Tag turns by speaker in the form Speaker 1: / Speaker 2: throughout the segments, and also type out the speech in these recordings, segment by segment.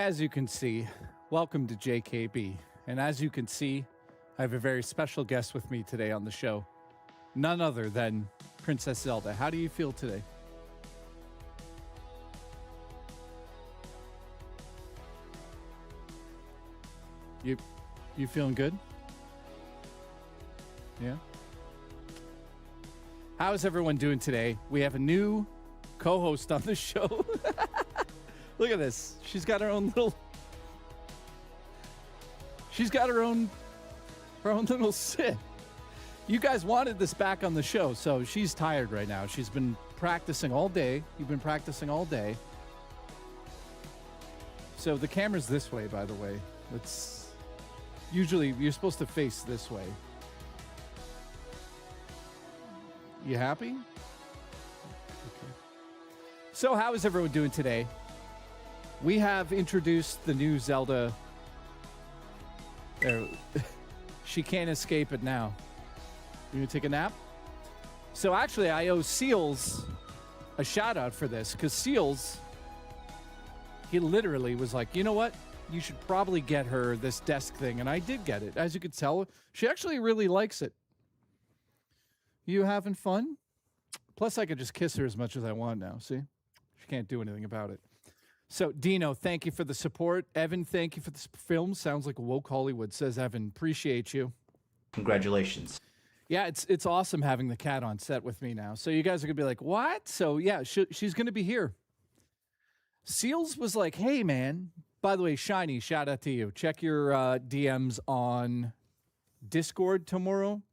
Speaker 1: as you can see, welcome to JKB. And as you can see, I have a very special guest with me today on the show. None other than Princess Zelda. How do you feel today? You feeling good? Yeah? How is everyone doing today? We have a new co-host on the show. Look at this. She's got her own little... She's got her own little sit. You guys wanted this back on the show, so she's tired right now. She's been practicing all day. You've been practicing all day. So the camera's this way, by the way. It's... Usually, you're supposed to face this way. You happy? Okay. So how is everyone doing today? We have introduced the new Zelda. She can't escape it now. You gonna take a nap? So actually, I owe Seals a shout out for this, because Seals, he literally was like, you know what? You should probably get her this desk thing. And I did get it. As you could tell, she actually really likes it. You having fun? Plus, I could just kiss her as much as I want now. See? She can't do anything about it. So, Dino, thank you for the support. Evan, thank you for the film. Sounds like woke Hollywood, says Evan. Appreciate you.
Speaker 2: Congratulations.
Speaker 1: Yeah, it's awesome having the cat on set with me now. So you guys are going to be like, what? So, yeah, she's going to be here. Seals was like, hey, man. By the way, Shiny, shout out to you. Check your DMs on Discord tomorrow.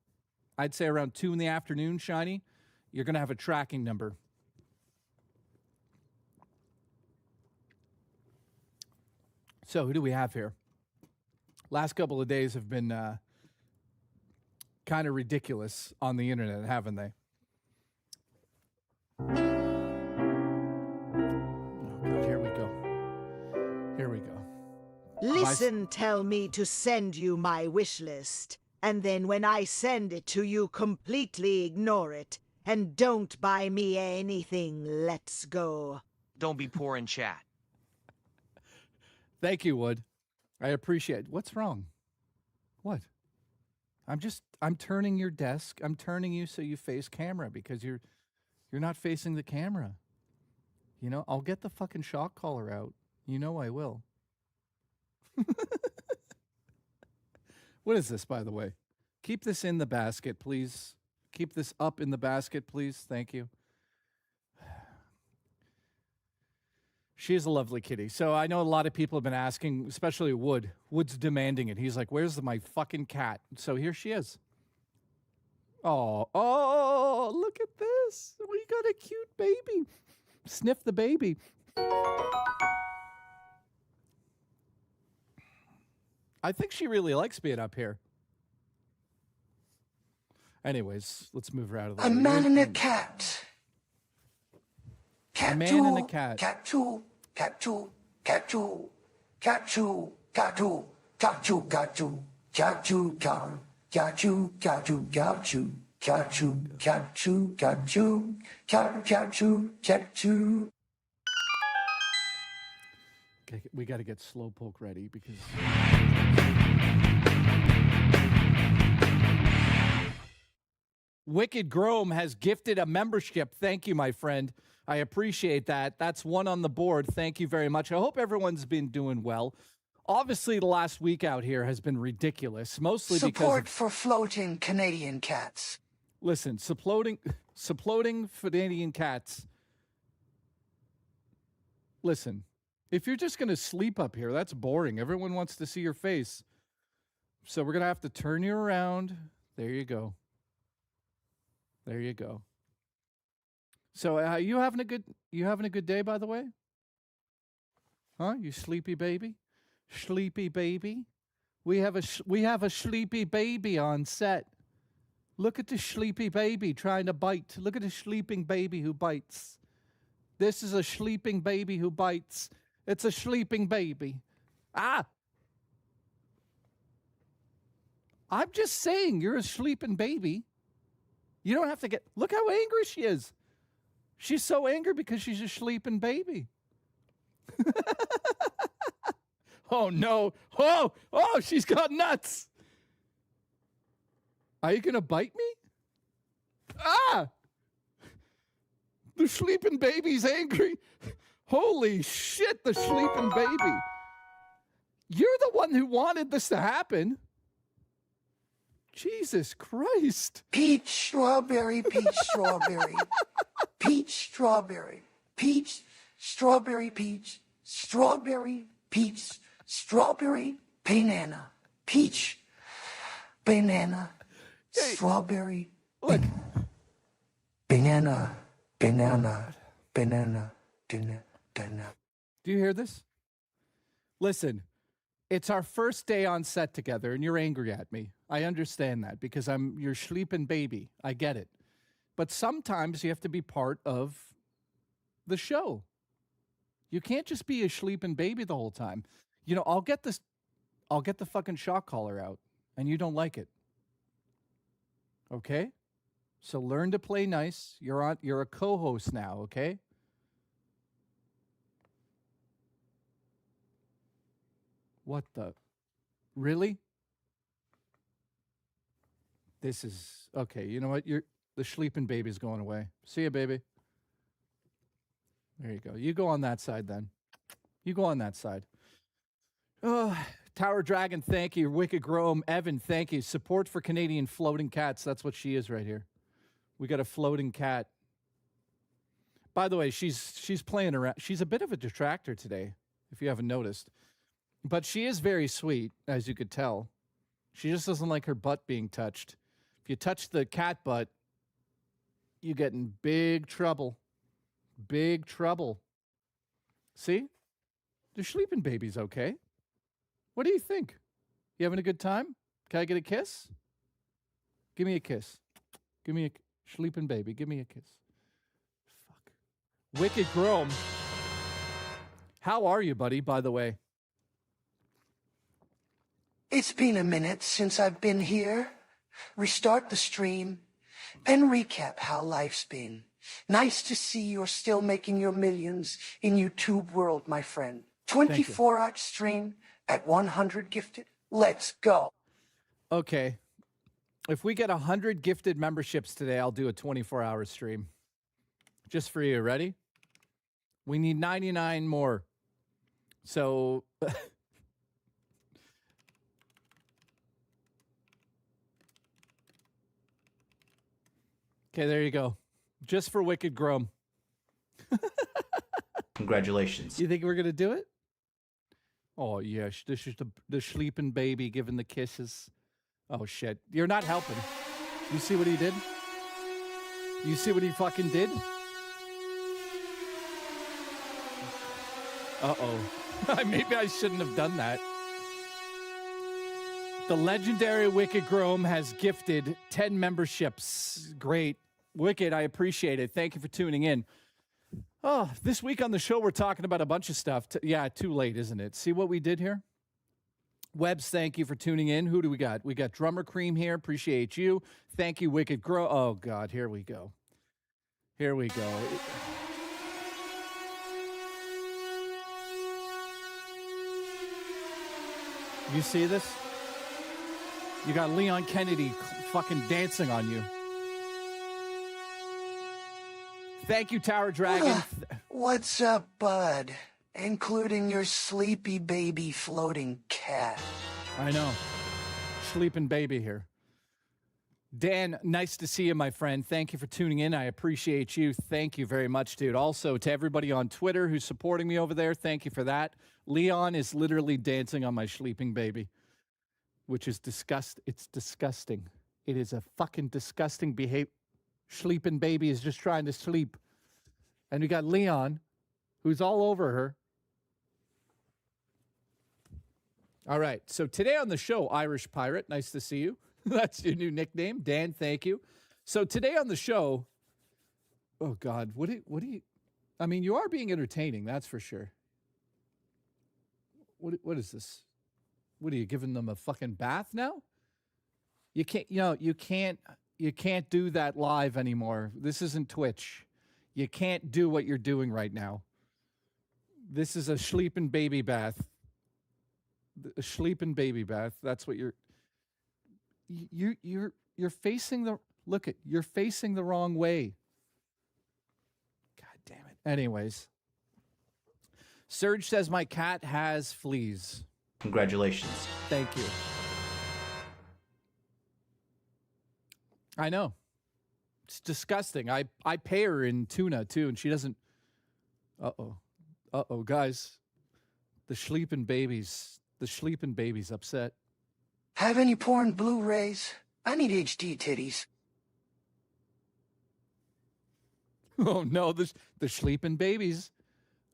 Speaker 1: I'd say around 2 in the afternoon, Shiny. You're going to have a tracking number. So who do we have here? Last couple of days have been kind of ridiculous on the internet, haven't they? Here we go. Here we go.
Speaker 3: Listen, tell me to send you my wish list. And then when I send it to you, completely ignore it. And don't buy me anything. Let's go.
Speaker 4: Don't be poor in chat.
Speaker 1: Thank you, Wood. I appreciate it. What's wrong? What? I'm turning your desk. I'm turning you so you face camera because you're not facing the camera. You know, I'll get the fucking shock collar out. You know I will. What is this, by the way? Keep this in the basket, please. Keep this up in the basket, please. Thank you. She is a lovely kitty. So I know a lot of people have been asking, especially Wood. Wood's demanding it. He's like, where's my fucking cat? So here she is. Oh, look at this. We got a cute baby. Sniff the baby. I think she really likes being up here. Anyways, let's move her out of the way.
Speaker 5: A man and a cat.
Speaker 1: A man and a cat.
Speaker 5: Cat-choo, cat-choo, cat-choo, cat-choo, cat-choo, cat-choo, cat-choo, cat-choo, cat-choo, cat-choo, cat-choo, cat-choo, cat-choo, cat-choo, cat-choo, cat-choo, cat-choo.
Speaker 1: Okay, we got to get Slowpoke ready because... Wicked Grome has gifted a membership. Thank you, my friend. I appreciate that. That's one on the board. Thank you very much. I hope everyone's been doing well. Obviously, the last week out here has been ridiculous, mostly because...
Speaker 5: Support for floating Canadian cats.
Speaker 1: Listen, supploading Canadian cats. Listen, if you're just going to sleep up here, that's boring. Everyone wants to see your face. So we're going to have to turn you around. There you go. There you go. So you having a good day, by the way? Huh? You sleepy baby? Sleepy baby? We have a sleepy baby on set. Look at the sleepy baby trying to bite. Look at the sleeping baby who bites. This is a sleeping baby who bites. It's a sleeping baby. Ah! I'm just saying, you're a sleeping baby. You don't have to get... Look how angry she is. She's so angry because she's a sleeping baby. Oh, no. Oh, she's got nuts. Are you going to bite me? Ah! The sleeping baby's angry. Holy shit, the sleeping baby. You're the one who wanted this to happen. Jesus Christ.
Speaker 5: Peach, strawberry, peach, strawberry. Peach, strawberry. Peach, strawberry, peach. Strawberry, peach. Strawberry, banana. Peach, banana. Strawberry,
Speaker 1: Look.
Speaker 5: banana. Banana. Banana. Banana.
Speaker 1: Do you hear this? Listen, it's our first day on set together, and you're angry at me. I understand that because I'm your sleeping baby. I get it. But sometimes you have to be part of the show. You can't just be a sleeping baby the whole time. You know, I'll get the fucking shock collar out, and you don't like it. Okay? So learn to play nice. You're a co-host now, okay? What the? Really? This is okay. You know what? The sleeping baby's going away. See ya, baby. There you go. You go on that side then. You go on that side. Oh, Tower Dragon, thank you. Wicked Grome, Evan, thank you. Support for Canadian floating cats. That's what she is right here. We got a floating cat. By the way, she's playing around. She's a bit of a detractor today, if you haven't noticed. But she is very sweet, as you could tell. She just doesn't like her butt being touched. If you touch the cat butt, you get in big trouble. Big trouble. See? The sleeping baby's okay. What do you think? You having a good time? Can I get a kiss? Give me a kiss. Give me a sleeping baby. Give me a kiss. Fuck. Wicked Grome. How are you, buddy, by the way?
Speaker 5: It's been a minute since I've been here. Restart the stream and recap how life's been. Nice to see you're still making your millions in YouTube world, my friend. 24-hour stream at 100 gifted. Let's go.
Speaker 1: Okay. If we get 100 gifted memberships today, I'll do a 24-hour stream. Just for you. Ready? We need 99 more. So... Okay, there you go. Just for Wicked Grome.
Speaker 2: Congratulations.
Speaker 1: You think we're going to do it? Oh, yeah. This is the sleeping baby giving the kisses. Oh, shit. You're not helping. You see what he did? You see what he fucking did? Uh-oh. Maybe I shouldn't have done that. The legendary Wicked Grome has gifted 10 memberships. Great. Wicked, I appreciate it. Thank you for tuning in. Oh, this week on the show, we're talking about a bunch of stuff. Yeah, too late, isn't it? See what we did here? Webbs, thank you for tuning in. Who do we got? We got Drummer Cream here. Appreciate you. Thank you, Wicked Grome. Oh, God, here we go. Here we go. You see this? You got Leon Kennedy fucking dancing on you. Thank you, Tower Dragon.
Speaker 5: What's up, bud? Including your sleepy baby floating cat.
Speaker 1: I know. Sleeping baby here. Dan, nice to see you, my friend. Thank you for tuning in. I appreciate you. Thank you very much, dude. Also, to everybody on Twitter who's supporting me over there, thank you for that. Leon is literally dancing on my sleeping baby, which is it's disgusting. It is a fucking disgusting behavior. Sleeping baby is just trying to sleep. And we got Leon, who's all over her. All right. So today on the show, Irish Pirate, nice to see you. That's your new nickname. Dan, thank you. So today on the show, oh God, what do you, I mean, you are being entertaining, that's for sure. What is this? What are you giving them a fucking bath now? You can't do that live anymore. This isn't Twitch. You can't do what you're doing right now. This is a sleeping baby bath. the sleeping baby, Beth. That's what you're facing the you're facing the wrong way. God damn it. Anyways, Serge says my cat has fleas.
Speaker 2: Congratulations.
Speaker 1: Thank you. I know. It's disgusting. I pay her in tuna too, and she doesn't. Uh-oh, guys. The sleeping baby's upset.
Speaker 5: Have any porn Blu-rays? I need HD titties.
Speaker 1: Oh no, the sleeping babies.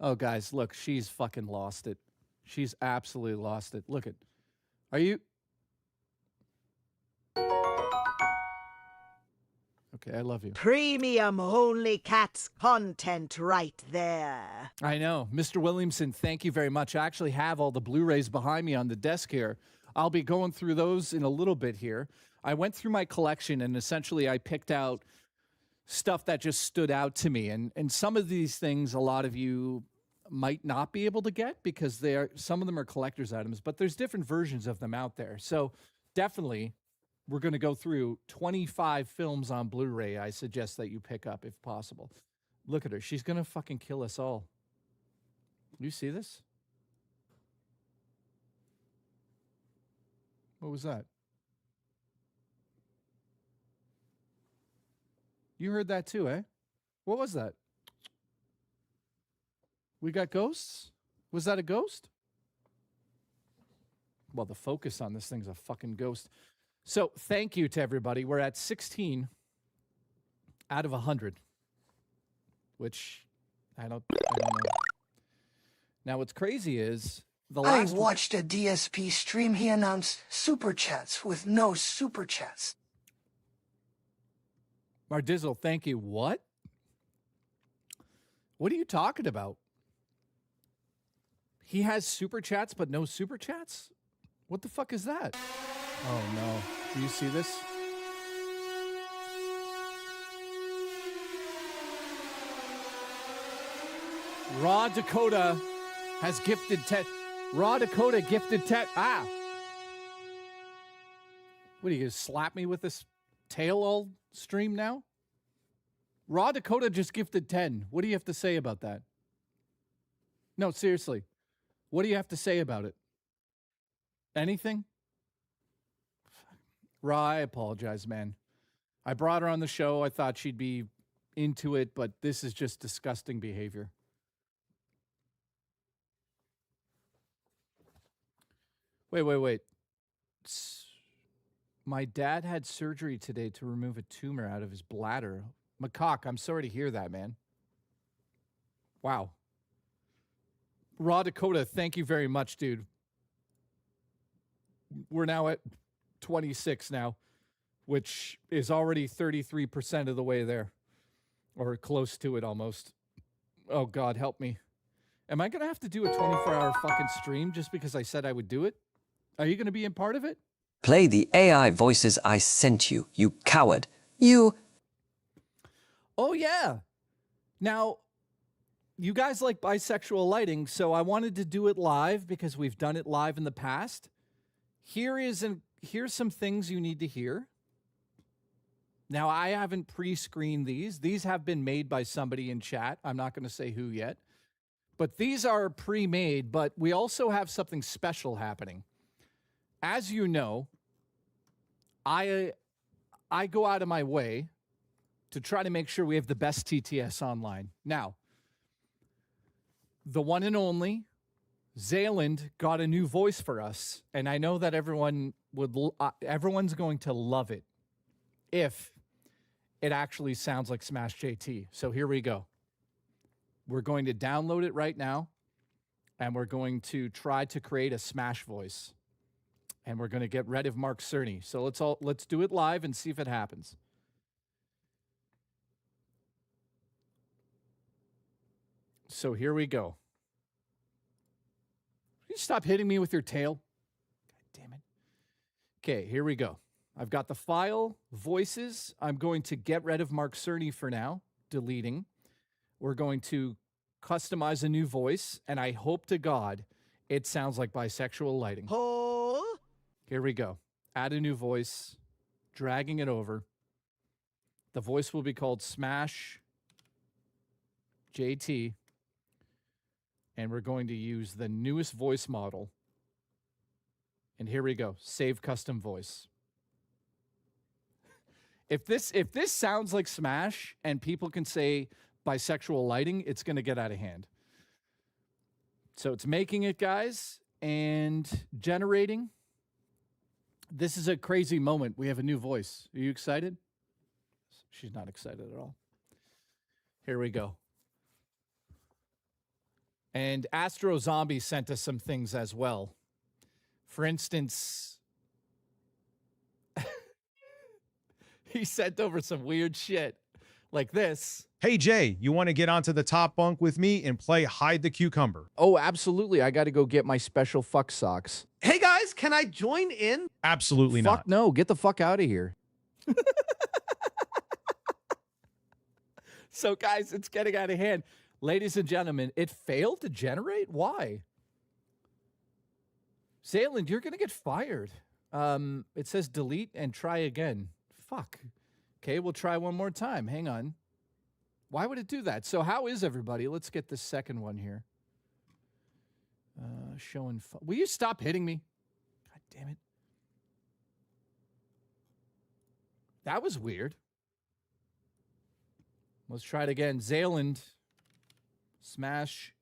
Speaker 1: Oh guys, look, she's fucking lost it. She's absolutely lost it. Look at. Are you? Okay, I love you.
Speaker 3: Premium only cats content right there.
Speaker 1: I know. Mr. Williamson, thank you very much. I actually have all the Blu-rays behind me on the desk here. I'll be going through those in a little bit here. I went through my collection and essentially I picked out stuff that just stood out to me. And some of these things a lot of you might not be able to get because some of them are collector's items, but there's different versions of them out there. So definitely we're going to go through 25 films on Blu-ray. I suggest that you pick up if possible. Look at her. She's going to fucking kill us all. You see this? What was that? You heard that too, eh? What was that? We got ghosts? Was that a ghost? Well, the focus on this thing's a fucking ghost. So thank you to everybody. We're at 16 out of 100, which I don't know. Now, what's crazy is
Speaker 5: I watched a DSP stream. He announced super chats with no super chats.
Speaker 1: Mardizzle, thank you. What? What are you talking about? He has super chats, but no super chats? What the fuck is that? Oh, no. Do you see this? Raw Dakota has gifted Ted. Raw Dakota gifted Ted. Ah. What, are you going to slap me with this tail all stream now? Raw Dakota just gifted 10. What do you have to say about that? No, seriously. What do you have to say about it? Anything? Raw, I apologize, man. I brought her on the show. I thought she'd be into it, but this is just disgusting behavior. Wait. My dad had surgery today to remove a tumor out of his bladder. Macaque, I'm sorry to hear that, man. Wow. Raw Dakota, thank you very much, dude. We're now at 26 now, which is already 33% of the way there, or close to it almost. Oh, God, help me. Am I going to have to do a 24-hour fucking stream just because I said I would do it? Are you going to be in part of it?
Speaker 4: Play the AI voices I sent you, you coward. You...
Speaker 1: Oh, yeah. Now, you guys like bisexual lighting, so I wanted to do it live because we've done it live in the past. Here's some things you need to hear. Now, I haven't pre-screened these. These have been made by somebody in chat. I'm not going to say who yet. But these are pre-made, but we also have something special happening. As you know, I go out of my way to try to make sure we have the best TTS online. Now, the one and only Zayland got a new voice for us, and I know that everyone's going to love it if it actually sounds like Smash JT. So here we go. We're going to download it right now, and we're going to try to create a Smash voice, and we're going to get rid of Mark Cerny. So let's do it live and see if it happens. So here we go. Can you stop hitting me with your tail? God damn it. Okay, here we go. I've got the file, voices. I'm going to get rid of Mark Cerny for now, deleting. We're going to customize a new voice, and I hope to God It sounds like bisexual lighting.
Speaker 3: Oh,
Speaker 1: Here we go. Add a new voice, dragging it over. The voice will be called Smash JT. And we're going to use the newest voice model. And here we go. Save custom voice. If this sounds like Smash and people can say bisexual lighting, it's going to get out of hand. So it's making it, guys, and generating. This is a crazy moment. We have a new voice. Are you excited? She's not excited at all. Here we go. And Astro Zombie sent us some things as well. For instance, he sent over some weird shit like this.
Speaker 6: Hey, Jay, you want to get onto the top bunk with me and play hide the cucumber?
Speaker 7: Oh, absolutely. I got to go get my special fuck socks.
Speaker 8: Hey guys, can I join in?
Speaker 6: Absolutely
Speaker 7: Fuck
Speaker 6: not.
Speaker 7: no. Get the fuck out of here.
Speaker 1: So, guys, it's getting out of hand. Ladies and gentlemen, it failed to generate? Why? Zayland, you're going to get fired. It says delete and try again. Fuck. Okay, we'll try one more time. Hang on. Why would it do that? So how is everybody? Let's get the second one here. Showing. Will you stop hitting me? God damn it. That was weird. Let's try it again. Zayland. Smash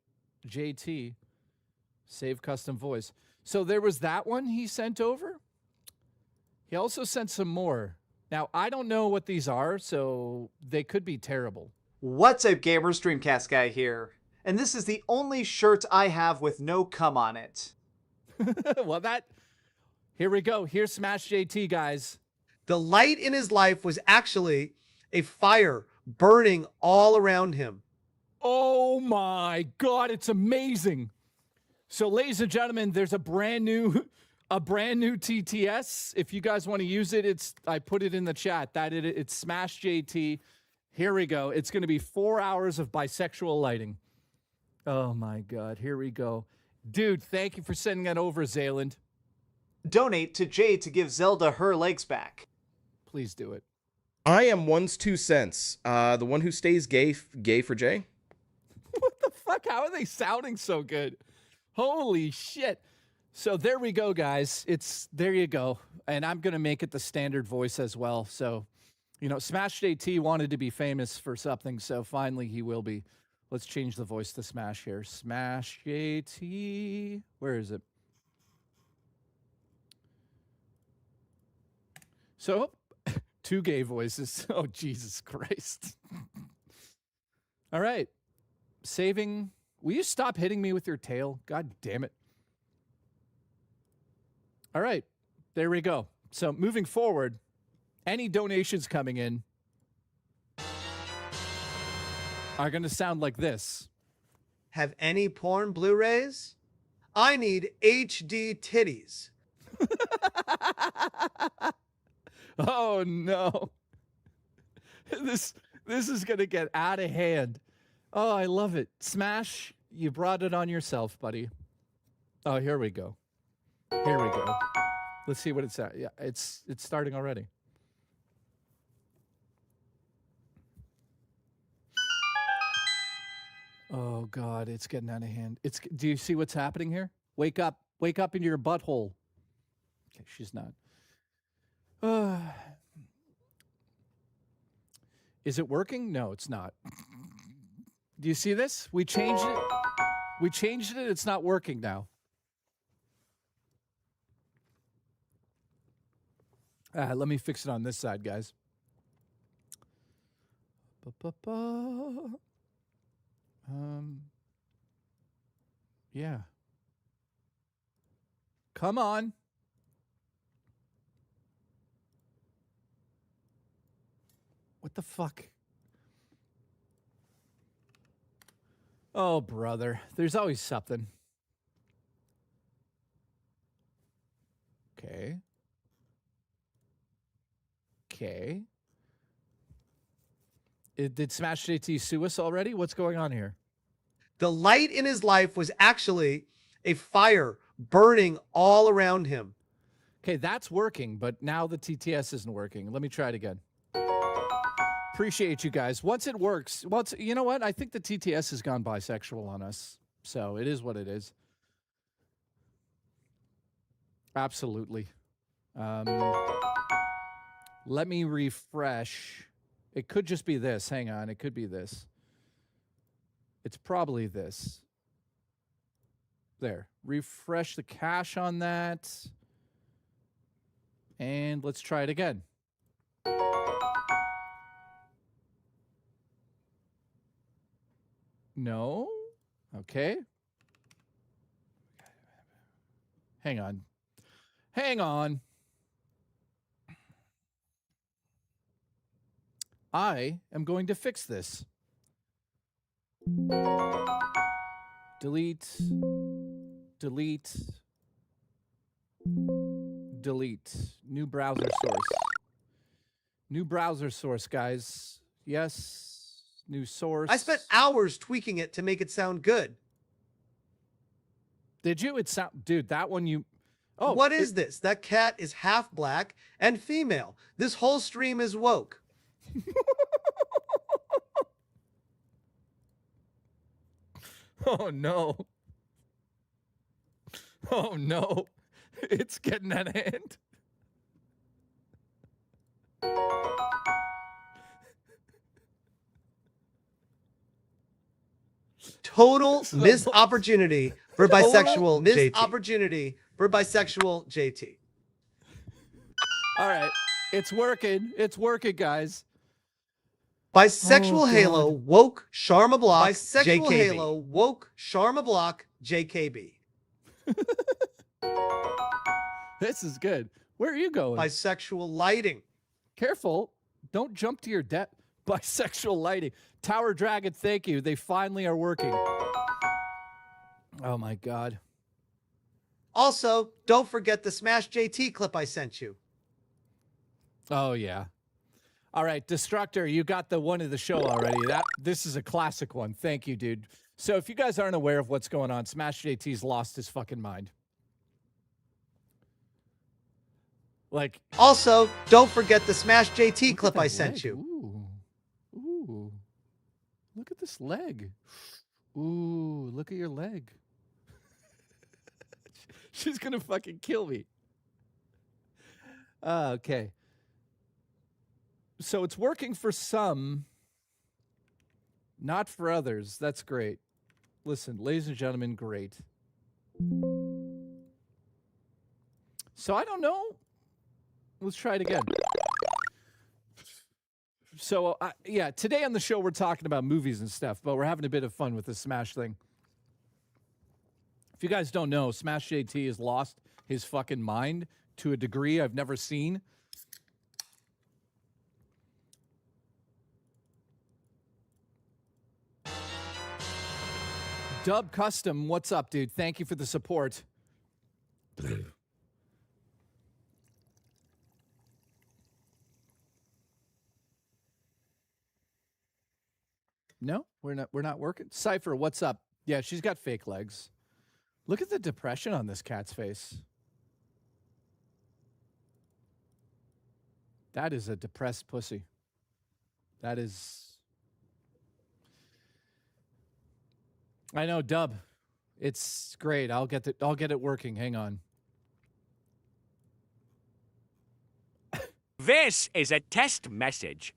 Speaker 1: JT. Save custom voice. So there was that one he sent over. He also sent some more. Now, I don't know what these are, so they could be terrible.
Speaker 9: What's up, gamers? Dreamcast Guy here. And this is the only shirt I have with no cum on it.
Speaker 1: Well, here we go. Here's Smash JT, guys.
Speaker 8: The light in his life was actually a fire burning all around him.
Speaker 1: Oh my God, it's amazing. So, ladies and gentlemen, there's a brand new TTS. If you guys want to use it, I put it in the chat. It's Smash JT. Here we go. It's going to be 4 hours of bisexual lighting. Oh my God, here we go. Dude, thank you for sending that over, Zayland.
Speaker 9: Donate to Jay to give Zelda her legs back.
Speaker 1: Please do it.
Speaker 10: I am one's 2 cents. The one who stays gay for Jay.
Speaker 1: What the fuck? How are they sounding so good? Holy shit. So there we go, guys. There you go. And I'm going to make it the standard voice as well. So, Smash JT wanted to be famous for something, so finally he will be. Let's change the voice to Smash here. Smash JT. Where is it? So, 2 gay voices. Oh, Jesus Christ. All right. Saving. Will you stop hitting me with your tail? God damn it. All right. There we go. So, moving forward, any donations coming in are going to sound like this.
Speaker 8: Have any porn Blu-rays? I need HD titties.
Speaker 1: Oh no. This is going to get out of hand. Oh, I love it. Smash, you brought it on yourself, buddy. Oh, here we go. Here we go. Let's see what it's at. Yeah, it's starting already. Oh God, it's getting out of hand. Do you see what's happening here? Wake up into your butthole. Okay, she's not. Is it working? No, it's not. Do you see this? We changed it. It's not working now. Let me fix it on this side, guys. Yeah. Come on. What the fuck? Oh, brother. There's always something. Okay. Did Smash JT sue us already? What's going on here?
Speaker 8: The light in his life was actually a fire burning all around him.
Speaker 1: Okay, that's working, but now the TTS isn't working. Let me try it again. Appreciate you guys. Once it works, you know what? I think the TTS has gone bisexual on us. So it is what it is. Absolutely. Let me refresh. It could just be this. Hang on. It could be this. It's probably this. There. Refresh the cache on that. And let's try it again. No? Okay. Hang on. Hang on. I am going to fix this. Delete. Delete. Delete. New browser source. New browser source, guys. Yes. New source.
Speaker 8: I spent hours tweaking it to make it sound good.
Speaker 1: Did you? It sound, dude, that one you. Oh,
Speaker 8: what is this? That cat is half black and female. This whole stream is woke.
Speaker 1: Oh no. Oh no. It's getting out of hand.
Speaker 8: Total missed opportunity for bisexual. Missed opportunity for bisexual JT.
Speaker 1: All right. It's working. It's working, guys.
Speaker 8: Bisexual Halo woke Sharma Block. Bisexual JKB. Halo woke Sharma Block JKB.
Speaker 1: This is good. Where are you going?
Speaker 8: Bisexual lighting.
Speaker 1: Careful. Don't jump to your death. Bisexual lighting. Tower Dragon, thank you. They finally are working. Oh, my God.
Speaker 8: Also, don't forget the Smash JT clip I sent you.
Speaker 1: Oh, yeah. All right, Destructor, you got the one of the show already. This is a classic one. Thank you, dude. So if you guys aren't aware of what's going on, Smash JT's lost his fucking mind. Like,
Speaker 8: also, don't forget the Smash JT clip I sent you.
Speaker 1: Ooh. Look at this leg. Ooh, look at your leg. She's going to fucking kill me. Okay. So it's working for some, not for others. That's great. Listen, ladies and gentlemen, great. So I don't know. Let's try it again. So, yeah, today on the show, we're talking about movies and stuff, but we're having a bit of fun with this Smash thing. If you guys don't know, Smash JT has lost his fucking mind to a degree I've never seen. Dub Custom, what's up, dude? Thank you for the support. No, we're not working. Cypher, what's up? Yeah, she's got fake legs. Look at the depression on this cat's face. That is a depressed pussy. That is. I know, Dub. It's great. I'll get it working. Hang on.
Speaker 11: This is a test message.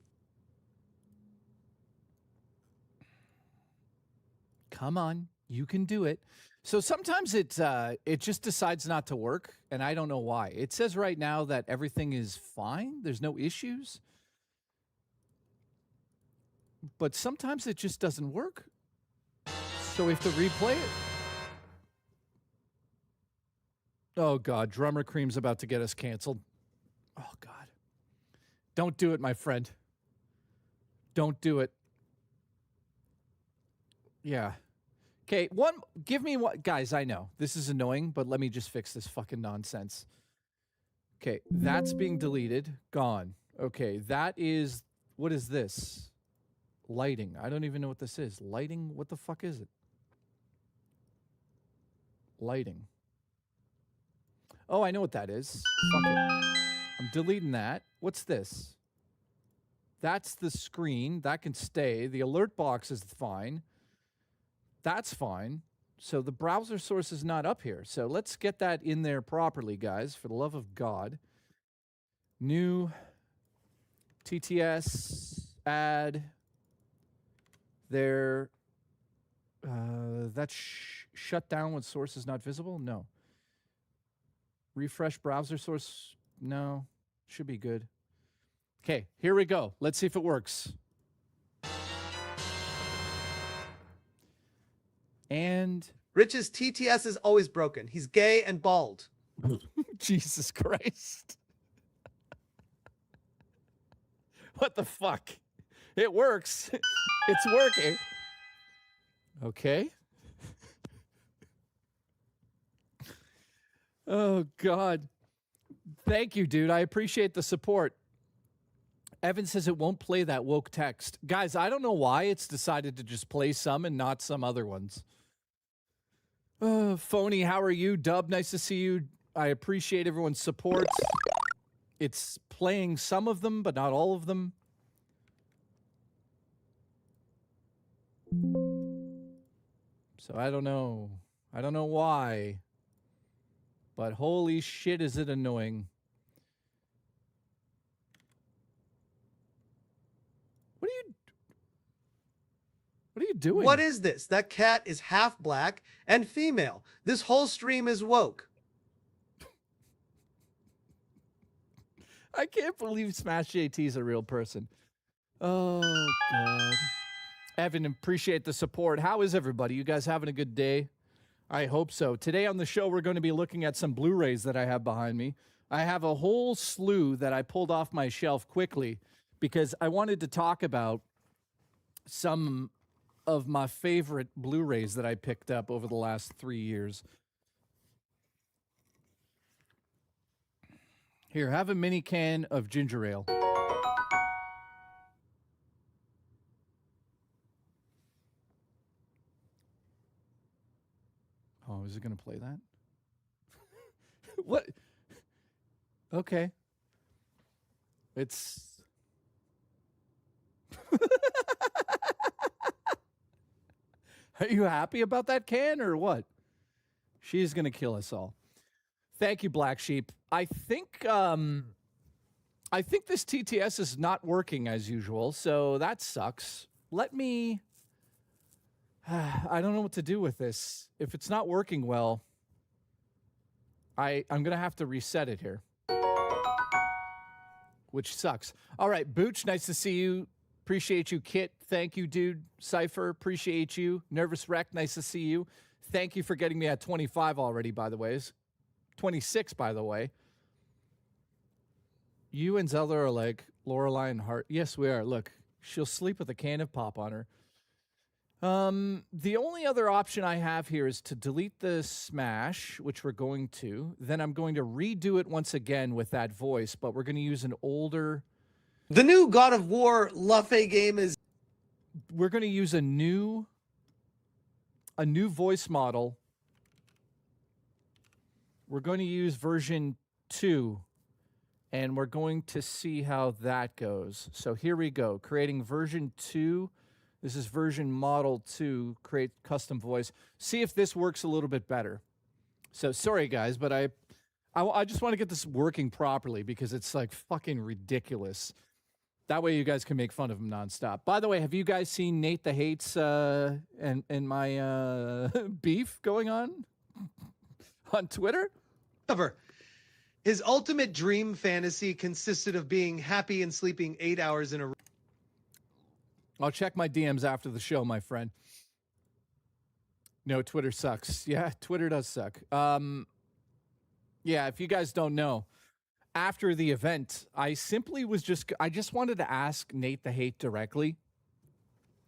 Speaker 1: Come on, you can do it. So sometimes it just decides not to work, and I don't know why. It says right now that everything is fine. There's no issues. But sometimes it just doesn't work. So we have to replay it. Oh, God. Drummer Cream's about to get us canceled. Oh, God. Don't do it, my friend. Don't do it. Yeah. Okay, give me one. Guys, I know. This is annoying, but let me just fix this fucking nonsense. Okay, that's being deleted. Gone. Okay, that is... What is this? Lighting. I don't even know what this is. Lighting? What the fuck is it? Lighting. Oh, I know what that is. Fuck it. I'm deleting that. What's this? That's the screen. That can stay. The alert box is fine. That's fine. So the browser source is not up here. So let's get that in there properly, guys, for the love of God. New TTS add there. That's shut down when source is not visible? No. Refresh browser source? No. Should be good. Okay, here we go. Let's see if it works. And
Speaker 8: Rich's TTS is always broken. He's gay and bald.
Speaker 1: Jesus Christ. What the fuck? It works. It's working. Okay. Oh, God. Thank you, dude. I appreciate the support. Evan says it won't play that woke text. Guys, I don't know why it's decided to just play some and not some other ones. Phony, how are you? Dub, nice to see you. I appreciate everyone's support. It's playing some of them, but not all of them. So I don't know. I don't know why. But holy shit, is it annoying. What are you doing?
Speaker 8: What is this? That cat is half black and female. This whole stream is woke.
Speaker 1: I can't believe Smash JT is a real person. Oh, God. Evan, appreciate the support. How is everybody? You guys having a good day? I hope so. Today on the show, we're going to be looking at some Blu-rays that I have behind me. I have a whole slew that I pulled off my shelf quickly because I wanted to talk about some of my favorite Blu-rays that I picked up over the last 3 years. Here, have a mini can of ginger ale. Oh, is it going to play that? What? Okay. It's... Are you happy about that can or what? She's going to kill us all. Thank you, Black Sheep. I think this TTS is not working as usual, so that sucks. Let me... I don't know what to do with this. If it's not working well, I'm going to have to reset it here, which sucks. All right, Booch, nice to see you. Appreciate you, Kit. Thank you, dude. Cypher, appreciate you. Nervous Wreck, nice to see you. Thank you for getting me at 25 already, by the way. 26, by the way. You and Zelda are like Lorelai and Hart. Yes, we are. Look, she'll sleep with a can of pop on her. The only other option I have here is to delete the Smash, which we're going to. Then I'm going to redo it once again with that voice, but we're going to use an older...
Speaker 8: The new God of War Luffy game is...
Speaker 1: We're going to use a new voice model. We're going to use version 2, and we're going to see how that goes. So here we go. Creating version 2. This is version model 2, create custom voice. See if this works a little bit better. So sorry, guys, but I just want to get this working properly because it's like fucking ridiculous. That way you guys can make fun of him nonstop. By the way, have you guys seen Nate the Hates and my beef going on Twitter?
Speaker 8: However, his ultimate dream fantasy consisted of being happy and sleeping 8 hours in a row.
Speaker 1: I'll check my DMs after the show, my friend. No, Twitter sucks. Yeah, Twitter does suck. Yeah, if you guys don't know, after the event, I just wanted to ask Nate the Hate directly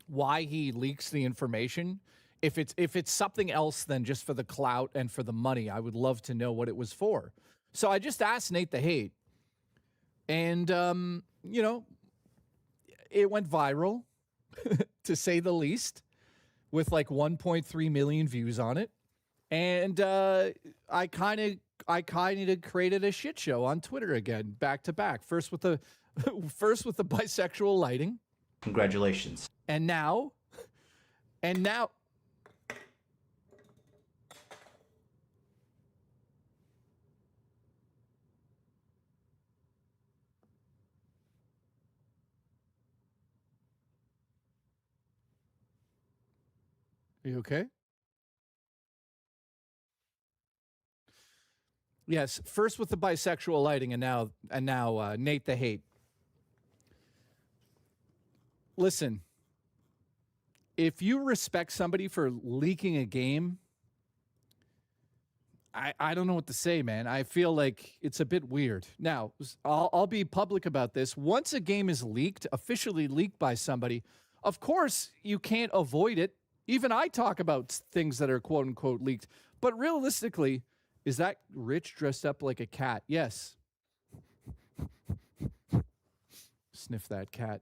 Speaker 1: why he leaks the information. If it's something else than just for the clout and for the money, I would love to know what it was for. So I just asked Nate the Hate, and you know, it went viral, to say the least, with like 1.3 million views on it. And I kind of created a shit show on Twitter again, back to back. First with the bisexual lighting.
Speaker 2: Congratulations.
Speaker 1: And now. Are you okay? Yes, first with the bisexual lighting, and now Nate the hate. Listen, if you respect somebody for leaking a game, I don't know what to say, man. I feel like it's a bit weird. Now, I'll be public about this. Once a game is leaked, officially leaked by somebody, of course you can't avoid it. Even I talk about things that are quote unquote leaked. But realistically, is that Rich dressed up like a cat? Yes. Sniff that cat.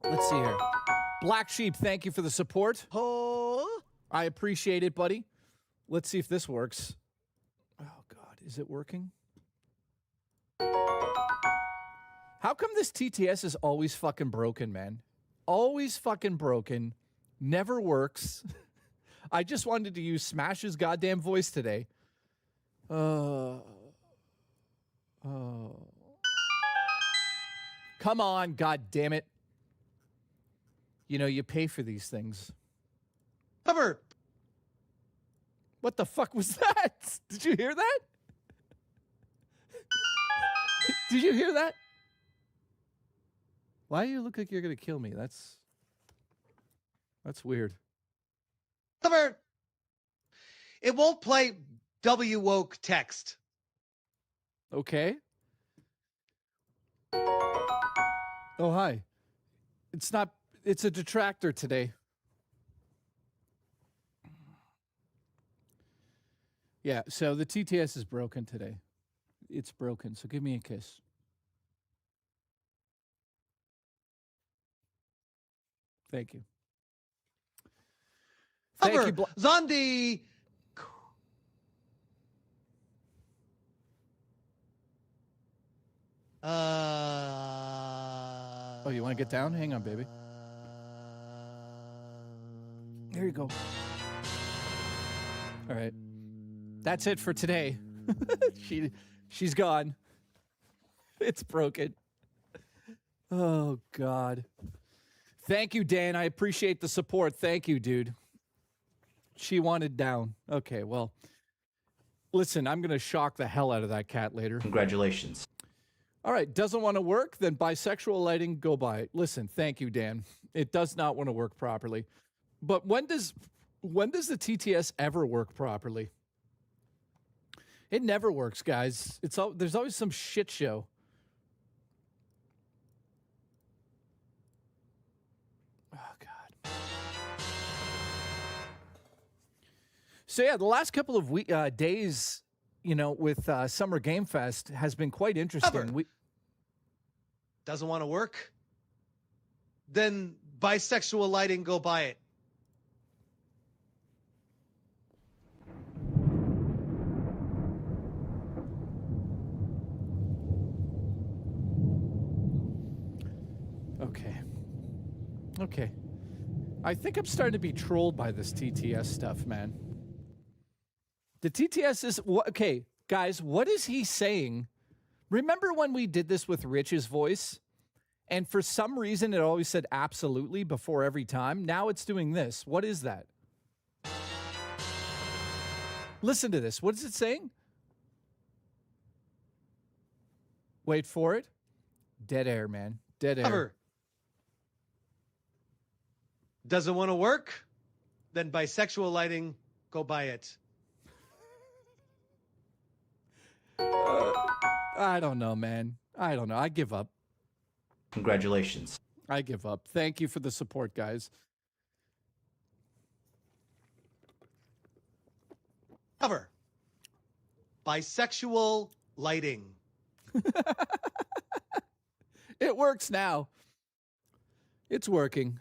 Speaker 1: Let's see here. Black Sheep, thank you for the support.
Speaker 3: Oh?
Speaker 1: I appreciate it, buddy. Let's see if this works. Oh, God. Is it working? How come this TTS is always fucking broken, man? Always fucking broken. Never works. I just wanted to use Smash's goddamn voice today. Oh. Come on, god damn it. You know, you pay for these things.
Speaker 8: Cover.
Speaker 1: What the fuck was that? Did you hear that? Did you hear that? Why do you look like you're going to kill me? That's weird.
Speaker 8: Cover. It won't play W woke text.
Speaker 1: Okay. Oh, hi. It's a detractor today. Yeah, so the TTS is broken today. It's broken, so give me a kiss. Thank you.
Speaker 8: Cover.
Speaker 1: Thank you,
Speaker 8: Zondi.
Speaker 1: Oh, you want to get down? Hang on, baby. There you go. All right. That's it for today. She's gone. It's broken. Oh, God. Thank you, Dan. I appreciate the support. Thank you, dude. She wanted down. Okay, well, listen, I'm going to shock the hell out of that cat later.
Speaker 2: Congratulations.
Speaker 1: All right, doesn't want to work? Then bisexual lighting, go by it. Listen, thank you, Dan. It does not want to work properly. But when does the TTS ever work properly? It never works, guys. There's always some shit show. Oh, God. So, yeah, the last couple of days, you know, with Summer Game Fest has been quite interesting.
Speaker 8: Doesn't want to work? Then bisexual lighting, go buy it.
Speaker 1: Okay. I think I'm starting to be trolled by this TTS stuff, man. The TTS is... Okay, guys, what is he saying? Remember when we did this with Rich's voice? And for some reason, it always said absolutely before every time. Now it's doing this. What is that? Listen to this. What is it saying? Wait for it. Dead air, man. Dead air.
Speaker 8: Cover. Doesn't want to work? Then bisexual lighting, go buy it.
Speaker 1: I don't know, man. I don't know. I give up.
Speaker 2: Congratulations.
Speaker 1: I give up. Thank you for the support, guys.
Speaker 8: Cover. Bisexual lighting.
Speaker 1: It works now. It's working.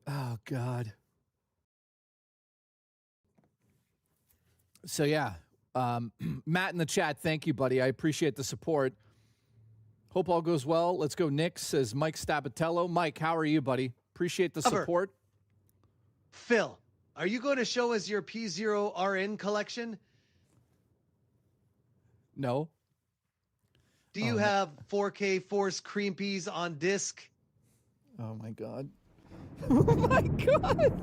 Speaker 1: Oh, God. So yeah, Matt in the chat, thank you, buddy. I appreciate the support. Hope all goes well. Let's go. Nick says Mike Stabatello. Mike, how are you, buddy? Appreciate the support.
Speaker 8: Phil, are you going to show us your P0RN collection?
Speaker 1: No.
Speaker 8: Do you have 4K Force Cream Peas on disc?
Speaker 1: Oh my god. Oh my god.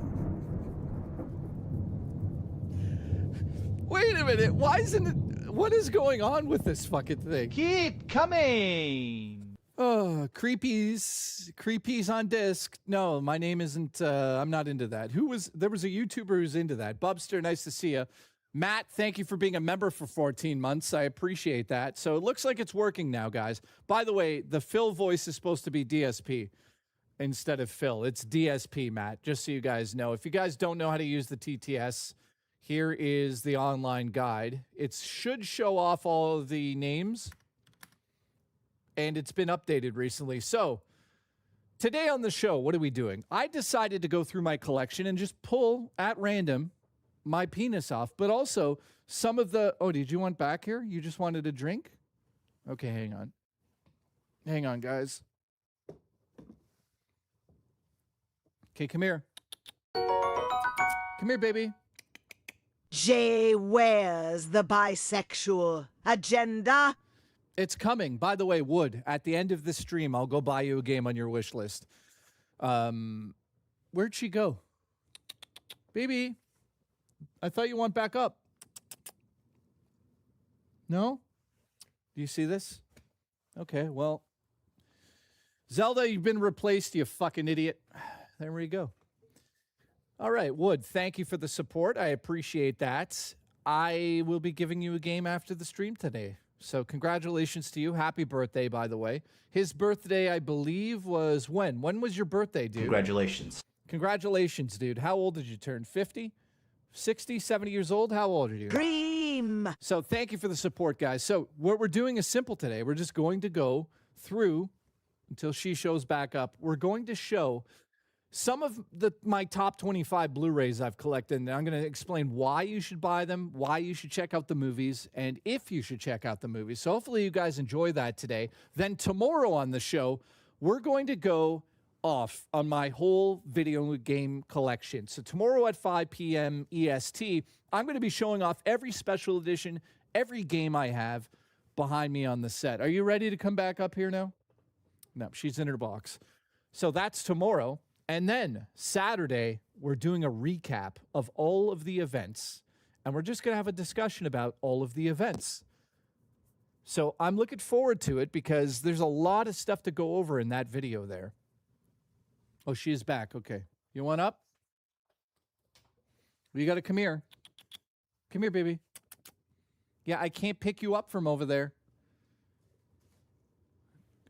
Speaker 1: Wait a minute. Why isn't it? What is going on with this fucking thing?
Speaker 9: Keep coming.
Speaker 1: Oh, creepies on disc. No, my name isn't. I'm not into that. There was a YouTuber who's into that. Bubster, nice to see you. Matt, thank you for being a member for 14 months. I appreciate that. So it looks like it's working now, guys. By the way, the Phil voice is supposed to be DSP instead of Phil. It's DSP, Matt, just so you guys know. If you guys don't know how to use the TTS, here is the online guide. It should show off all of the names, and it's been updated recently. So today on the show, what are we doing? I decided to go through my collection and just pull at random my penis off, but also some of the... Oh, did you want back here? You just wanted a drink? Okay, hang on. Hang on, guys. Okay, come here. Come here, baby.
Speaker 3: Jay, where's the bisexual agenda?
Speaker 1: It's coming. By the way, Wood, at the end of the stream, I'll go buy you a game on your wish list. Where'd she go? Baby, I thought you went back up. No? Do you see this? Okay, well. Zelda, you've been replaced, you fucking idiot. There we go. All right, Wood, thank you for the support. I appreciate that. I will be giving you a game after the stream today. So congratulations to you. Happy birthday, by the way. His birthday, I believe, was when? When was your birthday, dude?
Speaker 2: Congratulations.
Speaker 1: Congratulations, dude. How old did you turn? 50? 60, 70 years old? How old are you?
Speaker 3: Dream.
Speaker 1: So thank you for the support, guys. So what we're doing is simple today. We're just going to go through until she shows back up. We're going to show some of my top 25 Blu-rays I've collected, and I'm going to explain why you should buy them, why you should check out the movies, and if you should check out the movies. So hopefully you guys enjoy that today. Then tomorrow on the show, we're going to go off on my whole video game collection. So tomorrow at 5 p.m. EST, I'm going to be showing off every special edition, every game I have behind me on the set. Are you ready to come back up here now? No, she's in her box. So that's tomorrow. And then Saturday, we're doing a recap of all of the events, and we're just going to have a discussion about all of the events. So I'm looking forward to it because there's a lot of stuff to go over in that video there. Oh, she is back. Okay. You want up? You got to come here. Come here, baby. Yeah, I can't pick you up from over there.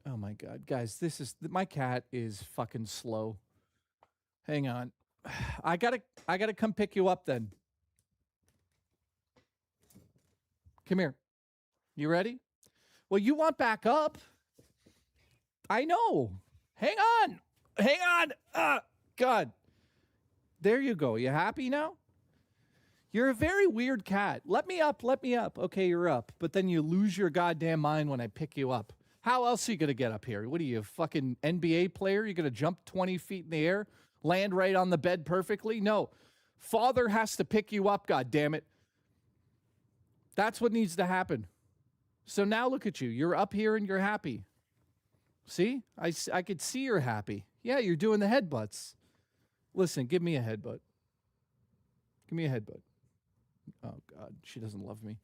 Speaker 1: Oh, my God. Guys, my cat is fucking slow. Hang on. I gotta come pick you up then. Come here. You ready? Well, you want back up? I know. Hang on. Hang on. God. There you go. You happy now? You're a very weird cat. Let me up. Let me up. Okay, you're up. But then you lose your goddamn mind when I pick you up. How else are you going to get up here? What are you, a fucking NBA player? You're going to jump 20 feet in the air? Land right on the bed perfectly? No. Father has to pick you up, goddammit. That's what needs to happen. So now look at you. You're up here and you're happy. See? I could see you're happy. Yeah, you're doing the headbutts. Listen, give me a headbutt. Give me a headbutt. Oh, God. She doesn't love me.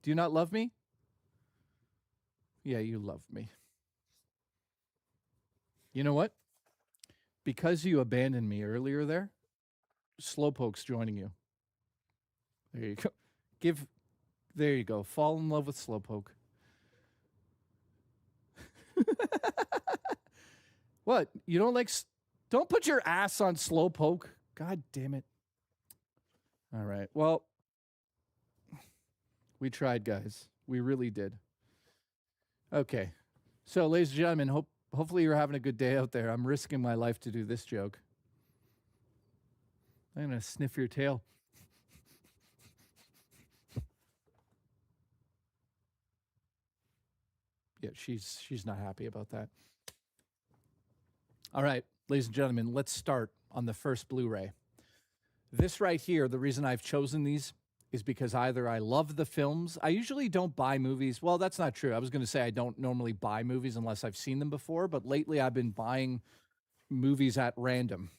Speaker 1: Do you not love me? Yeah, you love me. You know what? Because you abandoned me earlier there, Slowpoke's joining you. There you go. There you go. Fall in love with Slowpoke. What? You don't like... Don't put your ass on Slowpoke. God damn it. All right. Well, we tried, guys. We really did. Okay. So, ladies and gentlemen, hopefully you're having a good day out there. I'm risking my life to do this joke. I'm going to sniff your tail. Yeah, she's not happy about that. All right, ladies and gentlemen, let's start on the first Blu-ray. This right here, the reason I've chosen these is because either I love the films. I usually don't buy movies. Well, that's not true. I was going to say I don't normally buy movies unless I've seen them before, but lately I've been buying movies at random.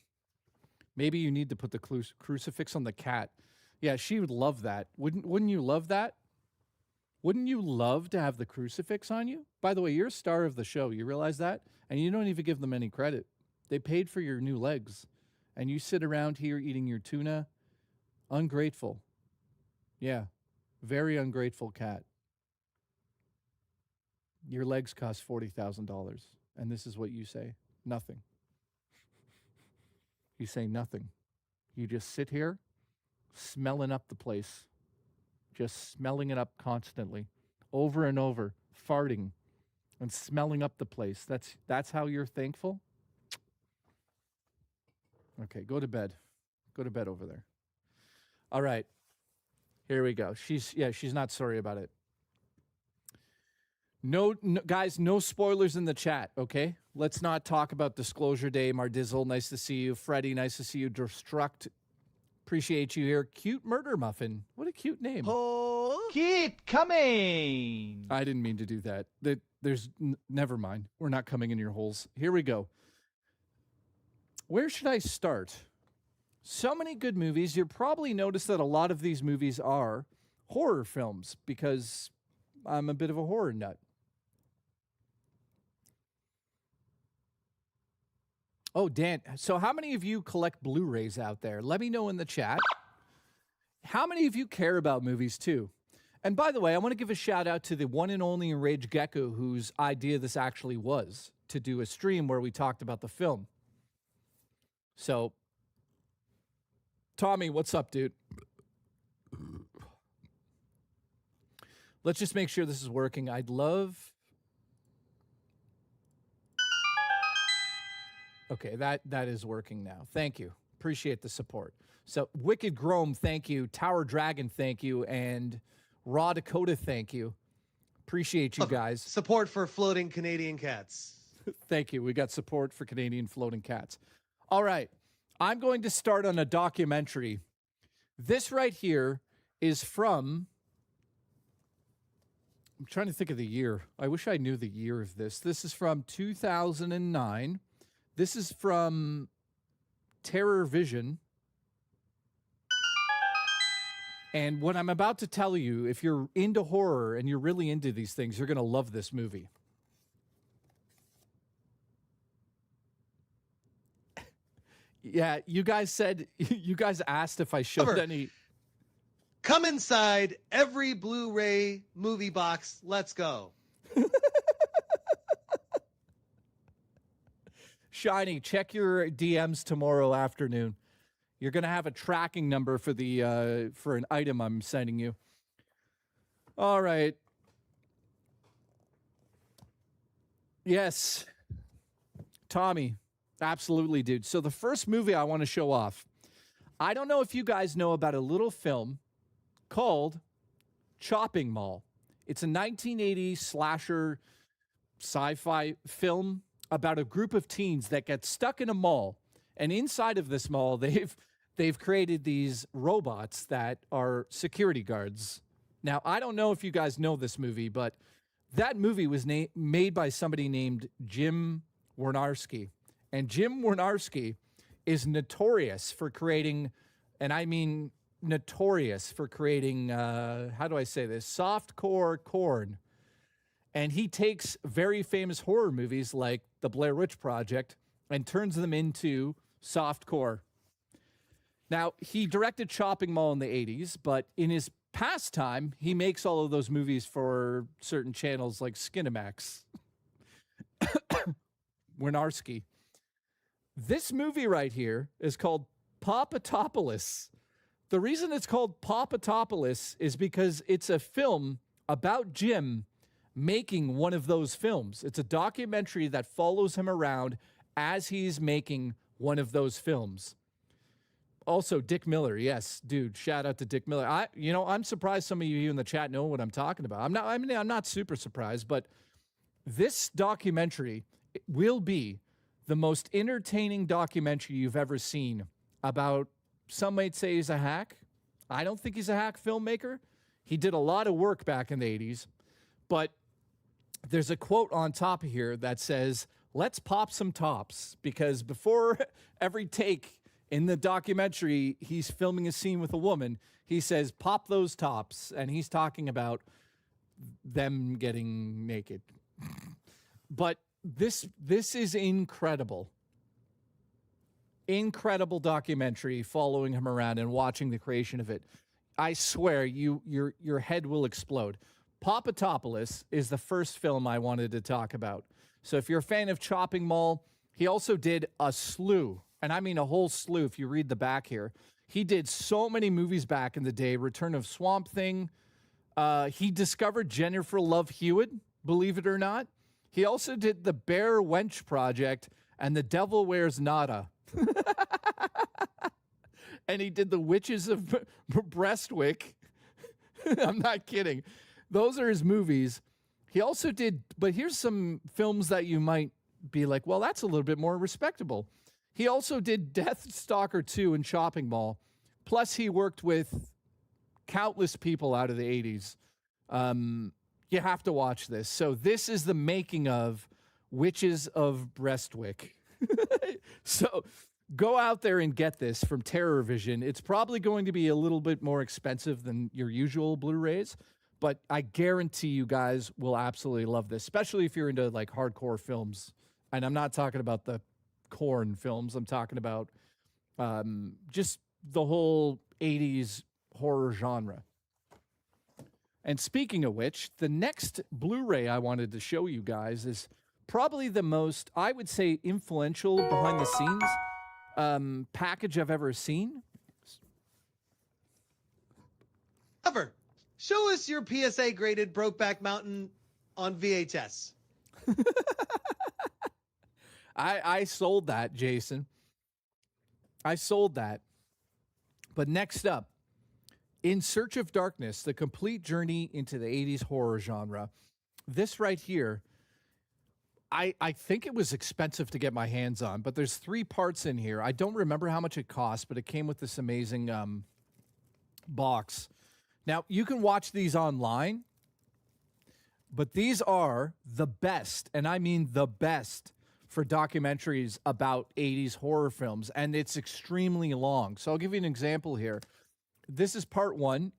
Speaker 1: Maybe you need to put the crucifix on the cat. Yeah, she would love that. Wouldn't you love that? Wouldn't you love to have the crucifix on you? By the way, you're a star of the show. You realize that? And you don't even give them any credit. They paid for your new legs. And you sit around here eating your tuna. Ungrateful. Yeah, very ungrateful cat. Your legs cost $40,000. And this is what you say. Nothing. You say nothing. You just sit here smelling up the place. Just smelling it up constantly. Over and over. Farting. And smelling up the place. That's how you're thankful? Okay, go to bed. Go to bed over there. All right. Here we go. She's not sorry about it. No, guys, no spoilers in the chat, okay? Let's not talk about Disclosure Day. Mardizzle, nice to see you. Freddie, nice to see you. Destruct, appreciate you here. Cute Murder Muffin. What a cute name.
Speaker 9: Keep coming.
Speaker 1: I didn't mean to do that. Never mind. We're not coming in your holes. Here we go. Where should I start? So many good movies. You'll probably notice that a lot of these movies are horror films because I'm a bit of a horror nut. Oh, Dan. So how many of you collect Blu-rays out there? Let me know in the chat. How many of you care about movies too? And by the way, I want to give a shout out to the one and only Rage Gecko, whose idea this actually was, to do a stream where we talked about the film. So, Tommy, what's up, dude? Let's just make sure this is working. I'd love... Okay, that is working now. Thank you. Appreciate the support. So, Wicked Grome, thank you. Tower Dragon, thank you. And Raw Dakota, thank you. Appreciate you guys.
Speaker 8: Support for floating Canadian cats.
Speaker 1: Thank you. We got support for Canadian floating cats. All right. I'm going to start on a documentary. This right here is from... I'm trying to think of the year. I wish I knew the year of this. This is from 2009. This is from Terror Vision. And what I'm about to tell you, if you're into horror and you're really into these things, you're going to love this movie. Yeah, you guys asked if I showed any.
Speaker 8: Come inside every Blu-ray movie box. Let's go.
Speaker 1: Shiny, check your DMs tomorrow afternoon. You're going to have a tracking number for the for an item I'm sending you. All right. Yes. Tommy, absolutely, dude. So the first movie I want to show off, I don't know if you guys know about a little film called Chopping Mall. It's a 1980 slasher sci-fi film about a group of teens that get stuck in a mall, and inside of this mall they've created these robots that are security guards. Now, I don't know if you guys know this movie, but that movie was made by somebody named Jim Wynorski. And Jim Wynorski is notorious for creating, and I mean notorious for creating, how do I say this, softcore corn. And he takes very famous horror movies like The Blair Witch Project and turns them into softcore. Now, he directed Chopping Mall in the 80s, but in his pastime, he makes all of those movies for certain channels like Skinamax. Wynorski. This movie right here is called Popatopolis. The reason it's called Popatopolis is because it's a film about Jim making one of those films. It's a documentary that follows him around as he's making one of those films. Also, Dick Miller. Yes, dude, shout out to Dick Miller. I'm surprised some of you in the chat know what I'm talking about. I'm not super surprised, but This documentary will be the most entertaining documentary you've ever seen about, some might say he's a hack. I don't think he's a hack filmmaker. He did a lot of work back in the 80s, but there's a quote on top of here that says, "Let's pop some tops," because before every take in the documentary, he's filming a scene with a woman. He says, "Pop those tops," and he's talking about them getting naked. But this is incredible. Incredible documentary following him around and watching the creation of it. I swear your head will explode. Popatopolis is the first film I wanted to talk about. So if you're a fan of Chopping Mall, he also did a slew, and I mean a whole slew if you read the back here. He did so many movies back in the day. Return of Swamp Thing. He discovered Jennifer Love Hewitt, believe it or not. He also did the Bear Wench Project and The Devil Wears Nada. And he did The Witches of Brestwick. I'm not kidding. Those are his movies. He also did, but here's some films that you might be like, well, that's a little bit more respectable. He also did Death Stalker 2 and Chopping Mall. Plus, he worked with countless people out of the 80s. You have to watch this. So this is the making of Witches of Brestwick. So go out there and get this from Terror Vision. It's probably going to be a little bit more expensive than your usual Blu-rays, but I guarantee you guys will absolutely love this, especially if you're into like hardcore films. And I'm not talking about the Korn films. I'm talking about just the whole 80s horror genre. And speaking of which, the next Blu-ray I wanted to show you guys is probably the most, I would say, influential behind the scenes package I've ever seen.
Speaker 8: Cover. Show us your PSA graded Brokeback Mountain on VHS.
Speaker 1: I sold that, Jason. I sold that. But next up, In Search of Darkness, the complete journey into the 80s horror genre. This right here, I think it was expensive to get my hands on, but there's 3 parts in here. I don't remember how much it cost, but it came with this amazing box. Now, you can watch these online, but these are the best, and I mean the best, for documentaries about 80s horror films, and it's extremely long. So I'll give you an example here. This is part 1,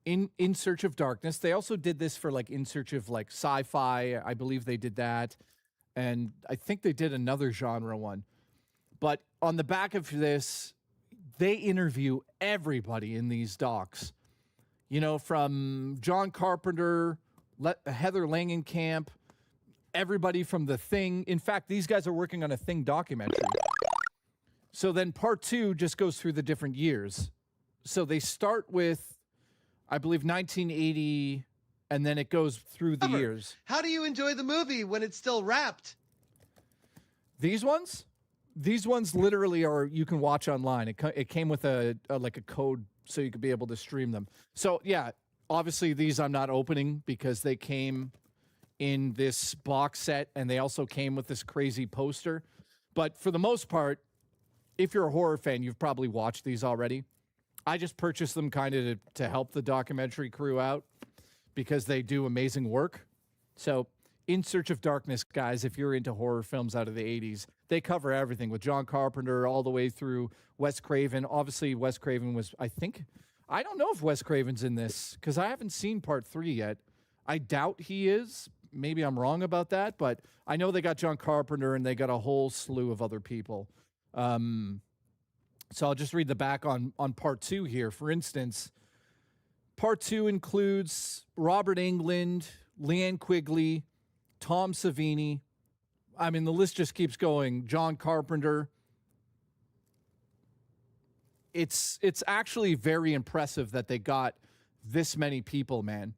Speaker 1: In Search of Darkness. They also did this for like In Search of like Sci-Fi. I believe they did that. And I think they did another genre one. But on the back of this, they interview everybody in these docs. You know, from John Carpenter, Heather Langenkamp, everybody from The Thing. In fact, these guys are working on a Thing documentary. So then part 2 just goes through the different years. So they start with, I believe, 1980, and then it goes through the years.
Speaker 8: How do you enjoy the movie when it's still wrapped?
Speaker 1: These ones literally are, you can watch online. It came with a like a code so you could be able to stream them. So yeah, obviously these I'm not opening because they came in this box set, and they also came with this crazy poster. But for the most part, if you're a horror fan, you've probably watched these already. I just purchased them kind of to help the documentary crew out because they do amazing work. So In Search of Darkness, guys, if you're into horror films out of the 80s, they cover everything with John Carpenter all the way through Wes Craven. Obviously, Wes Craven was, I don't know if Wes Craven's in this because I haven't seen part 3 yet. I doubt he is. Maybe I'm wrong about that, but I know they got John Carpenter and they got a whole slew of other people. So I'll just read the back on part 2 here. For instance, part 2 includes Robert Englund, Leanne Quigley, Tom Savini. I mean, the list just keeps going. John Carpenter. It's actually very impressive that they got this many people, man.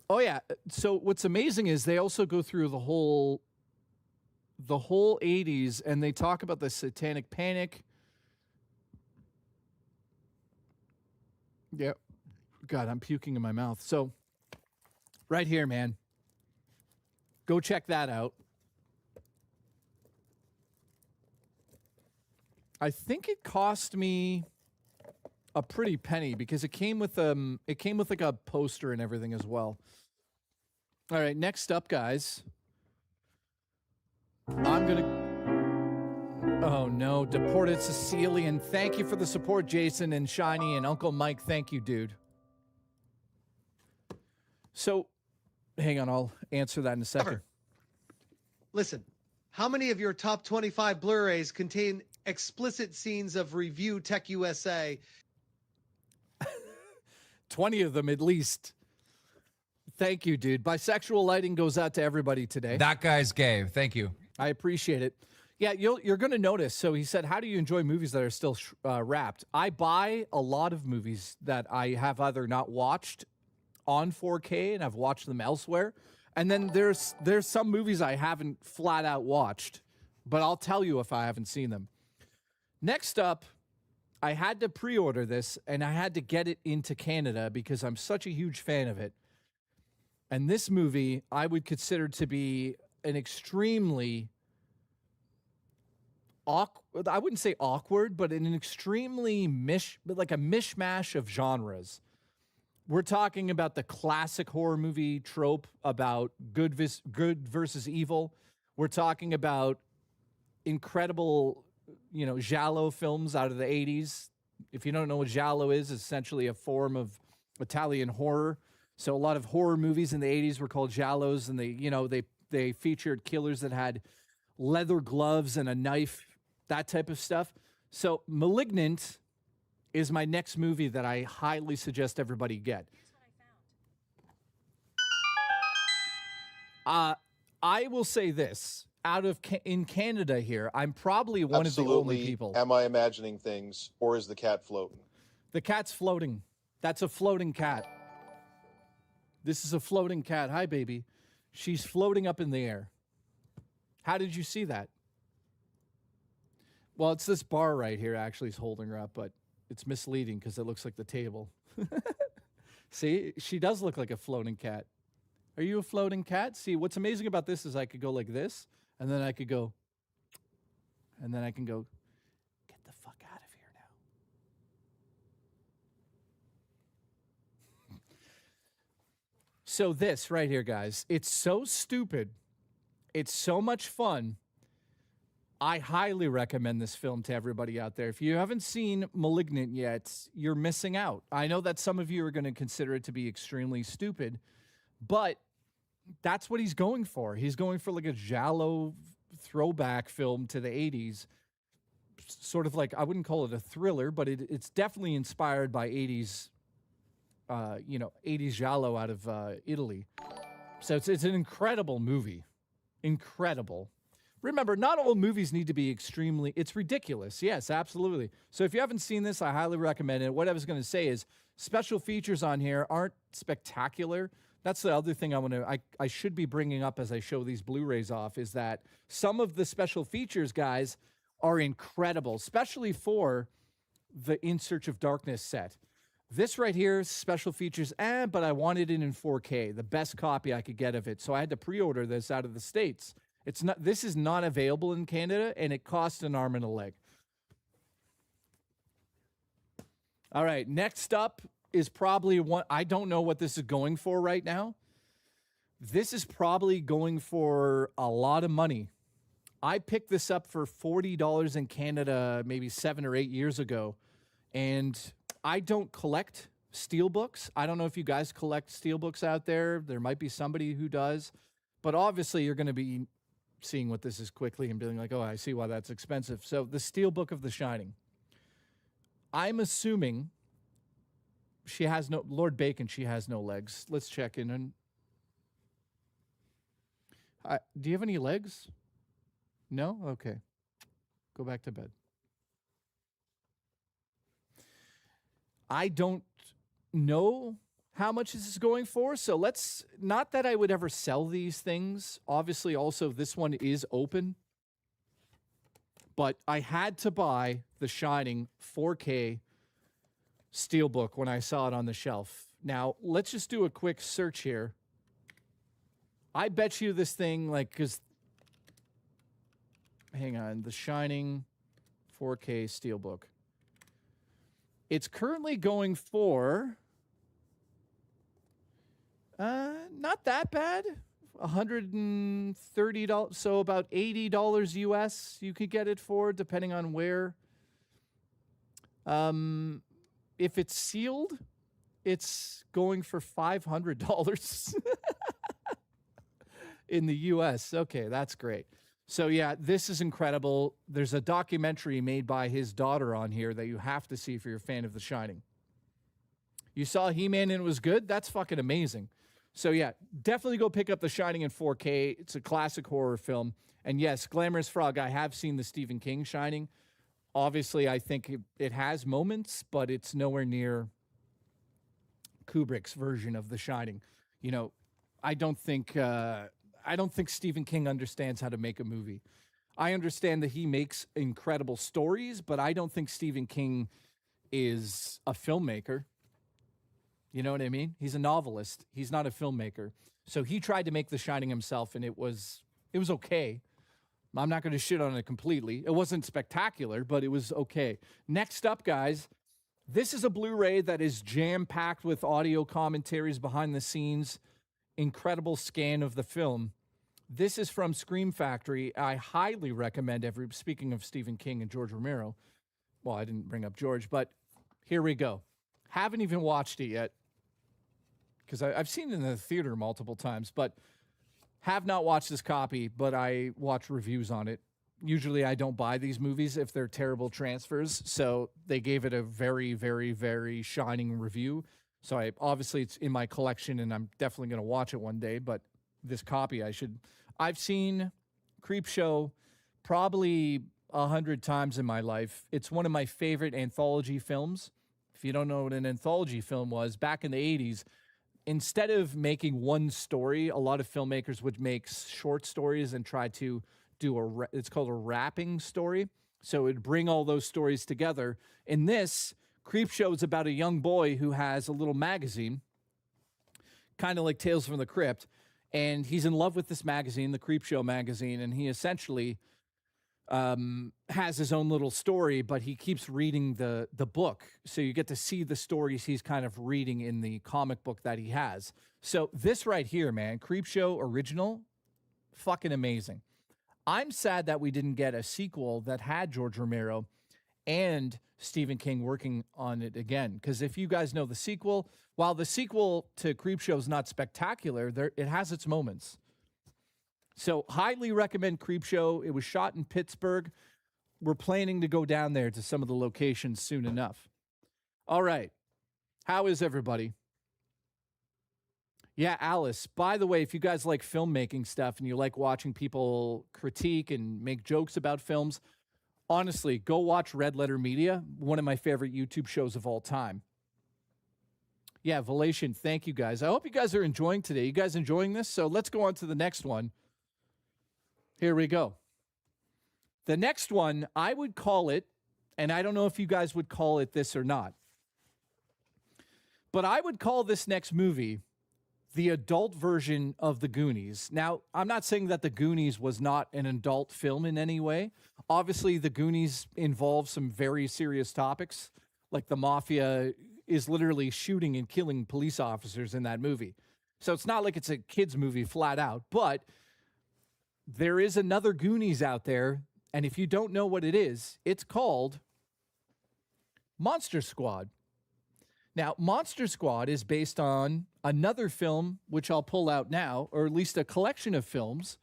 Speaker 1: Oh yeah. So what's amazing is they also go through the whole 80s, and they talk about the Satanic Panic. Yeah. God, I'm puking in my mouth. So Right here, man. Go check that out. I think it cost me a pretty penny because it came with like a poster and everything as well. All right, next up, guys. I'm gonna. Oh no, deported Sicilian. Thank you for the support, Jason and Shiny and Uncle Mike. Thank you, dude. So, hang on, I'll answer that in a second.
Speaker 8: Listen, how many of your top 25 Blu-rays contain explicit scenes of Review Tech USA?
Speaker 1: 20 of them at least. Thank you, dude. Bisexual lighting goes out to everybody today.
Speaker 12: That guy's gay. Thank you.
Speaker 1: I appreciate it. Yeah, you're going to notice. So he said, how do you enjoy movies that are still wrapped? I buy a lot of movies that I have either not watched on 4K and I've watched them elsewhere. And then there's some movies I haven't flat out watched, but I'll tell you if I haven't seen them. Next up, I had to pre-order this and I had to get it into Canada because I'm such a huge fan of it. And this movie I would consider to be an extremely awkward, I wouldn't say awkward, but an extremely like a mishmash of genres. We're talking about the classic horror movie trope about good versus evil. We're talking about incredible, giallo films out of the 80s. If you don't know what giallo is, it's essentially a form of Italian horror. So a lot of horror movies in the 80s were called giallos, and they featured killers that had leather gloves and a knife, that type of stuff. So Malignant is my next movie that I highly suggest everybody get. I will say this. In Canada here, I'm probably one of the only people.
Speaker 13: Am I imagining things, or is the cat floating?
Speaker 1: The cat's floating. That's a floating cat. This is a floating cat. Hi, baby. She's floating up in the air. How did you see that? Well, it's this bar right here actually is holding her up, but it's misleading because it looks like the table. See, she does look like a floating cat. Are you a floating cat? See, what's amazing about this is I could go like this, and then I could go, and then I can go, get the fuck out of here now. So this right here, guys, it's so stupid. It's so much fun. I highly recommend this film to everybody out there. If you haven't seen Malignant yet, you're missing out. I know that some of you are going to consider it to be extremely stupid, but that's what he's going for. He's going for like a giallo throwback film to the 80s. Sort of like, I wouldn't call it a thriller, but it's definitely inspired by 80s, 80s giallo out of Italy. So it's an incredible movie. Incredible. Remember, not all movies need to be extremely, it's ridiculous. Yes, absolutely. So if you haven't seen this, I highly recommend it. What I was going to say is special features on here aren't spectacular. That's the other thing I should be bringing up as I show these Blu-rays off, is that some of the special features, guys, are incredible, especially for the In Search of Darkness set. This right here, special features, but I wanted it in 4K, the best copy I could get of it. So I had to pre-order this out of the States. This is not available in Canada, and it cost an arm and a leg. All right, next up is probably one, I don't know what this is going for right now. This is probably going for a lot of money. I picked this up for $40 in Canada maybe 7 or 8 years ago, and I don't collect steelbooks. I don't know if you guys collect steelbooks out there. There might be somebody who does, but obviously you're going to be seeing what this is quickly and being like, oh, I see why that's expensive. So the Steelbook of The Shining. I'm assuming she has no, Lord Bacon, she has no legs. Let's check in. And do you have any legs? No? Okay. Go back to bed. I don't know how much this is going for. So let's, not that I would ever sell these things. Obviously, also, this one is open. But I had to buy The Shining 4K Steelbook when I saw it on the shelf. Now, let's just do a quick search here I bet you this thing, like, because, hang on, The Shining 4K Steelbook. It's currently going for, not that bad, $130, so about $80 US you could get it for, depending on where. If it's sealed, it's going for $500 in the US. Okay, that's great. So yeah, this is incredible. There's a documentary made by his daughter on here that you have to see if you're a fan of The Shining. You saw He-Man and it was good? That's fucking amazing. So yeah, definitely go pick up The Shining in 4K. It's a classic horror film. And yes, Glamorous Frog, I have seen the Stephen King Shining. Obviously, I think it has moments, but it's nowhere near Kubrick's version of The Shining. You know, I don't think Stephen King understands how to make a movie. I understand that he makes incredible stories, but I don't think Stephen King is a filmmaker. You know what I mean? He's a novelist. He's not a filmmaker. So he tried to make The Shining himself, and it was okay. I'm not going to shit on it completely. It wasn't spectacular, but it was okay. Next up, guys, this is a Blu-ray that is jam-packed with audio commentaries, behind the scenes, incredible scan of the film. This is from Scream Factory. I highly recommend speaking of Stephen King and George Romero. Well, I didn't bring up George, but here we go. Haven't even watched it yet because I've seen it in the theater multiple times, but have not watched this copy, but I watch reviews on it. Usually I don't buy these movies if they're terrible transfers, so they gave it a very, very, very shining review. So obviously it's in my collection, and I'm definitely going to watch it one day, but this copy I've seen Creepshow probably 100 times in my life. It's one of my favorite anthology films. If you don't know what an anthology film was, back in the 80s, instead of making one story, a lot of filmmakers would make short stories and try to do it's called a wrapping story. So it'd bring all those stories together. In this, Creepshow is about a young boy who has a little magazine, kind of like Tales from the Crypt, and he's in love with this magazine, the Creepshow magazine, and he essentially has his own little story, but he keeps reading the book. So you get to see the stories he's kind of reading in the comic book that he has. So this right here, man, Creepshow original, fucking amazing. I'm sad that we didn't get a sequel that had George Romero and Stephen King working on it again. Because if you guys know the sequel, while the sequel to Creepshow is not spectacular, it has its moments. So highly recommend Creepshow. It was shot in Pittsburgh. We're planning to go down there to some of the locations soon enough. All right. How is everybody? Yeah, Alice. By the way, if you guys like filmmaking stuff and you like watching people critique and make jokes about films, honestly, go watch Red Letter Media, one of my favorite YouTube shows of all time. Yeah, Valation, thank you guys. I hope you guys are enjoying today. You guys enjoying this? So let's go on to the next one. Here we go. The next one, I would call it, and I don't know if you guys would call it this or not, but I would call this next movie the adult version of The Goonies. Now, I'm not saying that The Goonies was not an adult film in any way. Obviously, The Goonies involves some very serious topics, like the mafia is literally shooting and killing police officers in that movie. So it's not like it's a kid's movie flat out, but there is another Goonies out there, and if you don't know what it is, it's called Monster Squad. Now, Monster Squad is based on another film, which I'll pull out now, or at least a collection of films,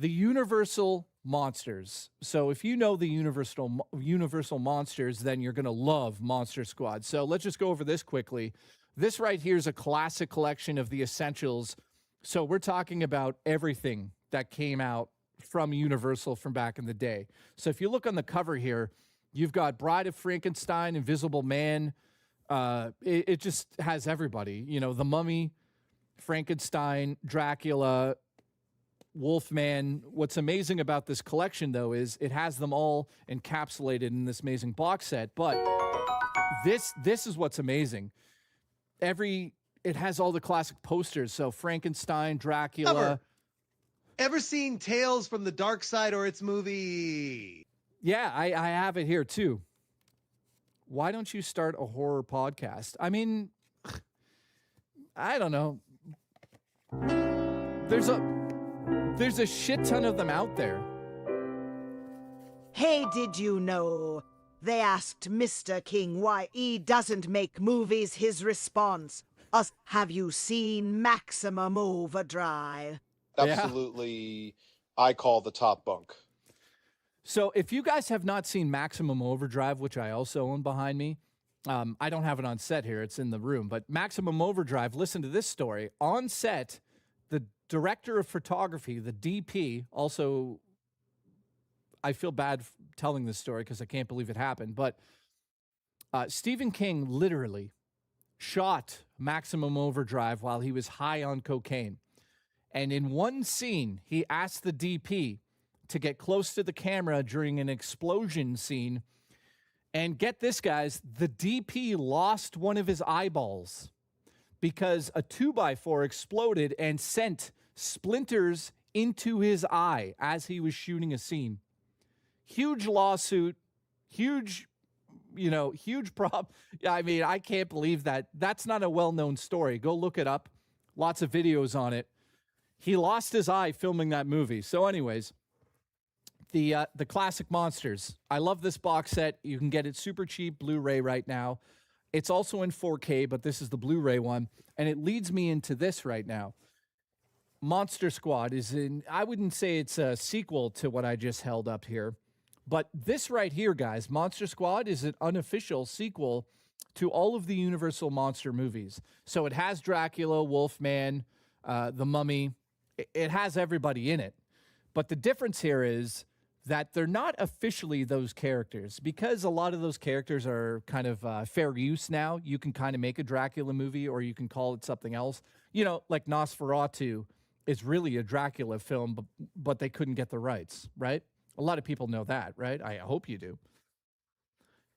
Speaker 1: the Universal Monsters. So if you know the Universal Monsters, then you're going to love Monster Squad. So let's just go over this quickly. This right here is a classic collection of the essentials. So we're talking about everything that came out from Universal from back in the day. So if you look on the cover here, you've got Bride of Frankenstein, Invisible Man. It just has everybody. You know, The Mummy, Frankenstein, Dracula, Wolfman. What's amazing about this collection, though, is it has them all encapsulated in this amazing box set. But this is what's amazing. Every it has all the classic posters. So Frankenstein, Dracula.
Speaker 8: Ever seen Tales from the Dark Side or its movie?
Speaker 1: Yeah, I have it here too. Why don't you start a horror podcast? I mean, I don't know. There's a shit ton of them out there.
Speaker 3: Hey, did you know? They asked Mr. King why he doesn't make movies. His response was, have you seen Maximum Overdrive?
Speaker 13: Absolutely, I call the top bunk.
Speaker 1: So if you guys have not seen Maximum Overdrive, which I also own behind me, I don't have it on set here. It's in the room. But Maximum Overdrive, listen to this story. On set, the director of photography, the DP, also, I feel bad telling this story because I can't believe it happened, but Stephen King literally shot Maximum Overdrive while he was high on cocaine. And in one scene, he asked the DP to get close to the camera during an explosion scene. And get this, guys, the DP lost one of his eyeballs because a 2x4 exploded and sent splinters into his eye as he was shooting a scene. Huge lawsuit, huge problem. Yeah, I mean, I can't believe that. That's not a well-known story. Go look it up. Lots of videos on it. He lost his eye filming that movie. So anyways, the classic monsters. I love this box set. You can get it super cheap, Blu-ray right now. It's also in 4K, but this is the Blu-ray one. And it leads me into this right now. Monster Squad is I wouldn't say it's a sequel to what I just held up here. But this right here, guys, Monster Squad is an unofficial sequel to all of the Universal Monster movies. So it has Dracula, Wolfman, the Mummy. It has everybody in it. But the difference here is that they're not officially those characters, because a lot of those characters are kind of fair use now. You can kind of make a Dracula movie, or you can call it something else. You know, like Nosferatu is really a Dracula film, but they couldn't get the rights, right? A lot of people know that, right? I hope you do.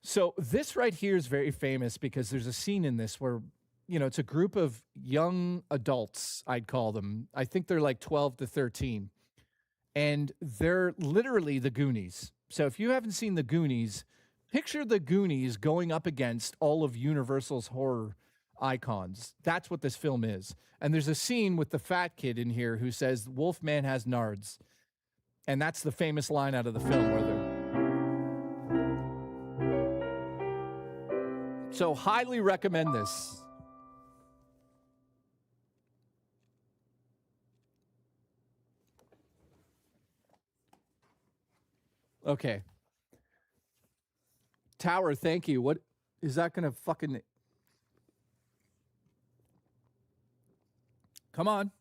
Speaker 1: So this right here is very famous because there's a scene in this where, you know, it's a group of young adults, I'd call them. I think they're like 12 to 13. And they're literally the Goonies. So if you haven't seen the Goonies, picture the Goonies going up against all of Universal's horror icons. That's what this film is. And there's a scene with the fat kid in here who says, Wolfman has nards. And that's the famous line out of the film where they're... So highly recommend this. Okay. Tower, thank you. What is that going to fucking... Come on.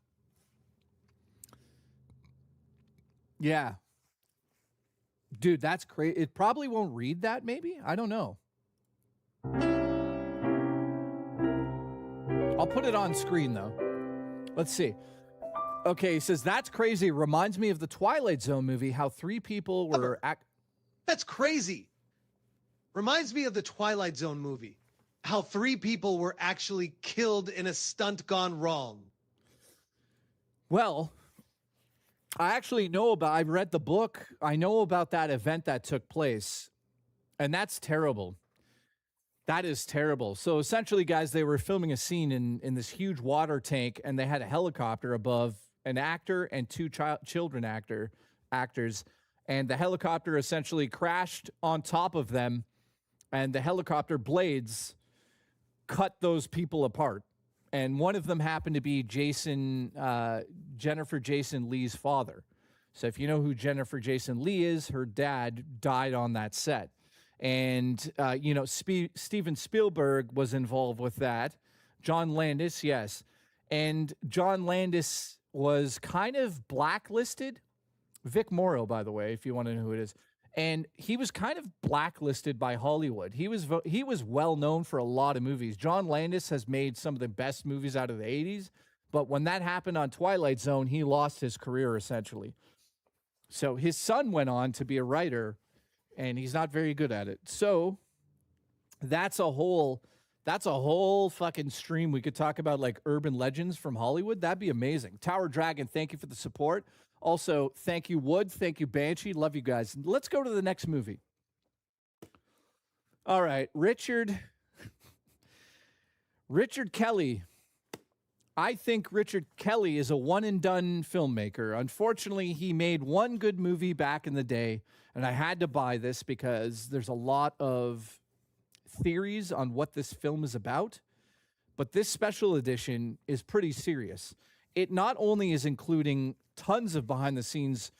Speaker 1: Yeah. Dude, that's crazy. It probably won't read that, maybe? I don't know. I'll put it on screen, though. Let's see. Okay, he says, that's crazy. Reminds me of the Twilight Zone movie, how 3 people were...
Speaker 8: That's crazy. Reminds me of the Twilight Zone movie, how 3 people were actually killed in a stunt gone wrong.
Speaker 1: Well, I actually know about... I read the book. I know about that event that took place, and that's terrible. That is terrible. So essentially, guys, they were filming a scene in this huge water tank, and they had a helicopter above an actor and 2 children actors, and the helicopter essentially crashed on top of them, and the helicopter blades cut those people apart. And one of them happened to be Jennifer Jason Leigh's father. So if you know who Jennifer Jason Leigh is, her dad died on that set. And, you know, Steven Spielberg was involved with that. John Landis, yes. And John Landis was kind of blacklisted. Vic Morrow, by the way, if you want to know who it is. And he was kind of blacklisted by Hollywood. He was well known for a lot of movies. John Landis has made some of the best movies out of the 80s. But when that happened on Twilight Zone, he lost his career, essentially. So his son went on to be a writer, and he's not very good at it. So that's a whole That's a whole fucking stream. We could talk about like urban legends from Hollywood. That'd be amazing. Tower Dragon, thank you for the support. Also, thank you, Wood. Thank you, Banshee. Love you guys. Let's go to the next movie. All right, Richard Kelly. I think Richard Kelly is a one-and-done filmmaker. Unfortunately, he made one good movie back in the day, and I had to buy this because there's a lot of theories on what this film is about, but this special edition is pretty serious. It not only is including tons of behind-the-scenes,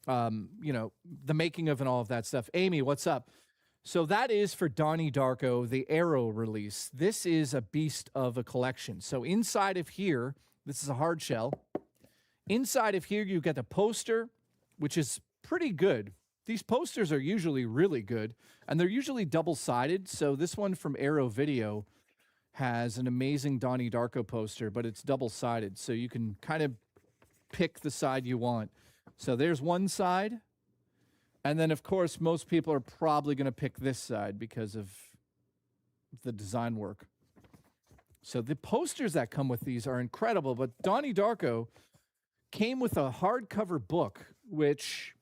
Speaker 1: the making of and all of that stuff. Amy, what's up? So that is for Donnie Darko, the Arrow release. This is a beast of a collection. So inside of here, this is a hard shell. Inside of here, you get the poster, which is pretty good. These posters are usually really good, and they're usually double-sided. So this one from Arrow Video has an amazing Donnie Darko poster, but it's double-sided, so you can kind of pick the side you want. So there's one side. And then, of course, most people are probably going to pick this side because of the design work. So the posters that come with these are incredible. But Donnie Darko came with a hardcover book, which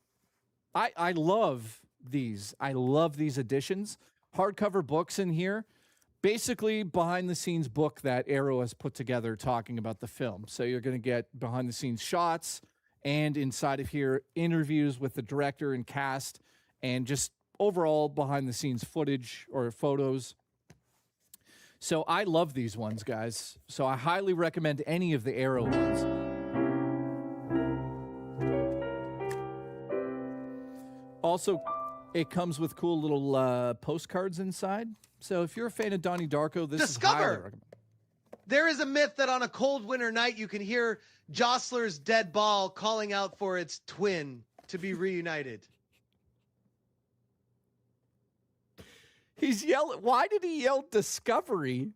Speaker 1: I love these. I love these editions. Hardcover books in here. Basically, behind-the-scenes book that Arrow has put together talking about the film. So you're going to get behind-the-scenes shots, and inside of here, interviews with the director and cast, and just overall behind-the-scenes footage or photos. So I love these ones, guys. So I highly recommend any of the Arrow ones. Also, it comes with cool little postcards inside. So if you're a fan of Donnie Darko, this is highly recommended.
Speaker 8: There is a myth that on a cold winter night, you can hear Jostler's dead ball calling out for its twin to be reunited.
Speaker 1: He's yelling. Why did he yell Discovery?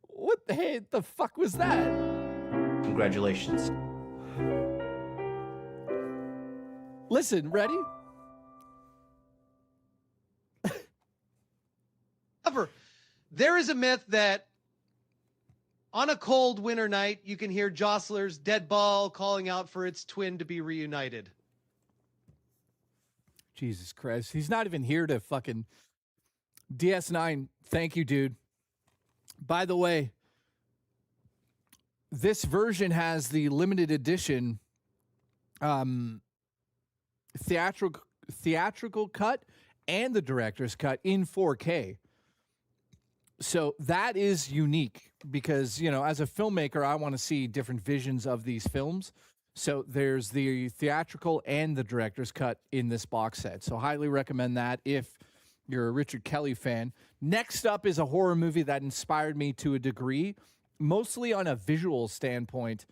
Speaker 1: What the fuck was that?
Speaker 2: Congratulations.
Speaker 1: Listen, ready?
Speaker 8: However, there is a myth that on a cold winter night, you can hear Jostler's dead ball calling out for its twin to be reunited.
Speaker 1: Jesus Christ. He's not even here to fucking... DS9, thank you, dude. By the way, this version has the limited edition theatrical cut and the director's cut in 4K. So that is unique because, as a filmmaker, I want to see different visions of these films. So there's the theatrical and the director's cut in this box set. So highly recommend that if you're a Richard Kelly fan. Next up is a horror movie that inspired me to a degree, mostly on a visual standpoint.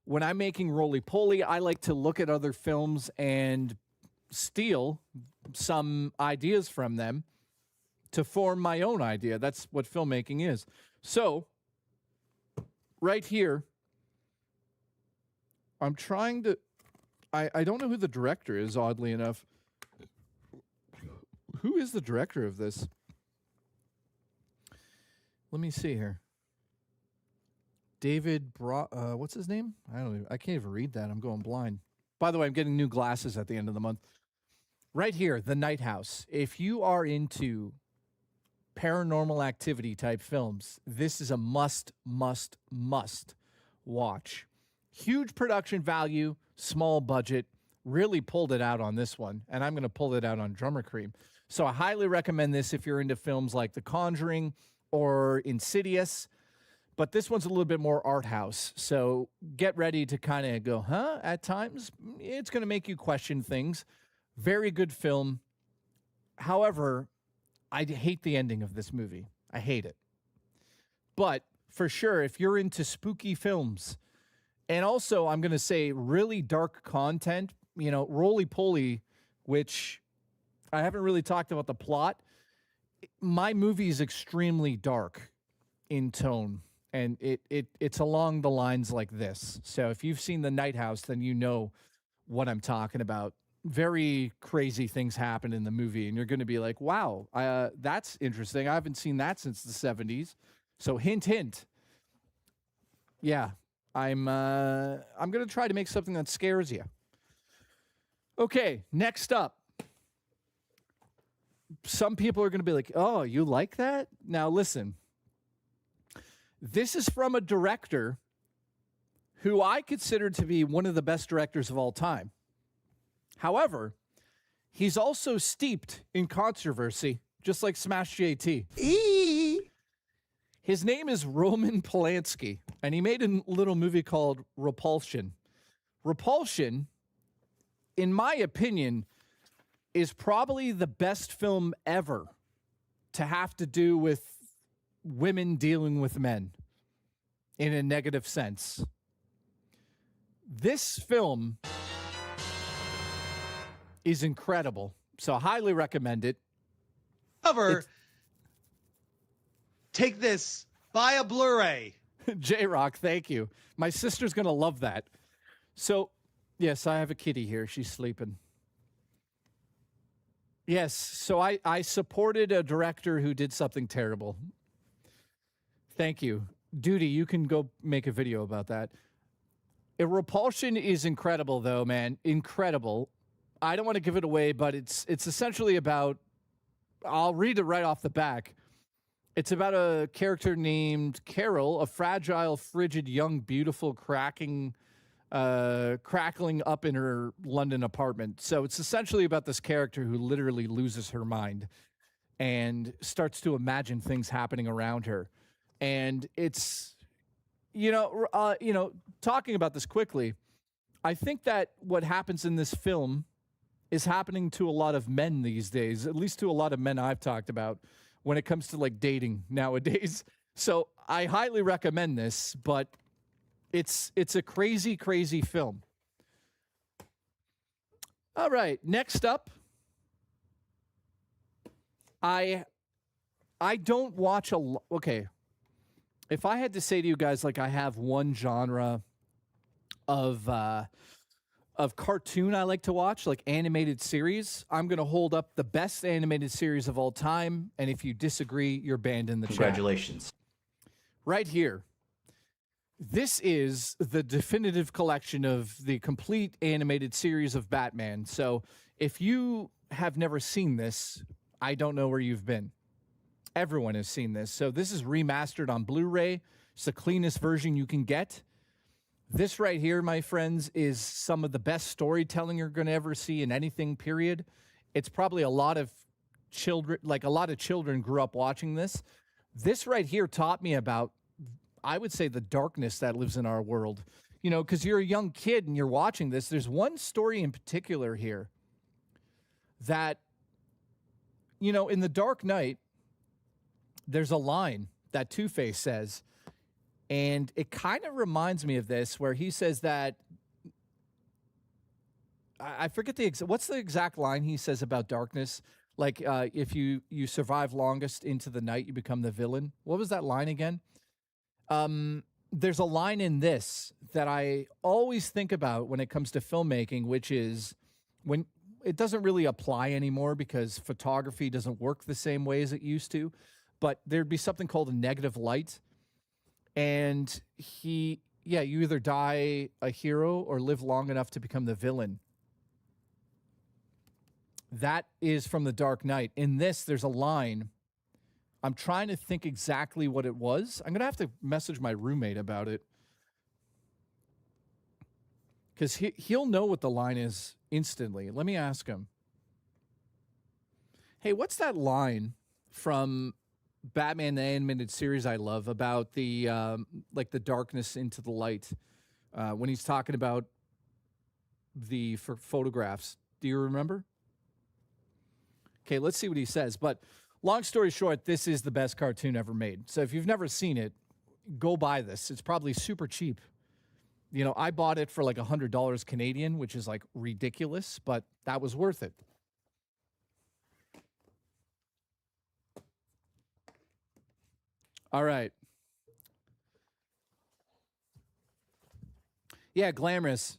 Speaker 1: When I'm making roly-poly, I like to look at other films and steal some ideas from them to form my own idea. That's what filmmaking is. So, right here, I'm trying to... I don't know who the director is, oddly enough. Who is the director of this? Let me see here. David what's his name? I can't even read that. I'm going blind. By the way, I'm getting new glasses at the end of the month. Right here, The Night House. If you are into paranormal activity type films, this is a must watch. Huge production value, small budget. Really pulled it out on this one, and I'm going to pull it out on Drummer Cream. So I highly recommend this if you're into films like The Conjuring or Insidious. But this one's a little bit more art house. So get ready to kind of go, huh? At times, it's going to make you question things. Very good film. However, I hate the ending of this movie. I hate it. But for sure, if you're into spooky films, and also I'm going to say really dark content, roly-poly, which I haven't really talked about the plot. My movie is extremely dark in tone, and it's along the lines like this. So if you've seen The Night House, then you know what I'm talking about. very crazy things happen in the movie, and you're going to be like, wow, that's interesting. I haven't seen that since the 70s. So hint, hint. Yeah, I'm going to try to make something that scares you. Okay, next up. Some people are going to be like, oh, you like that? Now listen. This is from a director who I consider to be one of the best directors of all time. However, he's also steeped in controversy, just like Smash JT. His name is Roman Polanski, and he made a little movie called Repulsion. Repulsion, in my opinion, is probably the best film ever to have to do with women dealing with men in a negative sense. This film is incredible, so I highly recommend it.
Speaker 8: Cover. Take this. Buy a Blu-ray.
Speaker 1: J-Rock, thank you. My sister's going to love that. So, yes, I have a kitty here. She's sleeping. Yes, so I supported a director who did something terrible. Thank you. Duty, you can go make a video about that. Repulsion is incredible, though, man. Incredible. I don't want to give it away, but it's essentially about, I'll read it right off the back. It's about a character named Carol, a fragile, frigid, young, beautiful, crackling up in her London apartment. So it's essentially about this character who literally loses her mind and starts to imagine things happening around her. And it's, talking about this quickly, I think that what happens in this film is happening to a lot of men these days, at least to a lot of men I've talked about when it comes to like dating nowadays. So I highly recommend this, but it's a crazy, crazy film. All right, next up, I don't watch okay. If I had to say to you guys, like, I have one genre of cartoon I like to watch, like animated series, I'm going to hold up the best animated series of all time. And if you disagree, you're banned in the chat.
Speaker 2: Congratulations.
Speaker 1: Right here. This is the definitive collection of the complete animated series of Batman. So if you have never seen this, I don't know where you've been. Everyone has seen this. So this is remastered on Blu-ray. It's the cleanest version you can get. This right here, my friends, is some of the best storytelling you're going to ever see in anything, period. It's probably a lot of children grew up watching this. This right here taught me about, I would say, the darkness that lives in our world. You know, because you're a young kid and you're watching this. There's one story in particular here that, you know, in The Dark Knight, there's a line that Two-Face says, and it kind of reminds me of this, where he says that, I forget what's the exact line he says about darkness? Like, if you survive longest into the night, you become the villain. What was that line again? There's a line in this that I always think about when it comes to filmmaking, which is when it doesn't really apply anymore because photography doesn't work the same way as it used to. But there'd be something called a negative light. And you either die a hero or live long enough to become the villain. That is from The Dark Knight. In this, there's a line. I'm trying to think exactly what it was. I'm going to have to message my roommate about it. Because he'll know what the line is instantly. Let me ask him. Hey, what's that line from Batman the Animated Series I love about the the darkness into the light when he's talking about the photographs? Do you remember? Okay, let's see what he says. But long story short, this is the best cartoon ever made. So if you've never seen it, go buy this. It's probably super cheap. You know, I bought it for like $100 Canadian, which is like ridiculous, but that was worth it. All right. Yeah, Glamorous.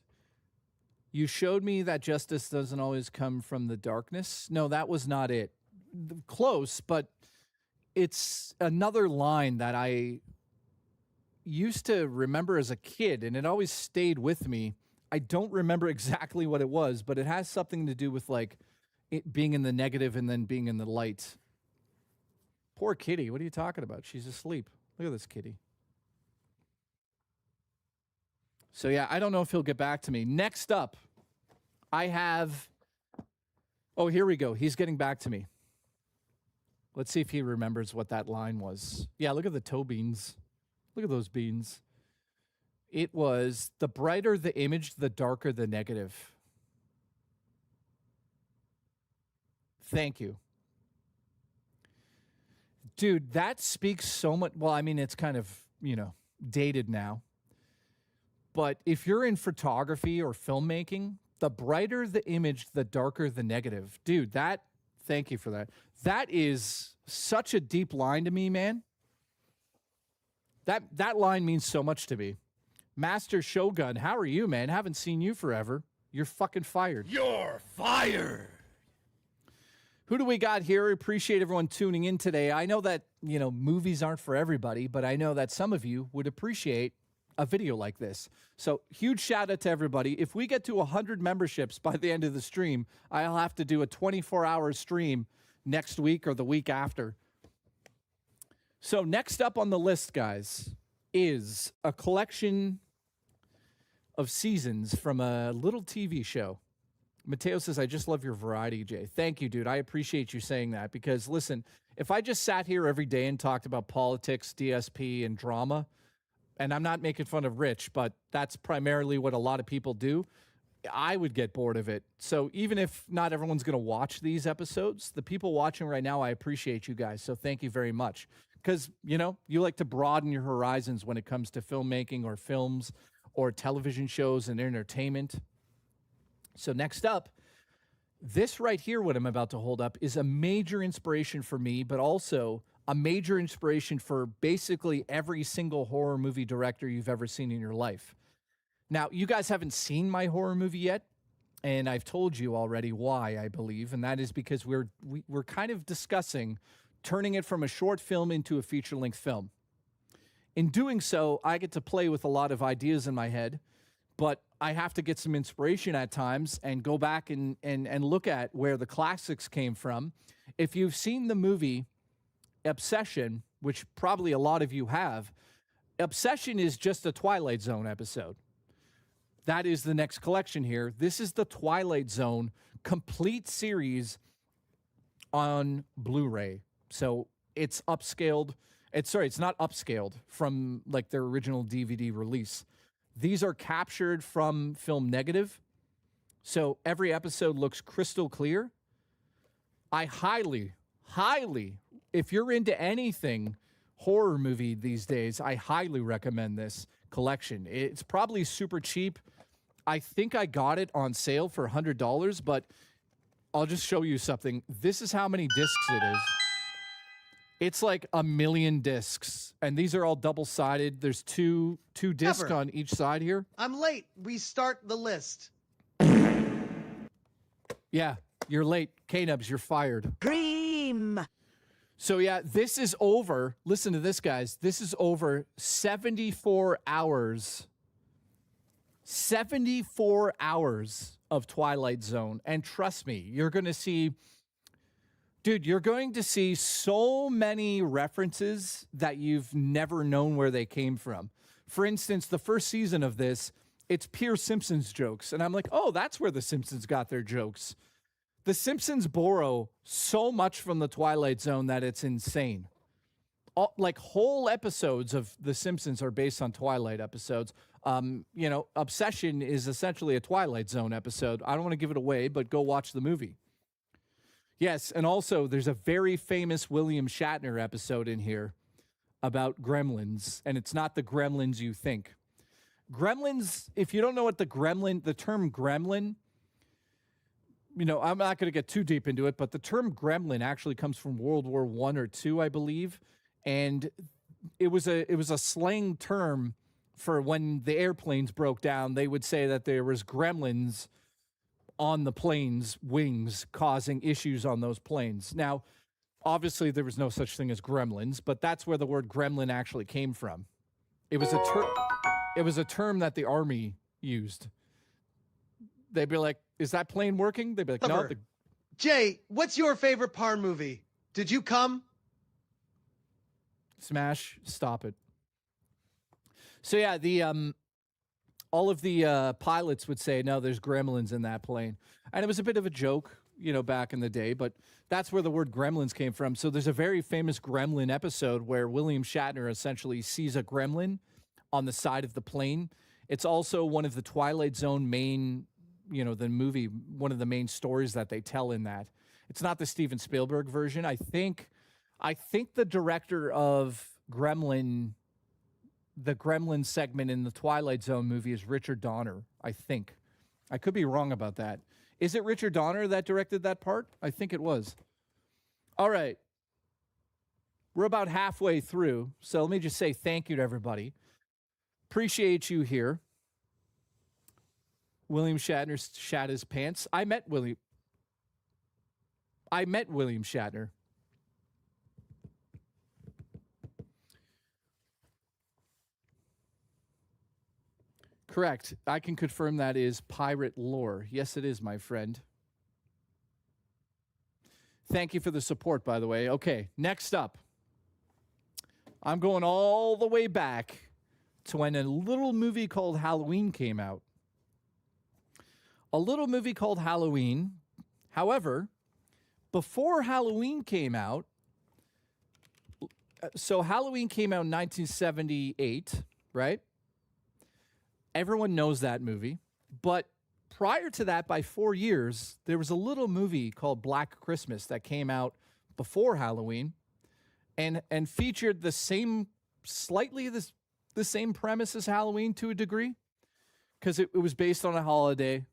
Speaker 1: You showed me that justice doesn't always come from the darkness. No, that was not it. Close, but it's another line that I used to remember as a kid, and it always stayed with me. I don't remember exactly what it was, but it has something to do with like it being in the negative and then being in the light. Poor kitty. What are you talking about? She's asleep. Look at this kitty. So, yeah, I don't know if he'll get back to me. Next up, I have... Oh, here we go. He's getting back to me. Let's see if he remembers what that line was. Yeah, look at the toe beans. Look at those beans. It was, the brighter the image, the darker the negative. Thank you. Dude, that speaks so much. Well, I mean, it's kind of, dated now. But if you're in photography or filmmaking, the brighter the image, the darker the negative. Dude, thank you for that. That is such a deep line to me, man. That line means so much to me. Master Shogun, how are you, man? Haven't seen you forever. You're fucking fired.
Speaker 11: You're fired.
Speaker 1: Who do we got here? I appreciate everyone tuning in today. I know that, movies aren't for everybody, but I know that some of you would appreciate a video like this. So huge shout out to everybody. If we get to 100 memberships by the end of the stream, I'll have to do a 24-hour stream next week or the week after. So next up on the list, guys, is a collection of seasons from a little TV show. Mateo says, I just love your variety, Jay. Thank you, dude. I appreciate you saying that because, listen, if I just sat here every day and talked about politics, DSP, and drama, and I'm not making fun of Rich, but that's primarily what a lot of people do, I would get bored of it. So even if not everyone's going to watch these episodes, the people watching right now, I appreciate you guys. So thank you very much. Because, you like to broaden your horizons when it comes to filmmaking or films or television shows and entertainment. So next up, this right here, what I'm about to hold up, is a major inspiration for me, but also a major inspiration for basically every single horror movie director you've ever seen in your life. Now, you guys haven't seen my horror movie yet, and I've told you already why, I believe, and that is because we're kind of discussing turning it from a short film into a feature-length film. In doing so, I get to play with a lot of ideas in my head, but I have to get some inspiration at times and go back and look at where the classics came from. If you've seen the movie Obsession, which probably a lot of you have, Obsession is just a Twilight Zone episode. That is the next collection here. This is the Twilight Zone complete series on Blu-ray. So it's upscaled. It's not upscaled from like their original DVD release. These are captured from film negative. So every episode looks crystal clear. I highly, if you're into anything horror movie these days, I highly recommend this collection. It's probably super cheap. I think I got it on sale for $100, but I'll just show you something. This is how many discs it is. It's like 1 million discs, and these are all double-sided. There's two discs
Speaker 8: Never.
Speaker 1: on each side here.
Speaker 8: I'm late. We start the list.
Speaker 1: Yeah, you're late. K-Nubs, you're fired.
Speaker 3: Cream.
Speaker 1: So yeah, this is over. Listen to this, guys. This is over 74 hours. 74 hours of Twilight Zone. And trust me, you're going to see... Dude, you're going to see so many references that you've never known where they came from. For instance, the first season of this, it's pure Simpsons jokes. And I'm like, oh, that's where the Simpsons got their jokes. The Simpsons borrow so much from the Twilight Zone that it's insane. Like whole episodes of The Simpsons are based on Twilight episodes. Obsession is essentially a Twilight Zone episode. I don't want to give it away, but go watch the movie. Yes, and also there's a very famous William Shatner episode in here about gremlins, and it's not the gremlins you think. Gremlins, if you don't know what the term gremlin, I'm not going to get too deep into it, but the term gremlin actually comes from World War I or II, I believe, and it was a slang term for when the airplanes broke down. They would say that there was gremlins on the plane's wings, causing issues on those planes. Now, obviously, there was no such thing as gremlins, but that's where the word gremlin actually came from. It was a term that the Army used. They'd be like, "Is that plane working?" They'd be like, "No."
Speaker 8: Jay, what's your favorite Parn movie? Did you come?
Speaker 1: Smash, stop it. So yeah, the all of the pilots would say, "No, there's gremlins in that plane," and it was a bit of a joke, you know, back in the day. But that's where the word gremlins came from. So there's a very famous Gremlin episode where William Shatner essentially sees a gremlin on the side of the plane. It's also one of the Twilight Zone main, you know, the movie, one of the main stories that they tell in that. It's not the Steven Spielberg version. I think the director of Gremlin, the Gremlin segment in the Twilight Zone movie is Richard Donner, I think. I could be wrong about that. Is it Richard Donner that directed that part? I think it was. All right. We're about halfway through, so let me just say thank you to everybody. Appreciate you here. William Shatner shat his pants. I met William Shatner. Correct. I can confirm that is pirate lore. Yes, it is, my friend. Thank you for the support, by the way. Okay, next up. I'm going all the way back to when a little movie called Halloween came out. A little movie called Halloween. However, before Halloween came out, so Halloween came out in 1978, right? Everyone knows that movie. But prior to that, by 4 years, there was a little movie called Black Christmas that came out before Halloween and featured the same, slightly the same premise as Halloween to a degree, because it was based on a holiday,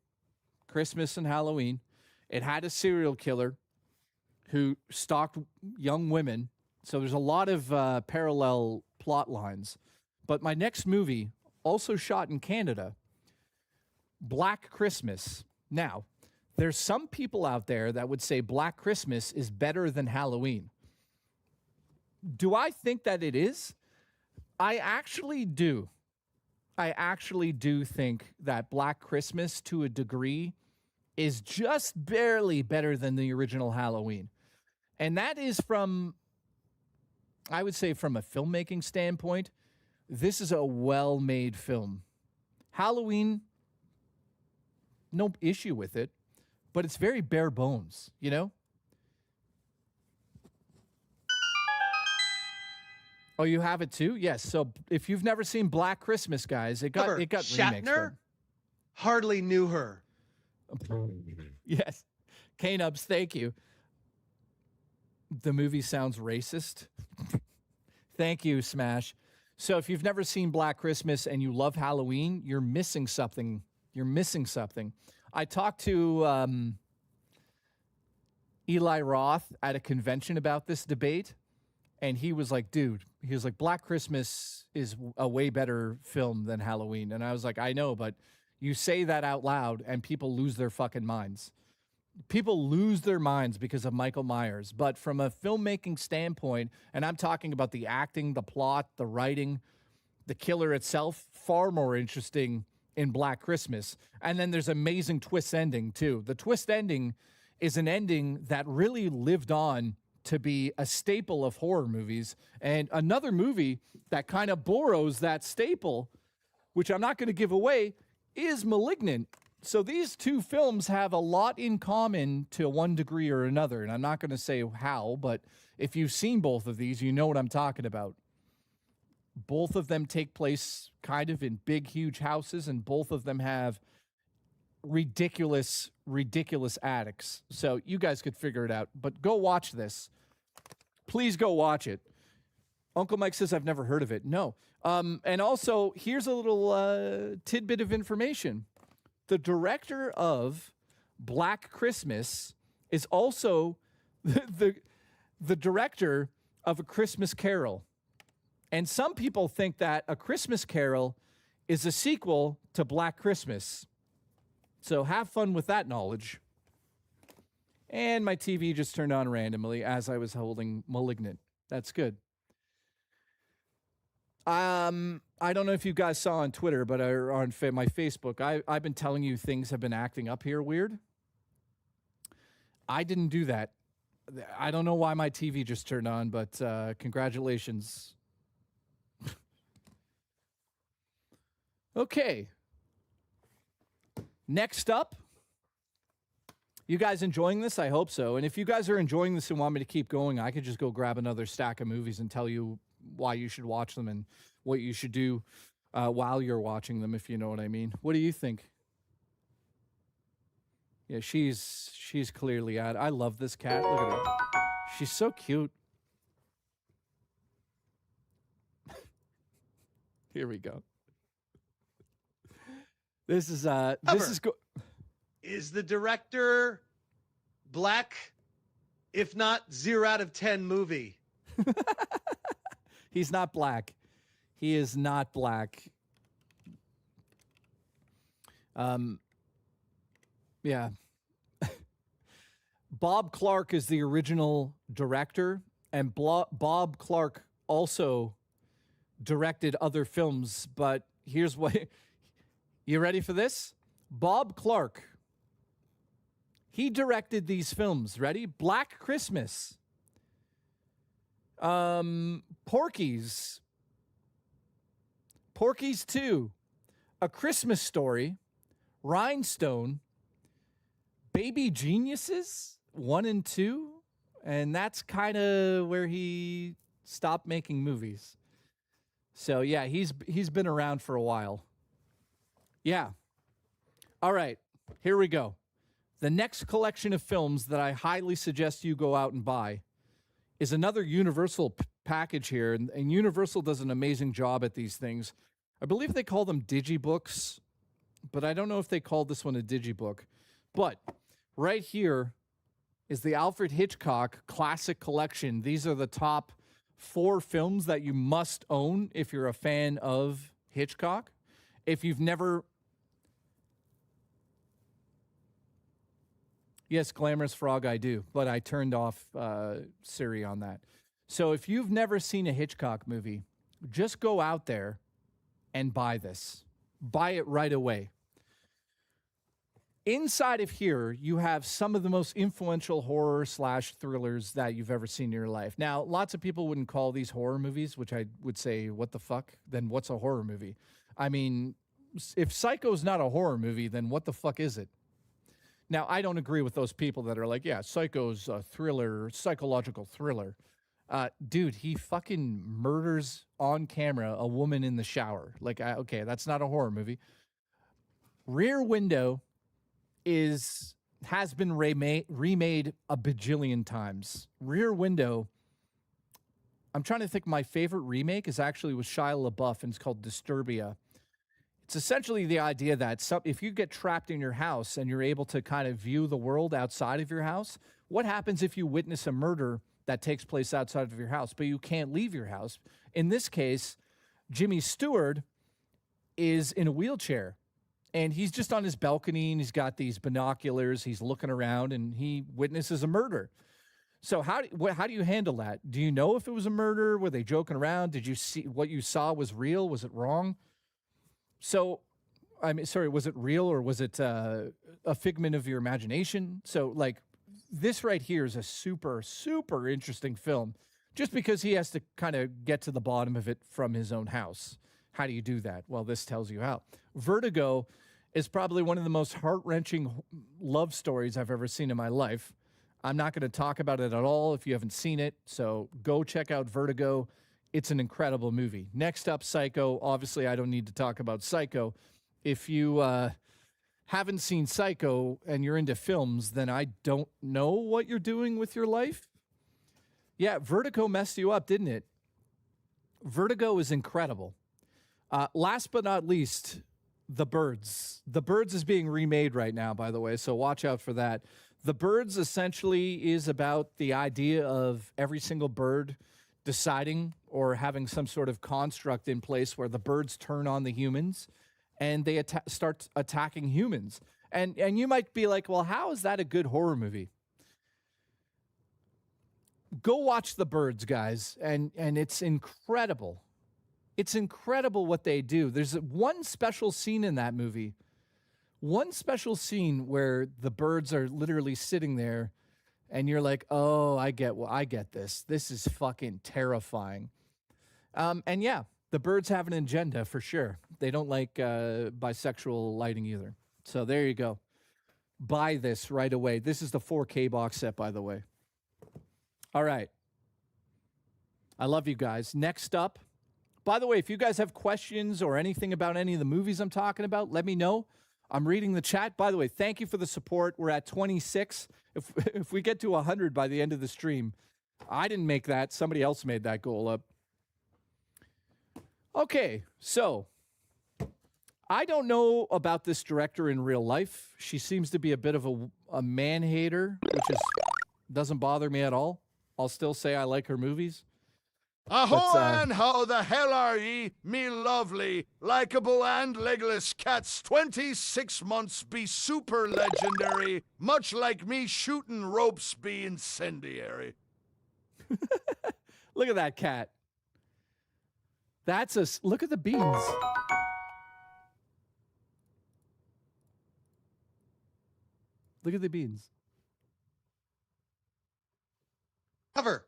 Speaker 1: Christmas and Halloween. It had a serial killer who stalked young women. So there's a lot of parallel plot lines. But my next movie, also shot in Canada, Black Christmas. Now, there's some people out there that would say Black Christmas is better than Halloween. Do I think that it is? I actually do. I actually do think that Black Christmas, to a degree, is just barely better than the original Halloween. And that is from, I would say, from a filmmaking standpoint, this is a well-made film. Halloween, no issue with it, but it's very bare bones, you know? Oh, you have it too? Yes. So if you've never seen Black Christmas, guys, it got remakes.
Speaker 8: Shatner hardly knew her.
Speaker 1: Yes. K-Nubs, thank you. The movie sounds racist. Thank you, Smash. So if you've never seen Black Christmas and you love Halloween, you're missing something. You're missing something. I talked to Eli Roth at a convention about this debate, and he was like, dude, he was like, Black Christmas is a way better film than Halloween. And I was like, I know, but you say that out loud and people lose their fucking minds. People lose their minds because of Michael Myers. But from a filmmaking standpoint, and I'm talking about the acting, the plot, the writing, the killer itself, far more interesting in Black Christmas. And then there's amazing twist ending too. The twist ending is an ending that really lived on to be a staple of horror movies. And another movie that kind of borrows that staple, which I'm not going to give away, is Malignant. So these two films have a lot in common to one degree or another, and I'm not going to say how, but if you've seen both of these, you know what I'm talking about. Both of them take place kind of in big, huge houses, and both of them have ridiculous attics. So you guys could figure it out, but go watch this. Please go watch it. Uncle Mike says, I've never heard of it. No. And also, here's a little tidbit of information. The director of Black Christmas is also the director of A Christmas Carol. And some people think that A Christmas Carol is a sequel to Black Christmas. So have fun with that knowledge. And my TV just turned on randomly as I was holding Malignant. That's good. I don't know if you guys saw on Twitter, but or on my Facebook, I've been telling you things have been acting up here weird. I didn't do that. I don't know why my TV just turned on, but congratulations. Okay. Next up. You guys enjoying this? I hope so. And if you guys are enjoying this and want me to keep going, I could just go grab another stack of movies and tell you why you should watch them and what you should do while you're watching them, if you know what I mean. What do you think? Yeah, she's clearly at. I love this cat. Look at her. She's so cute. Here we go. This is
Speaker 8: Is the director black? If not, 0 out of 10 movie.
Speaker 1: He's not black. He is not black. Yeah. Bob Clark is the original director, and Bob Clark also directed other films, but here's what... You ready for this? Bob Clark. He directed these films. Ready? Black Christmas. Porky's. Porky's 2. A Christmas Story. Rhinestone. Baby Geniuses 1 and 2. And that's kind of where he stopped making movies. So yeah, he's been around for a while. Yeah. All right. Here we go. The next collection of films that I highly suggest you go out and buy is another Universal package here. And Universal does an amazing job at these things. I believe they call them digibooks, but I don't know if they called this one a digibook. But right here is the Alfred Hitchcock Classic Collection. These are the top 4 films that you must own if you're a fan of Hitchcock. If you've never... Yes, Glamorous Frog, I do, but I turned off Siri on that. So if you've never seen a Hitchcock movie, just go out there and buy this. Buy it right away. Inside of here, you have some of the most influential horror / thrillers that you've ever seen in your life. Now, lots of people wouldn't call these horror movies, which I would say, what the fuck? Then what's a horror movie? I mean, if Psycho's not a horror movie, then what the fuck is it? Now, I don't agree with those people that are like, yeah, Psycho's a thriller, psychological thriller. Dude, he fucking murders on camera a woman in the shower. Like, okay, that's not a horror movie. Rear Window has been remade a bajillion times. Rear Window, I'm trying to think, my favorite remake is actually with Shia LaBeouf, and it's called Disturbia. It's essentially the idea that if you get trapped in your house and you're able to kind of view the world outside of your house, what happens if you witness a murder that takes place outside of your house, but you can't leave your house? In this case, Jimmy Stewart is in a wheelchair, and he's just on his balcony, and he's got these binoculars. He's looking around, and he witnesses a murder. So how do you handle that? Do you know if it was a murder? Were they joking around? Did you see what you saw was real? Was it wrong? So, I mean, sorry, was it real, or was it a figment of your imagination? So, like, this right here is a super, super interesting film, just because he has to kind of get to the bottom of it from his own house. How do you do that? Well, this tells you how. Vertigo is probably one of the most heart-wrenching love stories I've ever seen in my life. I'm not going to talk about it at all if you haven't seen it, so go check out Vertigo. It's an incredible movie. Next up, Psycho. Obviously, I don't need to talk about Psycho. If you haven't seen Psycho and you're into films, then I don't know what you're doing with your life. Yeah, Vertigo messed you up, didn't it? Vertigo is incredible. Last but not least, The Birds. The Birds is being remade right now, by the way, so watch out for that. The Birds essentially is about the idea of every single bird deciding or having some sort of construct in place where the birds turn on the humans and they start attacking humans. And you might be like, well, how is that a good horror movie? Go watch The Birds, guys, and it's incredible. It's incredible what they do. There's one special scene in that movie. One special scene where the birds are literally sitting there and you're like, "Oh, I get this. This is fucking terrifying." And yeah, the birds have an agenda for sure. They don't like bisexual lighting either. So there you go. Buy this right away. This is the 4K box set, by the way. All right. I love you guys. Next up, by the way, if you guys have questions or anything about any of the movies I'm talking about, let me know. I'm reading the chat. By the way, thank you for the support. We're at 26. If we get to 100 by the end of the stream, I didn't make that. Somebody else made that goal up. Okay, so I don't know about this director in real life. She seems to be a bit of a man-hater, which doesn't bother me at all. I'll still say I like her movies.
Speaker 12: Ahoy, and how the hell are ye, me lovely, likeable and legless cats? 26 months be super legendary, much like me shooting ropes be incendiary.
Speaker 1: Look at that cat. Look at the beans. Look at the beans.
Speaker 8: Cover.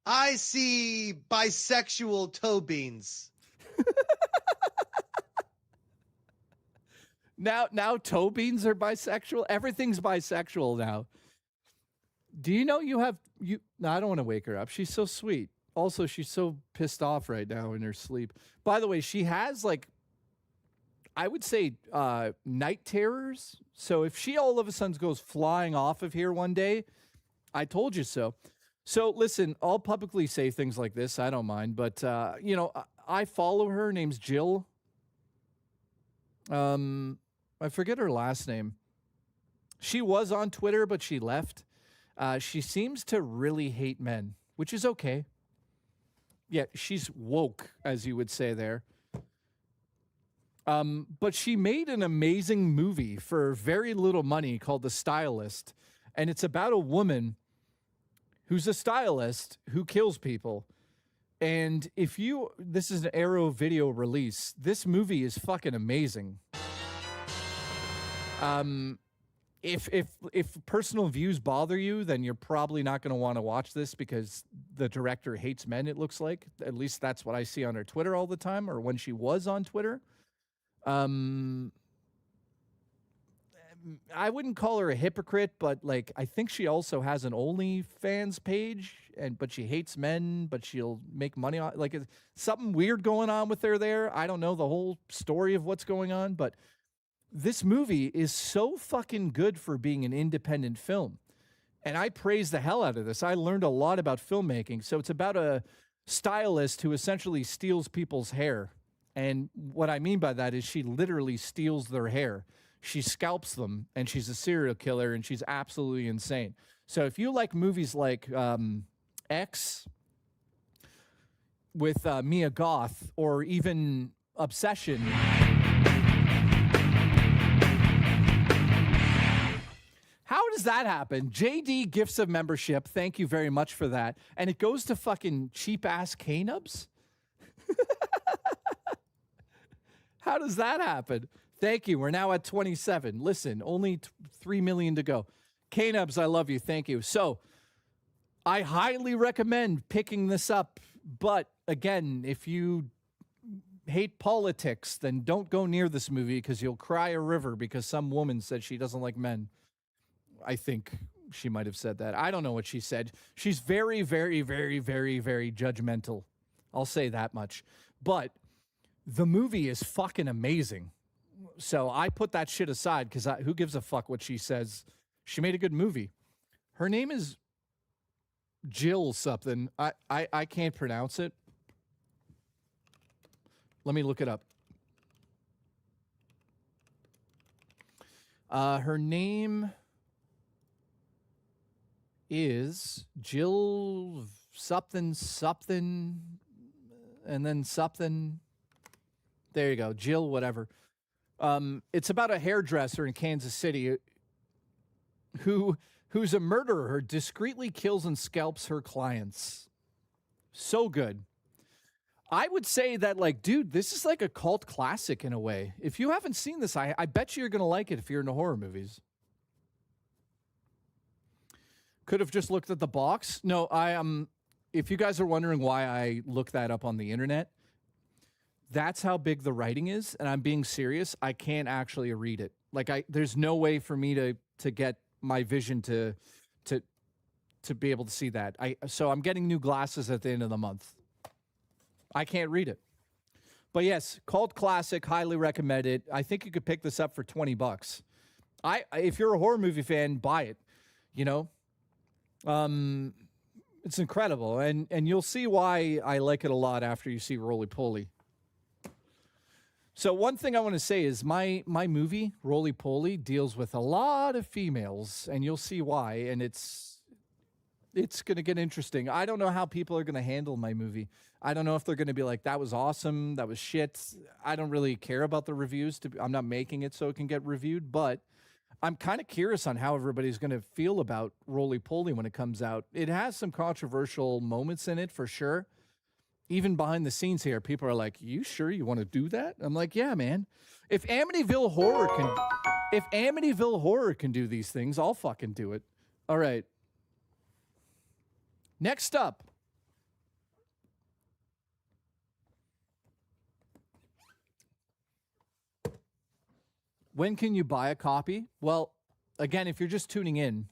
Speaker 8: I see bisexual toe beans.
Speaker 1: Now toe beans are bisexual. Everything's bisexual now. Do you know no, I don't want to wake her up. She's so sweet. Also, she's so pissed off right now in her sleep. By the way, she has I would say night terrors. So if she all of a sudden goes flying off of here one day, I told you so. So listen, I'll publicly say things like this. I don't mind, but I follow her. Her name's Jill. I forget her last name. She was on Twitter, but she left. She seems to really hate men, which is okay. Yeah, she's woke, as you would say there. But she made an amazing movie for very little money called The Stylist, and it's about a woman who's a stylist who kills people. And this is an Arrow video release. This movie is fucking amazing. If personal views bother you, then you're probably not going to want to watch this because the director hates men, it looks like. At least that's what I see on her Twitter all the time, or when she was on Twitter. I wouldn't call her a hypocrite, but I think she also has an OnlyFans page, but she hates men, but she'll make money on something weird going on with her there. I don't know the whole story of what's going on, but this movie is so fucking good for being an independent film. And I praise the hell out of this. I learned a lot about filmmaking. So it's about a stylist who essentially steals people's hair. And what I mean by that is she literally steals their hair. She scalps them, and she's a serial killer, and she's absolutely insane. So if you like movies like X with Mia Goth, or even Obsession, how does that happen? JD gifts of membership. Thank you very much for that. And it goes to fucking cheap-ass K-Nubs? How does that happen? Thank you. We're now at 27. Listen, only 3 million to go. K-Nubs, I love you. Thank you. So I highly recommend picking this up. But again, if you hate politics, then don't go near this movie because you'll cry a river because some woman said she doesn't like men. I think she might have said that. I don't know what she said. She's very, very, very, very, very judgmental. I'll say that much. But the movie is fucking amazing. So I put that shit aside because who gives a fuck what she says? She made a good movie. Her name is Jill something. I can't pronounce it. Let me look it up. Her name is Jill something, and then something. There you go. Jill whatever. It's about a hairdresser in Kansas City who's a murderer, discreetly kills and scalps her clients. So good. I would say that, like, dude, this is like a cult classic in a way. If you haven't seen this, I bet you're going to like it if you're into horror movies. Could have just looked at the box. No, if you guys are wondering why I looked that up on the internet, that's how big the writing is, and I'm being serious. I can't actually read it. Like, there's no way for me to get my vision to be able to see that. So I'm getting new glasses at the end of the month. I can't read it. But yes, cult classic, highly recommend it. I think you could pick this up for $20. If you're a horror movie fan, buy it. You know? It's incredible, and you'll see why I like it a lot after you see Roly Poly. So one thing I want to say is my movie, Roly Poly, deals with a lot of females, and you'll see why, and it's going to get interesting. I don't know how people are going to handle my movie. I don't know if they're going to be like, that was awesome, that was shit. I don't really care about the reviews. I'm not making it so it can get reviewed, but I'm kind of curious on how everybody's going to feel about Roly Poly when it comes out. It has some controversial moments in it, for sure. Even behind the scenes here, people are like, you sure you want to do that? I'm like, yeah, man. If Amityville Horror can do these things, I'll fucking do it. All right. Next up. When can you buy a copy? Well, again, if you're just tuning in,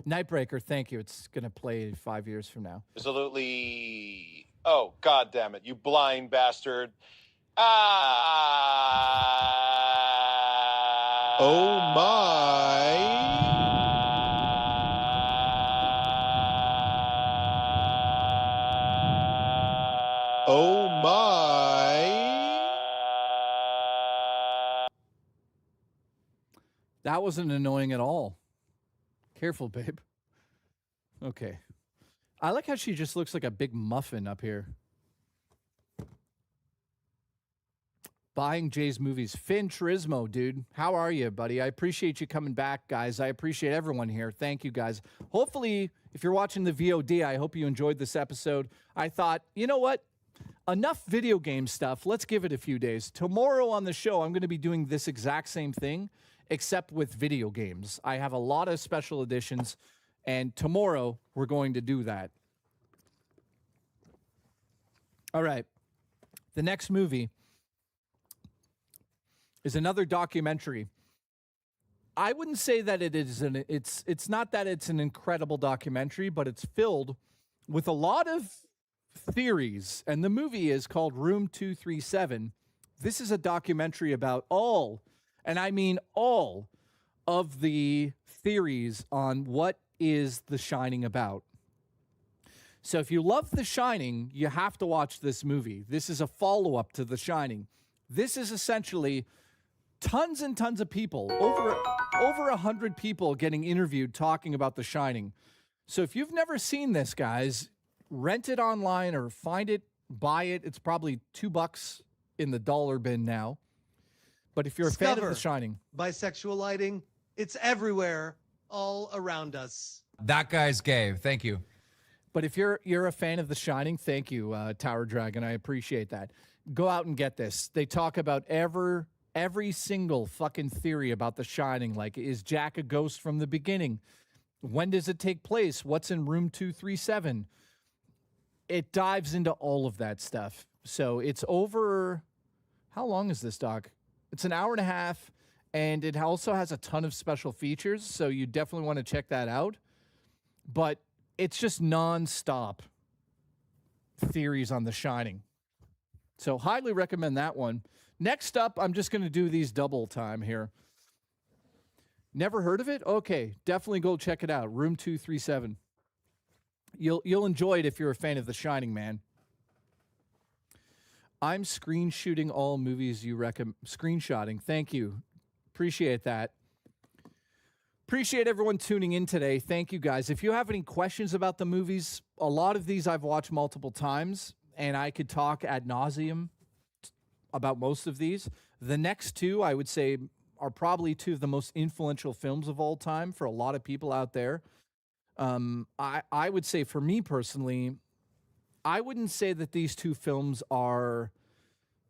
Speaker 1: Nightbreaker, thank you. It's going to play 5 years from now.
Speaker 13: Absolutely. Oh, God damn it. You blind bastard. Oh, my. Oh, my.
Speaker 1: That wasn't annoying at all. Careful, babe. Okay. I like how she just looks like a big muffin up here. Buying Jay's movies. Finn Turismo, dude. How are you, buddy? I appreciate you coming back, guys. I appreciate everyone here. Thank you, guys. Hopefully, if you're watching the VOD, I hope you enjoyed this episode. I thought, you know what? Enough video game stuff. Let's give it a few days. Tomorrow on the show, I'm going to be doing this exact same thing, except with video games. I have a lot of special editions, and tomorrow we're going to do that. All right. The next movie is another documentary. I wouldn't say that it is it's not that it's an incredible documentary, but it's filled with a lot of theories, and the movie is called Room 237. This is a documentary about all, and I mean all, of the theories on what is The Shining about. So if you love The Shining, you have to watch this movie. This is a follow-up to The Shining. This is essentially tons and tons of people, over 100 people getting interviewed talking about The Shining. So if you've never seen this, guys, rent it online or find it, buy it. It's probably $2 in the dollar bin now. But if you're a fan of The Shining,
Speaker 8: bisexual lighting, it's everywhere, all around us.
Speaker 14: That guy's gay. Thank you.
Speaker 1: But if you're a fan of The Shining, thank you, Tower Dragon. I appreciate that. Go out and get this. They talk about every single fucking theory about The Shining. Like, is Jack a ghost from the beginning? When does it take place? What's in room 237? It dives into all of that stuff. So it's over. How long is this, doc? It's an hour and a half, and it also has a ton of special features. So you definitely want to check that out. But it's just nonstop theories on The Shining. So highly recommend that one. Next up, I'm just going to do these double time here. Never heard of it? Okay, definitely go check it out. Room 237. You'll enjoy it if you're a fan of The Shining, man. I'm screen shooting all movies you recommend. Screenshotting. Thank you. Appreciate that. Appreciate everyone tuning in today. Thank you, guys. If you have any questions about the movies, a lot of these I've watched multiple times, and I could talk ad nauseum about most of these. The next two, I would say, are probably two of the most influential films of all time for a lot of people out there. I would say, for me personally, I wouldn't say that these two films are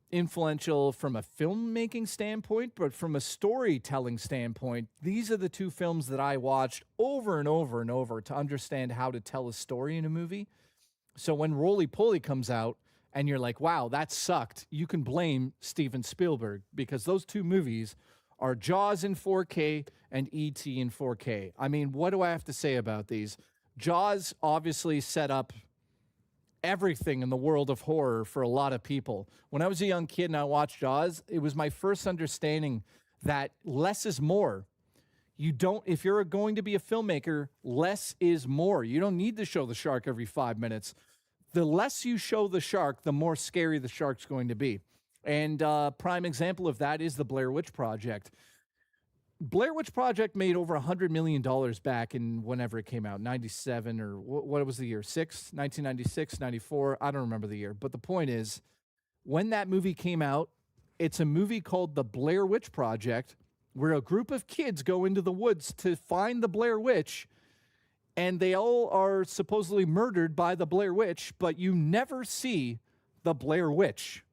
Speaker 1: influential from a filmmaking standpoint, but from a storytelling standpoint, these are the two films that I watched over and over and over to understand how to tell a story in a movie. So when Roly Poly comes out and you're like, wow, that sucked, you can blame Steven Spielberg, because those two movies are Jaws in 4K and E.T. in 4K. I mean, what do I have to say about these? Jaws obviously set up everything in the world of horror for a lot of people. When I was a young kid and I watched Jaws, it was my first understanding that less is more. You don't, if you're going to be a filmmaker, less is more. You don't need to show the shark every 5 minutes. The less you show the shark, the more scary the shark's going to be. And prime example of that is the Blair Witch Project. Blair Witch Project made over $100 million back in whenever it came out, 97 or what was the year? 1996, 94. I don't remember the year. But the point is, when that movie came out, it's a movie called The Blair Witch Project, where a group of kids go into the woods to find the Blair Witch, and they all are supposedly murdered by the Blair Witch, but you never see the Blair Witch.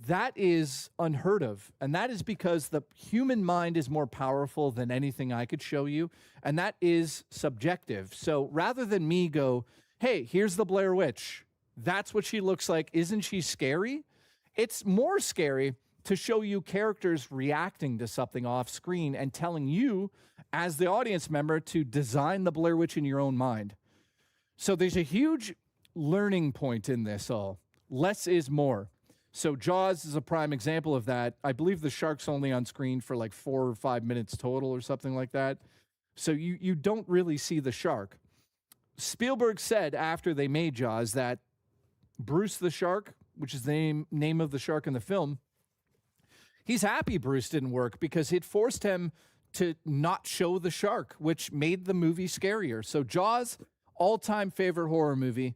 Speaker 1: That is unheard of, and that is because the human mind is more powerful than anything I could show you, and that is subjective. So rather than me go, hey, here's the Blair Witch, that's what she looks like, isn't she scary? It's more scary to show you characters reacting to something off screen and telling you, as the audience member, to design the Blair Witch in your own mind. So there's a huge learning point in this all. Less is more. So Jaws is a prime example of that. I believe the shark's only on screen for like 4 or 5 minutes total or something like that. So you don't really see the shark. Spielberg said after they made Jaws that Bruce the shark, which is the name of the shark in the film, he's happy Bruce didn't work because it forced him to not show the shark, which made the movie scarier. So Jaws, all-time favorite horror movie.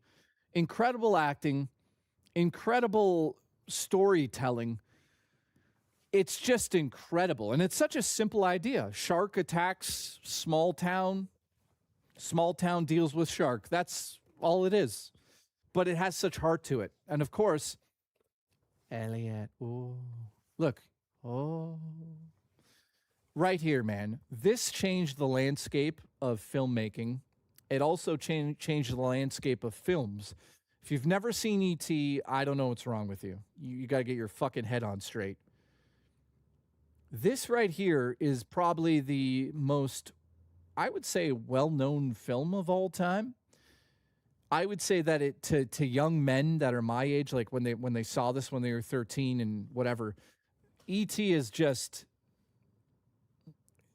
Speaker 1: Incredible acting, incredible storytelling. It's just incredible. And it's such a simple idea. Shark attacks small town. Small town deals with shark. That's all it is. But it has such heart to it. And of course, Elliot, oh, look, oh. Right here, man. This changed the landscape of filmmaking. It also changed the landscape of films. If you've never seen E.T., I don't know what's wrong with you. You got to get your fucking head on straight. This right here is probably the most, I would say, well-known film of all time. I would say that it to young men that are my age, like when they saw this when they were 13 and whatever, E.T. is just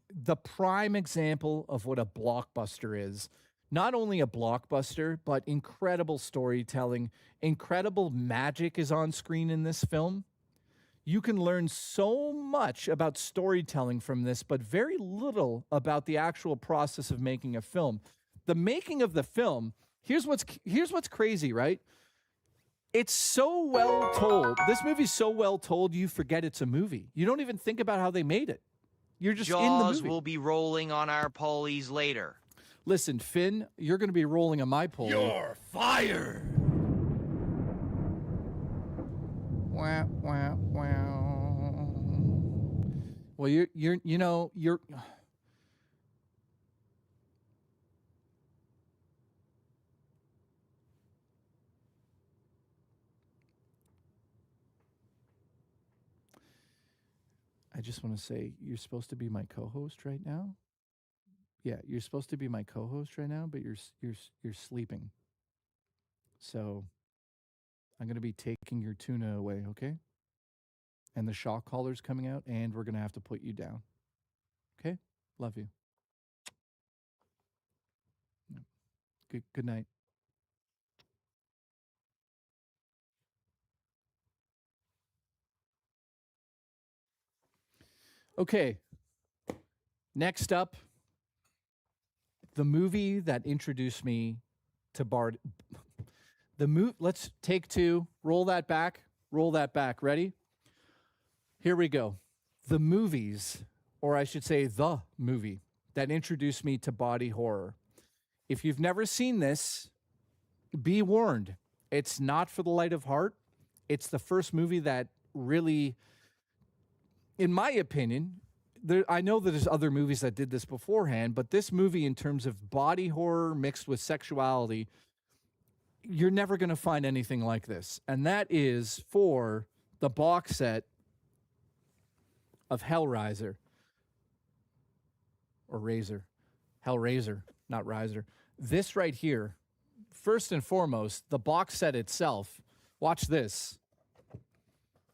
Speaker 1: the prime example of what a blockbuster is. Not only a blockbuster, but incredible storytelling, incredible magic is on screen in this film. You can learn so much about storytelling from this, but very little about the actual process of making a film. The making of the film, here's what's crazy, right? It's so well told. This movie's so well told, you forget it's a movie. You don't even think about how they made it. You're just in the
Speaker 15: Jaws
Speaker 1: movie.
Speaker 15: will be rolling on our pulleys later.
Speaker 1: Listen, Finn, you're going to be rolling on my pulley.
Speaker 12: You're fired.
Speaker 1: Wah, wah, wah. Well, you're. I just want to say, you're supposed to be my co-host right now. Yeah, you're supposed to be my co-host right now, but you're sleeping. So I'm going to be taking your tuna away, okay? And the shock collar's coming out, and we're going to have to put you down. Okay? Love you. Good night. Okay. Next up, the movie that introduced me to Bard. Let's take two. Roll that back. Roll that back. Ready? Here we go. The movies, or I should say the movie, that introduced me to body horror. If you've never seen this, be warned. It's not for the light of heart. It's the first movie that really, in my opinion, I know that there's other movies that did this beforehand, but this movie, in terms of body horror mixed with sexuality, you're never going to find anything like this. And that is for the box set of Hellraiser. Or Razor. Hellraiser, not Riser. This right here, first and foremost, the box set itself, watch this.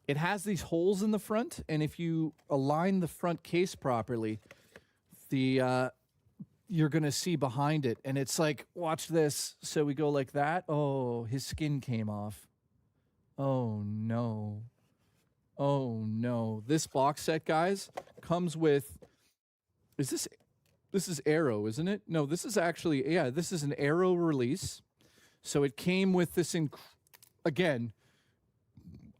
Speaker 1: It has these holes in the front, and if you align the front case properly, you're going to see behind it. And it's like, watch this. So we go like that. Oh, his skin came off. Oh, no. Oh, no. This box set, guys, comes with... This is Arrow, isn't it? No, this is actually... Yeah, this is an Arrow release. So it came with this... Again...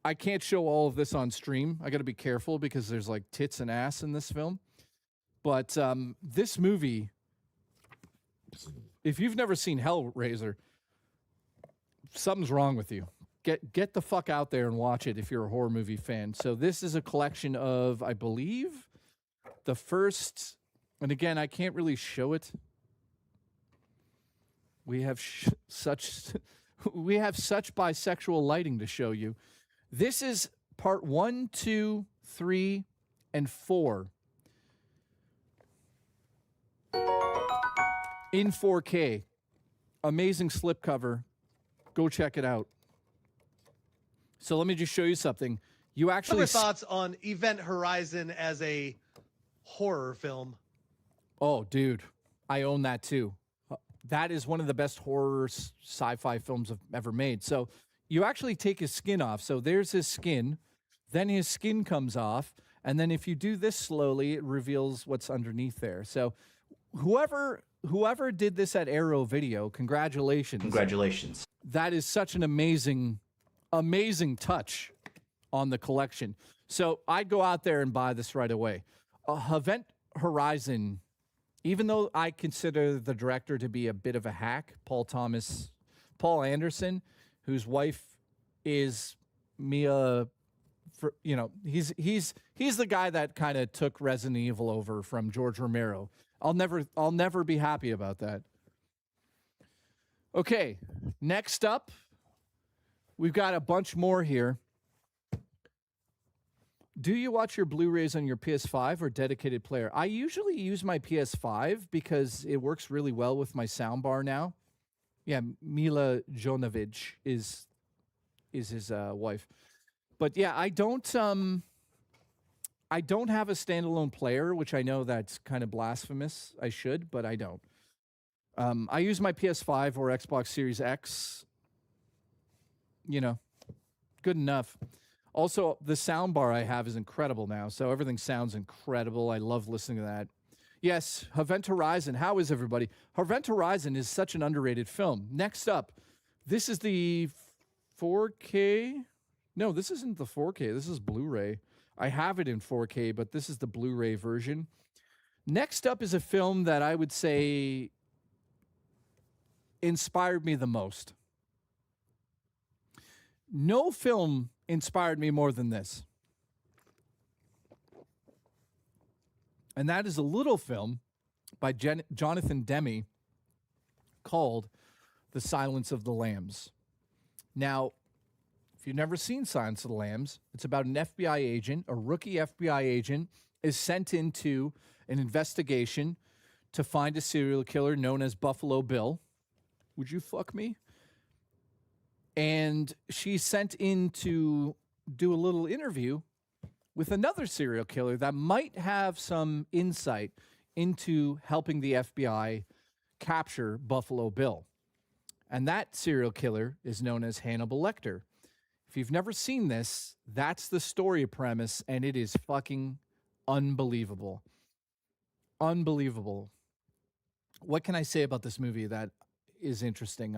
Speaker 1: I can't show all of this on stream. I got to be careful because there's like tits and ass in this film. But this movie, if you've never seen Hellraiser, something's wrong with you. Get the fuck out there and watch it if you're a horror movie fan. So this is a collection of, I believe, the first, and again, I can't really show it. We have such bisexual lighting to show you. This is part 1, 2, 3, and 4 in 4K. Amazing slipcover. Go check it out. So let me just show you something. You actually...
Speaker 8: What are your thoughts on Event Horizon as a horror film?
Speaker 1: Oh, dude. I own that too. That is one of the best horror sci-fi films I've ever made. So... You actually take his skin off. So there's his skin. Then his skin comes off. And then if you do this slowly, it reveals what's underneath there. So whoever did this at Arrow Video, congratulations.
Speaker 2: Congratulations.
Speaker 1: That is such an amazing touch on the collection. So I'd go out there and buy this right away. Event Horizon, even though I consider the director to be a bit of a hack, Paul Anderson, whose wife is Mia, he's the guy that kind of took Resident Evil over from George Romero. I'll never be happy about that. Okay, next up, we've got a bunch more here. Do you watch your Blu-rays on your PS5 or dedicated player? I usually use my PS5 because it works really well with my soundbar now. Yeah, Mila Jovovich is his wife. But yeah, I don't have a standalone player, which I know that's kind of blasphemous. I should, but I don't. I use my PS5 or Xbox Series X. Good enough. Also, the soundbar I have is incredible now, so everything sounds incredible. I love listening to that. Yes, Event Horizon. How is everybody? Event Horizon is such an underrated film. Next up, this is the 4K. No, this isn't the 4K. This is Blu-ray. I have it in 4K, but this is the Blu-ray version. Next up is a film that I would say inspired me the most. No film inspired me more than this. And that is a little film by Jonathan Demme called The Silence of the Lambs. Now, if you've never seen Silence of the Lambs, it's about an FBI agent, a rookie FBI agent, is sent into an investigation to find a serial killer known as Buffalo Bill. Would you fuck me? And she's sent in to do a little interview with another serial killer that might have some insight into helping the FBI capture Buffalo Bill. And that serial killer is known as Hannibal Lecter. If you've never seen this, that's the story premise, and it is fucking unbelievable. Unbelievable. What can I say about this movie that is interesting?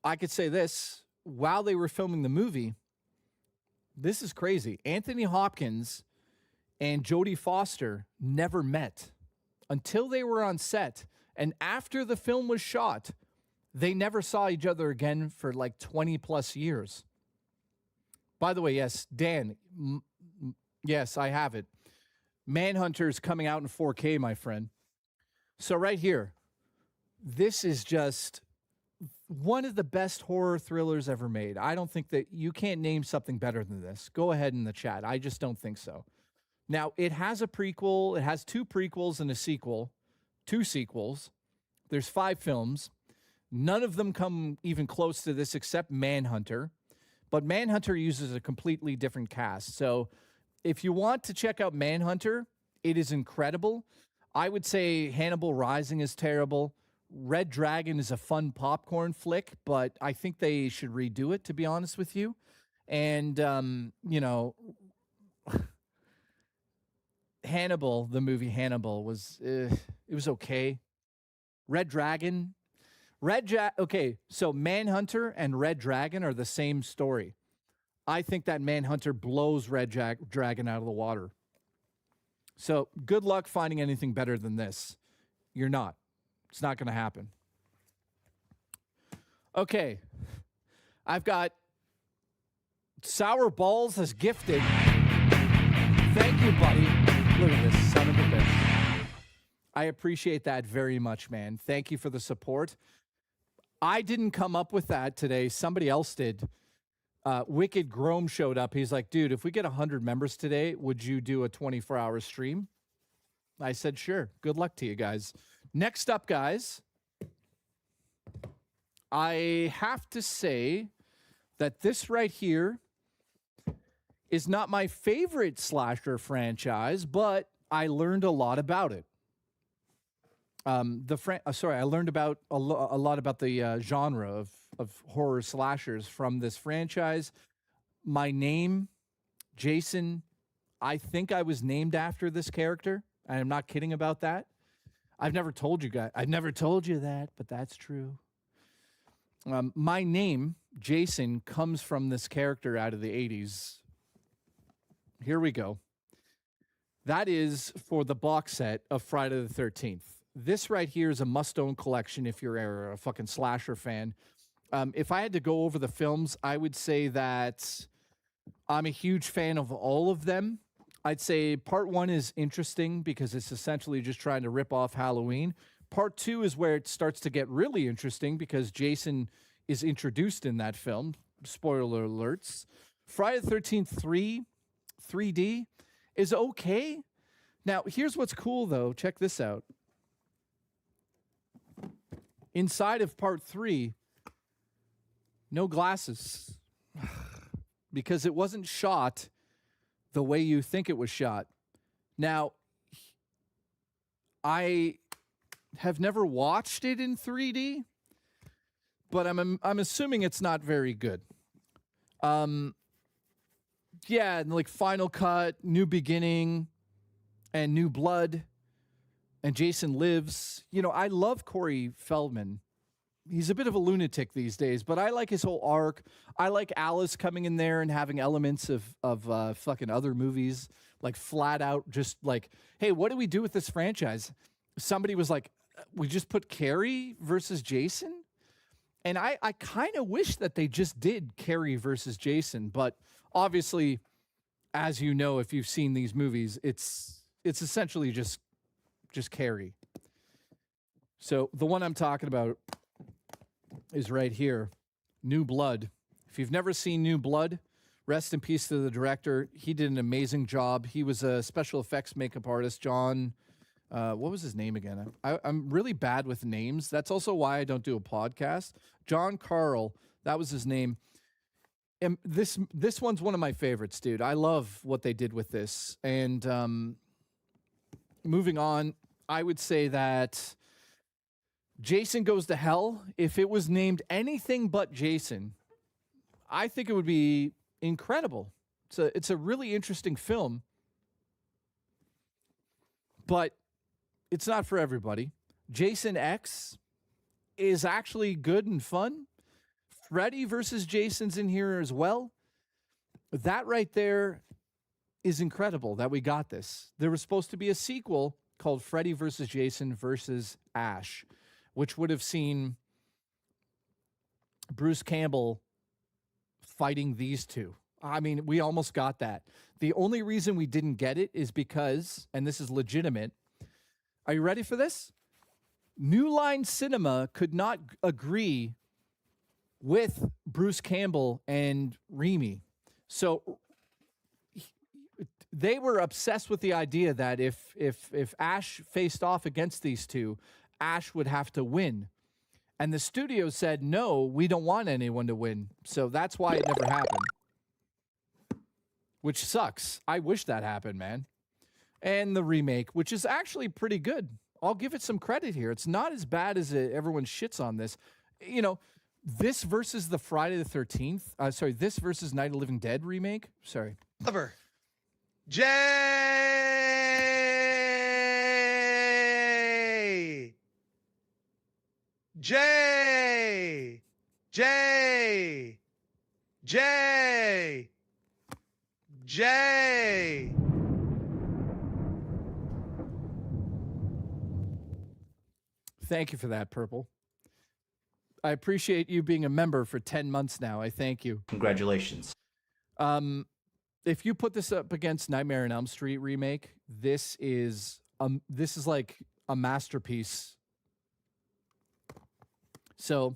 Speaker 1: I could say this. While they were filming the movie, This is crazy. Anthony Hopkins and Jodie Foster never met until they were on set. And after the film was shot, they never saw each other again for like 20 plus years. By the way, yes, Dan, yes, I have it. Manhunter's coming out in 4K, my friend. So right here, this is just one of the best horror thrillers ever made. I don't think that you can't name something better than this. Go ahead in the chat. I just don't think so. Now, it has a prequel. It has 2 prequels and a sequel. 2 sequels. There's 5 films. None of them come even close to this except Manhunter. But Manhunter uses a completely different cast. So if you want to check out Manhunter, it is incredible. I would say Hannibal Rising is terrible. Red Dragon is a fun popcorn flick, but I think they should redo it, to be honest with you. And, you know, Hannibal, the movie Hannibal, was, it was okay. Red Dragon. Okay, so Manhunter and Red Dragon are the same story. I think that Manhunter blows Red Dragon out of the water. So good luck finding anything better than this. You're not. It's not going to happen. Okay. I've got Sour Balls as gifted. Thank you, buddy. Look at this son of a bitch. I appreciate that very much, man. Thank you for the support. I didn't come up with that today. Somebody else did. Wicked Grome showed up. He's like, dude, if we get 100 members today, would you do a 24-hour stream? I said, sure. Good luck to you guys. Next up, guys, I have to say that this right here is not my favorite slasher franchise, but I learned a lot about it. I learned about a lot about the genre of horror slashers from this franchise. My name, Jason, I think I was named after this character. I am not kidding about that. I've never told you guys. I've never told you that, but that's true. My name, Jason, comes from this character out of the 80s. Here we go. That is for the box set of Friday the 13th. This right here is a must-own collection if you're a fucking slasher fan. If I had to go over the films, I would say that I'm a huge fan of all of them. I'd say part 1 is interesting because it's essentially just trying to rip off Halloween. Part 2 is where it starts to get really interesting because Jason is introduced in that film. Spoiler alerts. Friday the 13th 3D is okay. Now, here's what's cool, though. Check this out. Inside of part 3, no glasses because it wasn't shot the way you think it was shot. Now, I have never watched it in 3D, but I'm assuming it's not very good. Yeah, like Final Cut, New Beginning, and New Blood, and Jason Lives. You know, I love Corey Feldman. He's a bit of a lunatic these days, but I like his whole arc. I like Alice coming in there and having elements of fucking other movies, like flat out just like, hey, what do we do with this franchise? Somebody was like, we just put Carrie versus Jason? And I kind of wish that they just did Carrie versus Jason, but obviously, as you know, if you've seen these movies, it's essentially just Carrie. So the one I'm talking about is right here, New Blood. If you've never seen New Blood, rest in peace to the director. He did an amazing job. He was a special effects makeup artist, John. What was his name again? I'm really bad with names. That's also why I don't do a podcast. John Carl, that was his name. And this one's one of my favorites, dude. I love what they did with this. And moving on, I would say that Jason Goes to Hell, if it was named anything but Jason, I think it would be incredible. It's a really interesting film, but it's not for everybody. Jason X is actually good and fun. Freddy versus Jason's in here as well. That right there is incredible that we got this. There was supposed to be a sequel called Freddy versus Jason versus Ash, which would have seen Bruce Campbell fighting these two. I mean, we almost got that. The only reason we didn't get it is because, and this is legitimate. Are you ready for this? New Line Cinema could not agree with Bruce Campbell and Remy. So they were obsessed with the idea that if Ash faced off against these two, Ash would have to win. And the studio said, no, we don't want anyone to win. So that's why it never happened. Which sucks. I wish that happened, man. And the remake, which is actually pretty good. I'll give it some credit here. It's not as bad as everyone shits on this. You know, this versus the Friday the 13th. This versus Night of the Living Dead remake. Sorry.
Speaker 8: Cover. Jay. Jay. Jay. Jay. Jay.
Speaker 1: Thank you for that, Purple. I appreciate you being a member for 10 months now. I thank you.
Speaker 2: Congratulations.
Speaker 1: If you put this up against Nightmare on Elm Street remake, this is like a masterpiece. So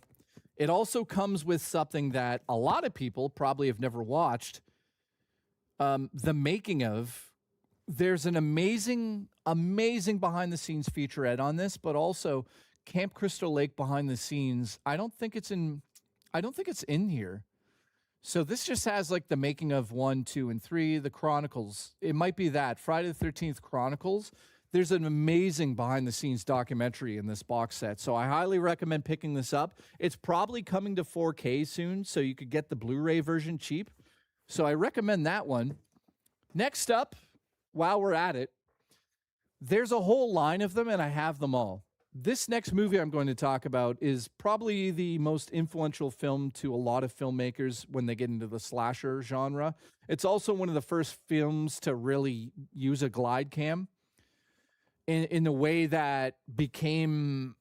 Speaker 1: it also comes with something that a lot of people probably have never watched. The making of. There's an amazing behind the scenes featurette on this, but also Camp Crystal Lake behind the scenes. I don't think it's in here. So this just has like the making of 1, 2, and 3, the Chronicles. It might be that Friday the 13th Chronicles. There's an amazing behind the scenes documentary in this box set. So I highly recommend picking this up. It's probably coming to 4K soon, so you could get the Blu-ray version cheap. So I recommend that one. Next up, while we're at it, there's a whole line of them, and I have them all. This next movie I'm going to talk about is probably the most influential film to a lot of filmmakers when they get into the slasher genre. It's also one of the first films to really use a glide cam in a way that became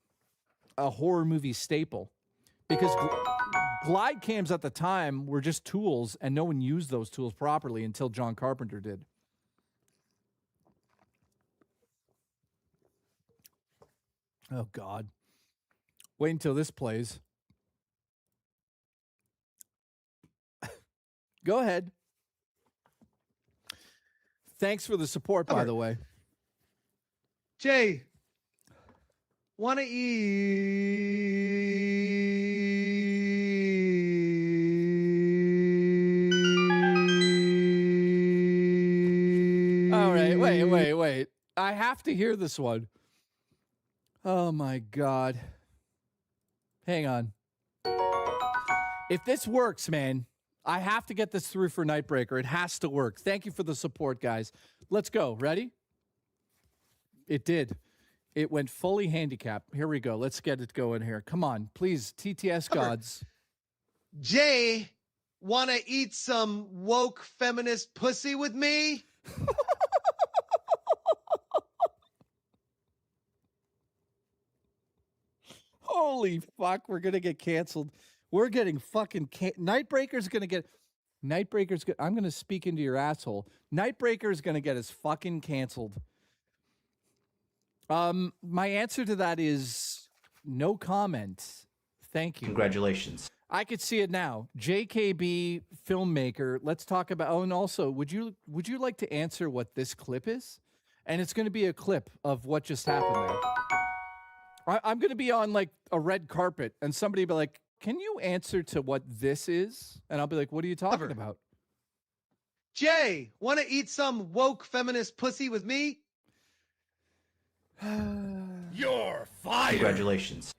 Speaker 1: a horror movie staple. Because glide cams at the time were just tools, and no one used those tools properly until John Carpenter did. Oh, God. Wait until this plays. Go ahead. Thanks for the support, by the way.
Speaker 8: Jay, want to eat?
Speaker 1: All right, wait. I have to hear this one. Oh, my God. Hang on. If this works, man, I have to get this through for Nightbreaker. It has to work. Thank you for the support, guys. Let's go. Ready? It did. It went fully handicapped. Here we go. Let's get it going here. Come on, please, TTS gods.
Speaker 8: Jay, want to eat some woke feminist pussy with me?
Speaker 1: Holy fuck, we're going to get canceled. We're getting fucking Nightbreaker's going to get I'm going to speak into your asshole. Nightbreaker's going to get us fucking canceled. My answer to that is no comment. Thank you.
Speaker 2: Congratulations.
Speaker 1: I could see it now. JKB filmmaker. Let's talk about. Oh, and also, would you like to answer what this clip is? And it's going to be a clip of what just happened there. I'm going to be on like a red carpet, and somebody be like, "Can you answer to what this is?" And I'll be like, "What are you talking about?"
Speaker 8: Jay, want to eat some woke feminist pussy with me?
Speaker 12: You're fired.
Speaker 2: Congratulations.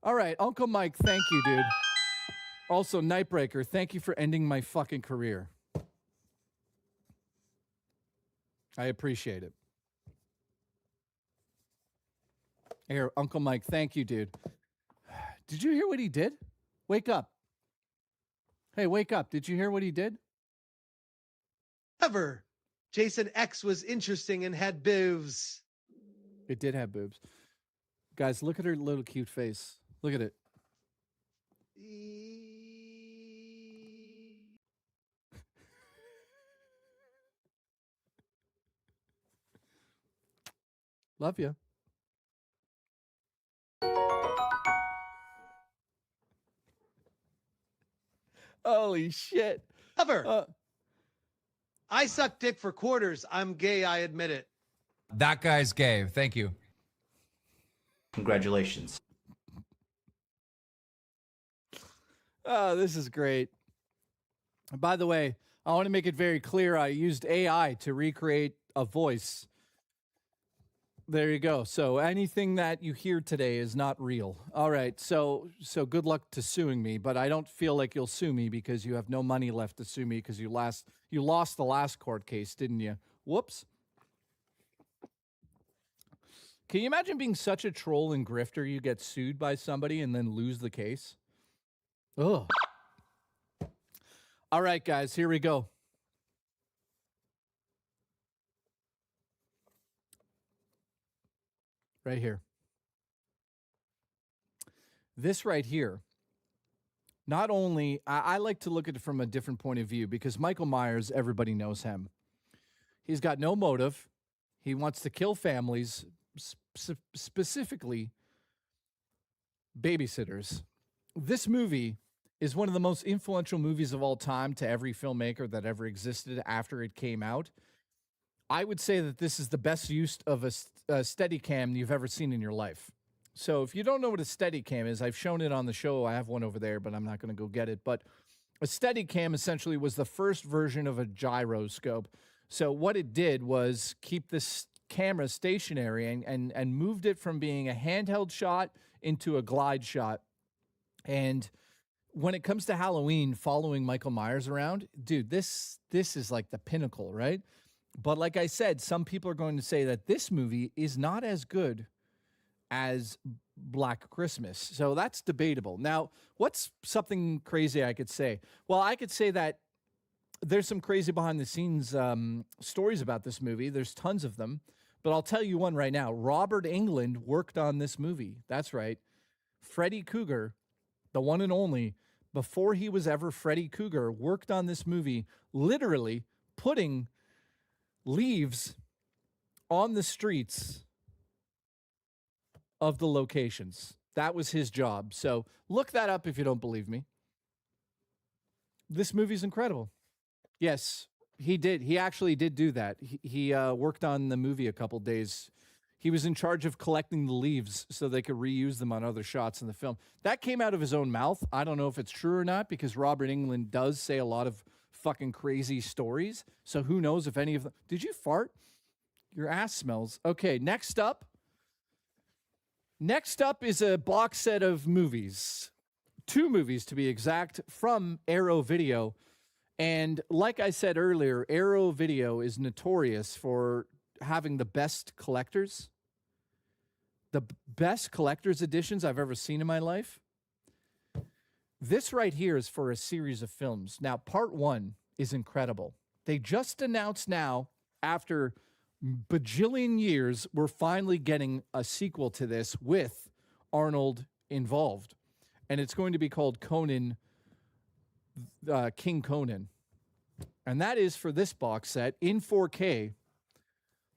Speaker 1: All right, Uncle Mike, thank you, dude. Also, Nightbreaker, thank you for ending my fucking career. I appreciate it. Here, Uncle Mike, thank you, dude. Did you hear what he did? Wake up. Hey, wake up. Did you hear what he did?
Speaker 8: However, Jason X was interesting and had boobs.
Speaker 1: It did have boobs. Guys, look at her little cute face. Look at it. Love you. Holy shit.
Speaker 8: However, I suck dick for quarters. I'm gay, I admit it.
Speaker 14: That guy's gay. Thank you.
Speaker 2: Congratulations.
Speaker 1: Oh, this is great. By the way, I want to make it very clear I used AI to recreate a voice. There you go. So anything that you hear today is not real. All right. So good luck to suing me, but I don't feel like you'll sue me because you have no money left to sue me because you lost the last court case, didn't you? Whoops. Can you imagine being such a troll and grifter you get sued by somebody and then lose the case? Ugh. All right, guys, here we go. Right here. This right here, not only, I like to look at it from a different point of view because Michael Myers, everybody knows him. He's got no motive. He wants to kill families, specifically babysitters. This movie is one of the most influential movies of all time to every filmmaker that ever existed after it came out. I would say that this is the best use of a Steadicam you've ever seen in your life. So if you don't know what a Steadicam is, I've shown it on the show. I have one over there, but I'm not going to go get it. But a Steadicam essentially was the first version of a gyroscope. So what it did was keep this camera stationary and moved it from being a handheld shot into a glide shot. And when it comes to Halloween, following Michael Myers around, dude, this is like the pinnacle, right? But like I said, some people are going to say that this movie is not as good as Black Christmas. So that's debatable. Now, what's something crazy I could say? Well, I could say that there's some crazy behind the scenes stories about this movie. There's tons of them. But I'll tell you one right now. Robert Englund worked on this movie. That's right. Freddy Krueger, the one and only, before he was ever Freddy Krueger, worked on this movie, literally putting leaves on the streets of the locations. That was his job. So look that up if you don't believe me. This movie's incredible. Yes, he did. He actually did do that. He worked on the movie a couple days. He was in charge of collecting the leaves so they could reuse them on other shots in the film. That came out of his own mouth. I don't know if it's true or not because Robert Englund does say a lot of fucking crazy stories. So who knows if any of them... Did you fart? Your ass smells. Okay, next up. Next up is a box set of movies. 2 movies, to be exact, from Arrow Video. And like I said earlier, Arrow Video is notorious for having the best collectors. The best collector's editions I've ever seen in my life. This right here is for a series of films. Now, part 1 is incredible. They just announced now, after bajillion years, we're finally getting a sequel to this with Arnold involved. And it's going to be called Conan, King Conan. And that is for this box set in 4K,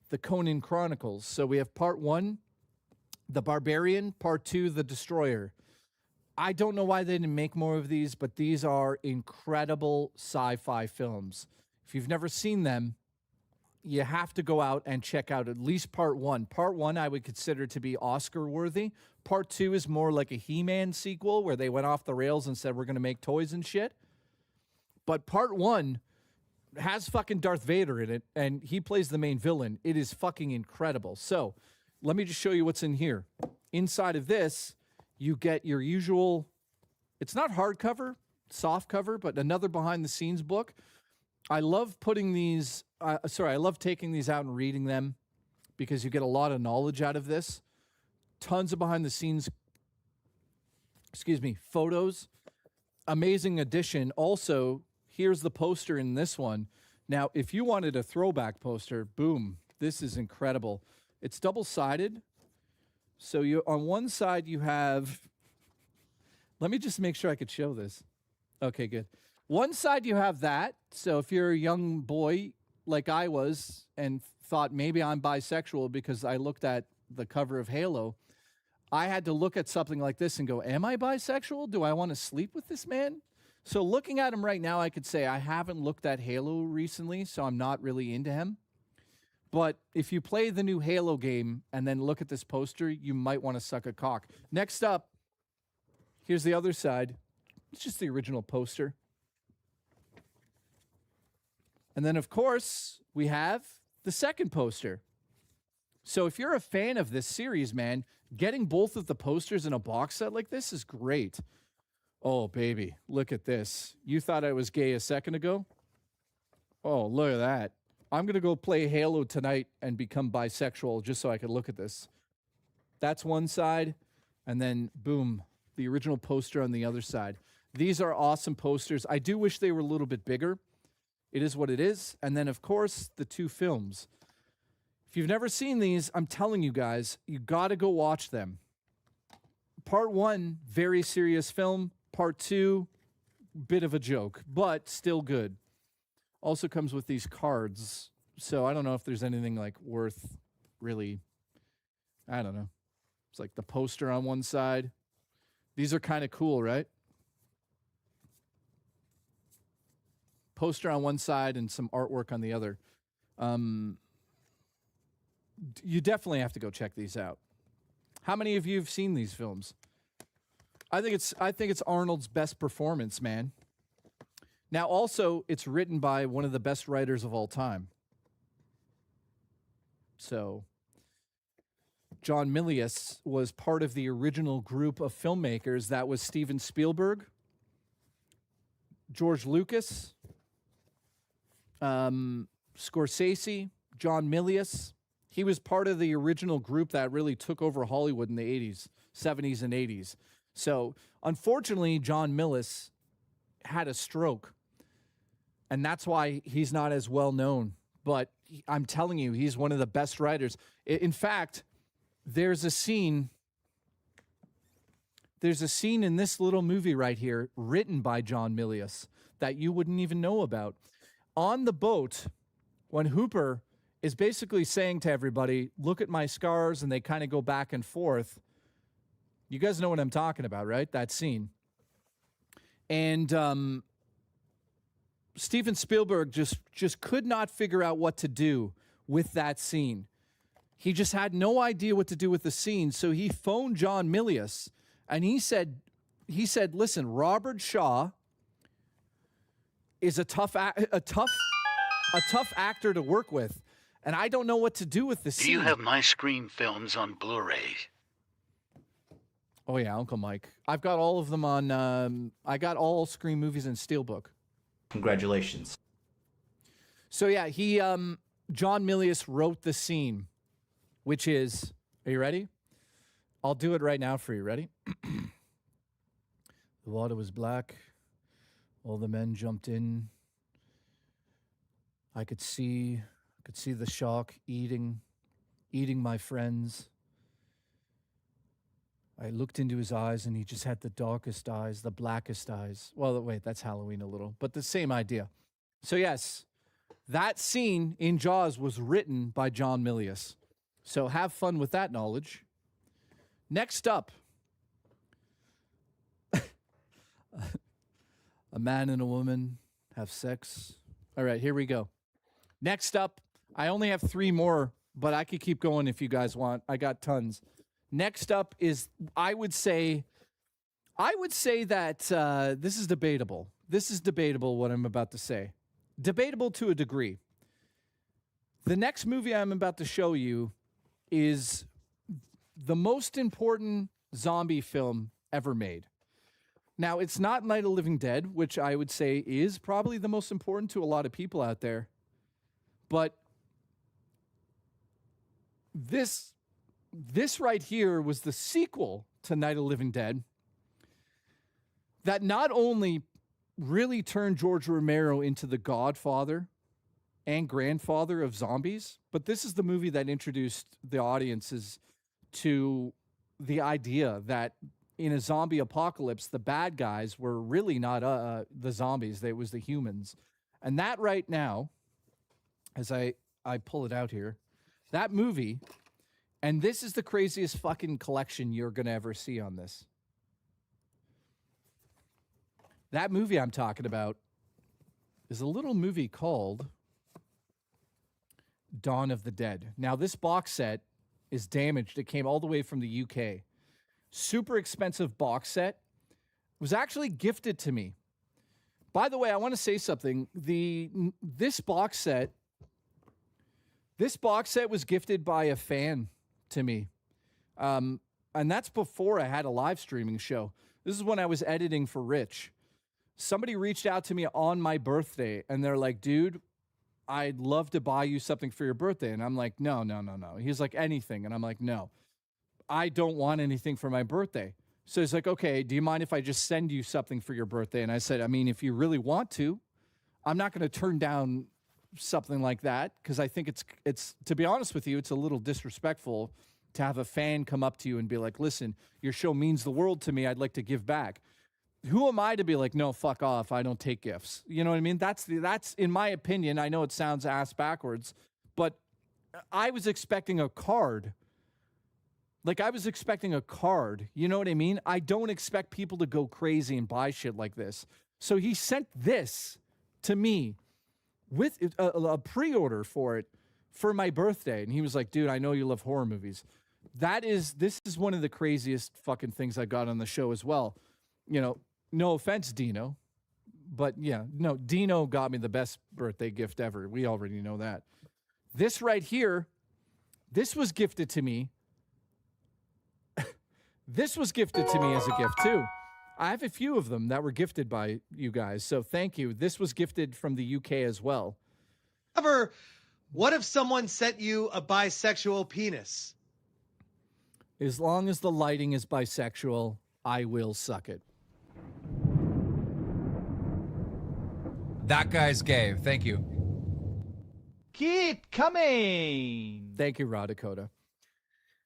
Speaker 1: the Conan Chronicles. So we have part 1, The Barbarian, part 2, The Destroyer. I don't know why they didn't make more of these, but these are incredible sci-fi films. If you've never seen them, you have to go out and check out at least part 1. Part 1 I would consider to be Oscar-worthy. Part 2 is more like a He-Man sequel where they went off the rails and said, we're going to make toys and shit. But part 1 has fucking Darth Vader in it, and he plays the main villain. It is fucking incredible. So let me just show you what's in here. Inside of this, you get your usual, it's not hardcover, soft cover, but another behind-the-scenes book. I love putting these, I love taking these out and reading them because you get a lot of knowledge out of this. Tons of behind-the-scenes, photos. Amazing edition. Also, here's the poster in this one. Now, if you wanted a throwback poster, boom, this is incredible. It's double-sided. So you on one side you have, let me just make sure I could show this. Okay, good. One side you have that. So if you're a young boy like I was and thought maybe I'm bisexual because I looked at the cover of Halo, I had to look at something like this and go, am I bisexual? Do I want to sleep with this man? So looking at him right now, I could say I haven't looked at Halo recently, so I'm not really into him. But if you play the new Halo game and then look at this poster, you might want to suck a cock. Next up, here's the other side. It's just the original poster. And then, of course, we have the second poster. So if you're a fan of this series, man, getting both of the posters in a box set like this is great. Oh, baby, look at this. You thought I was gay a second ago? Oh, look at that. I'm going to go play Halo tonight and become bisexual just so I can look at this. That's one side. And then, boom, the original poster on the other side. These are awesome posters. I do wish they were a little bit bigger. It is what it is. And then, of course, the two films. If you've never seen these, I'm telling you guys, you got to go watch them. Part 1, very serious film. Part 2, bit of a joke, but still good. Also comes with these cards. So I don't know if there's anything like worth really, I don't know. It's like the poster on one side. These are kind of cool, right? Poster on one side and some artwork on the other. You definitely have to go check these out. How many of you have seen these films? I think it's Arnold's best performance, man. Now, also, it's written by one of the best writers of all time. So, John Milius was part of the original group of filmmakers. That was Steven Spielberg, George Lucas, Scorsese, John Milius. He was part of the original group that really took over Hollywood in the 80s, 70s, and 80s. So, unfortunately, John Milius had a stroke, and that's why he's not as well known. But I'm telling you, he's one of the best writers. In fact, there's a scene in this little movie right here written by John Milius that you wouldn't even know about. On the boat, when Hooper is basically saying to everybody, look at my scars, and they kind of go back and forth. You guys know what I'm talking about, right? That scene. And Steven Spielberg just could not figure out what to do with that scene. He just had no idea what to do with the scene, so he phoned John Milius, and he said, listen, Robert Shaw is a tough actor to work with, and I don't know what to do with the scene.
Speaker 16: Do you have my Scream films on Blu-ray?
Speaker 1: Oh, yeah, Uncle Mike. I've got all of them on, I got all Scream movies in Steelbook.
Speaker 2: Congratulations.
Speaker 1: So, yeah, John Milius wrote the scene, which is, are you ready? I'll do it right now for you. Ready? The water was black. All the men jumped in. I could see the shark eating my friends. I looked into his eyes, and he just had the darkest eyes, the blackest eyes. Well, wait, that's Halloween a little, but the same idea. So, yes, that scene in Jaws was written by John Milius. So have fun with that knowledge. Next up, a man and a woman have sex. All right, here we go. Next up, I only have 3 more, but I could keep going if you guys want. I got tons. Next up is, I would say that this is debatable. This is debatable, what I'm about to say. Debatable to a degree. The next movie I'm about to show you is the most important zombie film ever made. Now, it's not Night of the Living Dead, which I would say is probably the most important to a lot of people out there. But this right here was the sequel to Night of the Living Dead that not only really turned George Romero into the Godfather and grandfather of zombies, but this is the movie that introduced the audiences to the idea that in a zombie apocalypse, the bad guys were really not the zombies, it was the humans. And that right now, as I pull it out here, that movie, and this is the craziest fucking collection you're going to ever see on this. That movie I'm talking about is a little movie called Dawn of the Dead. Now, this box set is damaged. It came all the way from the UK. Super expensive box set. Was actually gifted to me. By the way, I want to say something. This box set was gifted by a fan to me. And that's before I had a live streaming show. This is when I was editing for Rich. Somebody reached out to me on my birthday, and they're like, dude, I'd love to buy you something for your birthday. And I'm like, no. He's like, anything. And I'm like, no, I don't want anything for my birthday. So he's like, okay, do you mind if I just send you something for your birthday? And I said, I mean, if you really want to, I'm not going to turn down something like that, because I think it's, to be honest with you, it's a little disrespectful to have a fan come up to you and be like, listen, your show means the world to me. I'd like to give back. Who am I to be like, no, fuck off, I don't take gifts? You know what I mean? That's in my opinion, I know it sounds ass backwards, but I was expecting a card. Like, I was expecting a card. You know what I mean? I don't expect people to go crazy and buy shit like this. So he sent this to me with a pre-order for it for my birthday. And he was like, dude, I know you love horror movies. This is one of the craziest fucking things I got on the show as well. You know, no offense, Dino, but yeah, no, Dino got me the best birthday gift ever. We already know that. This right here, this was gifted to me. This was gifted to me as a gift too. I have a few of them that were gifted by you guys, so thank you. This was gifted from the UK as well.
Speaker 8: However, what if someone sent you a bisexual penis?
Speaker 1: As long as the lighting is bisexual, I will suck it.
Speaker 14: That guy's gay. Thank you.
Speaker 9: Keep coming.
Speaker 1: Thank you, Raw Dakota.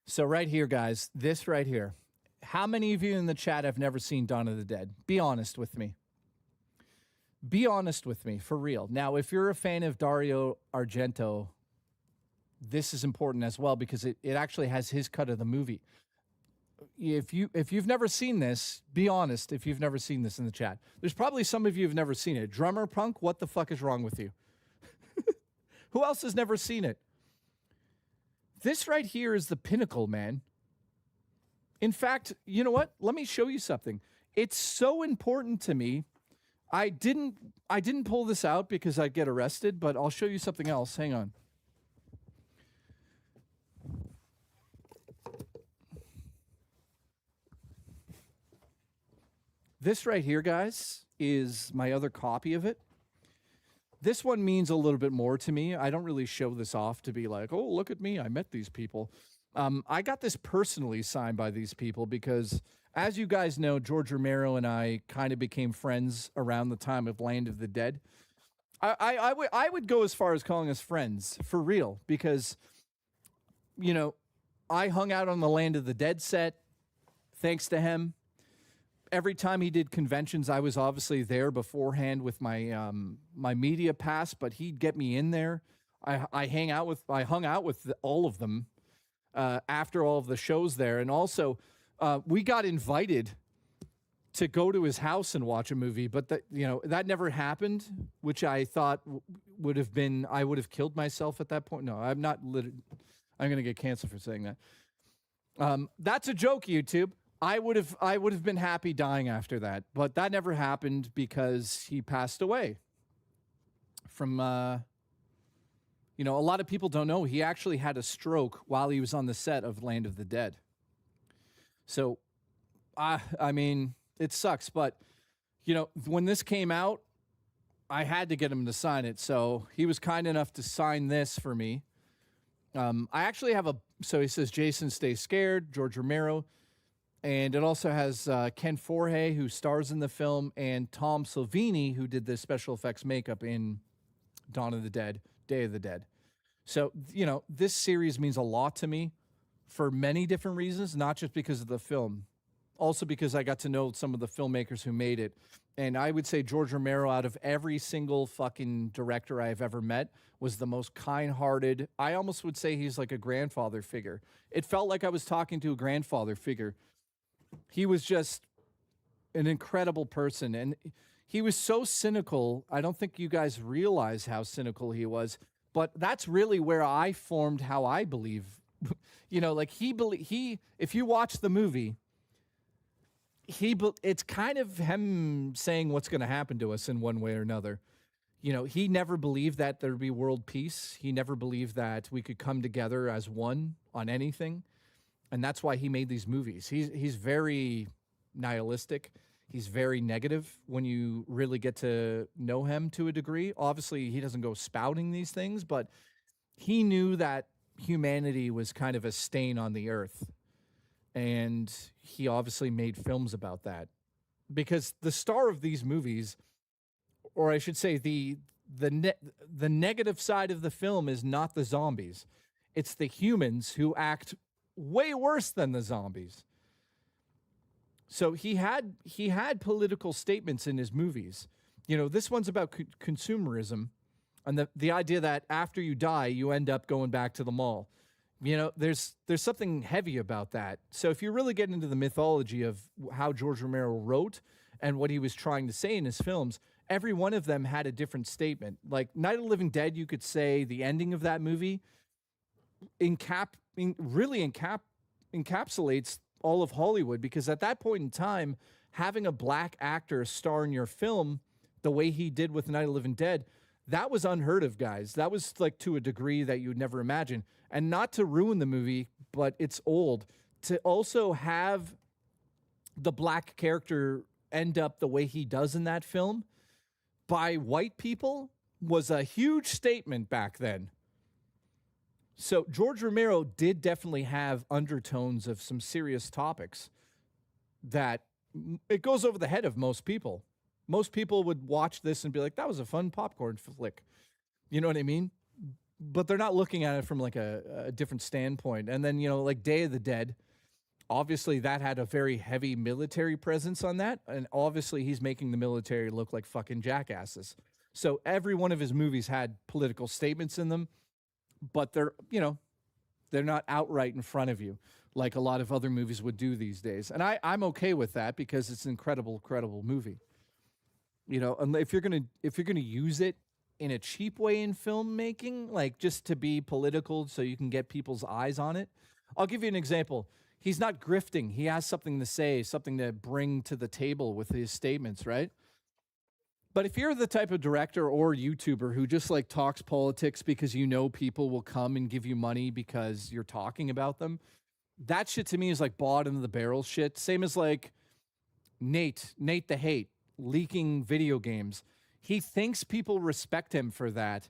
Speaker 1: So right here, guys, this right here. How many of you in the chat have never seen Dawn of the Dead? Be honest with me. Be honest with me, for real. Now, if you're a fan of Dario Argento, this is important as well, because it actually has his cut of the movie. If you've never seen this, be honest if you've never seen this in the chat. There's probably some of you who've never seen it. Drummer Punk, what the fuck is wrong with you? Who else has never seen it? This right here is the pinnacle, man. In fact, you know what? Let me show you something. It's so important to me. I didn't pull this out because I'd get arrested, but I'll show you something else. Hang on. This right here, guys, is my other copy of it. This one means a little bit more to me. I don't really show this off to be like, oh, look at me, I met these people. I got this personally signed by these people because, as you guys know, George Romero and I kind of became friends around the time of Land of the Dead. I would go as far as calling us friends, for real, because, you know, I hung out on the Land of the Dead set thanks to him. Every time he did conventions, I was obviously there beforehand with my my media pass, but he'd get me in there. I hung out with all of them after all of the shows there, and also we got invited to go to his house and watch a movie, but that never happened, which I thought would have been, I would have killed myself at that point. No, I'm not. I'm going to get canceled for saying that. That's a joke, YouTube. I would have been happy dying after that, but that never happened because he passed away from, a lot of people don't know, he actually had a stroke while he was on the set of Land of the Dead. So, I mean, it sucks, but, when this came out, I had to get him to sign it. So he was kind enough to sign this for me. I actually have so he says, Jason, stay scared, George Romero. And it also has Ken Forhey, who stars in the film, and Tom Savini, who did the special effects makeup in Dawn of the Dead, Day of the Dead. So, you know, this series means a lot to me for many different reasons, not just because of the film, also because I got to know some of the filmmakers who made it. And I would say George Romero, out of every single fucking director I've ever met, was the most kind-hearted. I almost would say he's like a grandfather figure. It felt like I was talking to a grandfather figure. He was just an incredible person. And he was so cynical. I don't think you guys realize how cynical he was. But that's really where I formed how I believe. You know, like he if you watch the movie, it's kind of him saying what's going to happen to us in one way or another. You know, he never believed that there'd be world peace. He never believed that we could come together as one on anything. And that's why he made these movies. He's very nihilistic. He's very negative when you really get to know him to a degree. Obviously, he doesn't go spouting these things, but he knew that humanity was kind of a stain on the earth. And he obviously made films about that. Because the star of these movies, or I should say the negative side of the film, is not the zombies. It's the humans who act way worse than the zombies. So he had political statements in his movies. You know, this one's about consumerism and the idea that after you die, you end up going back to the mall. You know, there's something heavy about that. So if you really get into the mythology of how George Romero wrote and what he was trying to say in his films, every one of them had a different statement. Like Night of the Living Dead, you could say the ending of that movie really encapsulates all of Hollywood, because at that point in time, having a black actor star in your film the way he did with Night of the Living Dead, that was unheard of, guys. That was like to a degree that you would never imagine. And not to ruin the movie, but it's old, to also have the black character end up the way he does in that film by white people was a huge statement back then. So George Romero did definitely have undertones of some serious topics that it goes over the head of most people. Most people would watch this and be like, that was a fun popcorn flick. You know what I mean? But they're not looking at it from like a different standpoint. And then, you know, like Day of the Dead, obviously that had a very heavy military presence on that. And obviously he's making the military look like fucking jackasses. So every one of his movies had political statements in them, but they're, you know, they're not outright in front of you like a lot of other movies would do these days. And I'm okay with that because it's an incredible movie. You know, and if you're gonna use it in a cheap way in filmmaking, like just to be political so you can get people's eyes on it, I'll give you an example. He's not grifting. He has something to say, something to bring to the table with his statements, right? But if you're the type of director or YouTuber who just like talks politics because you know people will come and give you money because you're talking about them, that shit to me is like bottom of the barrel shit. Same as like Nate the Hate, leaking video games. He thinks people respect him for that,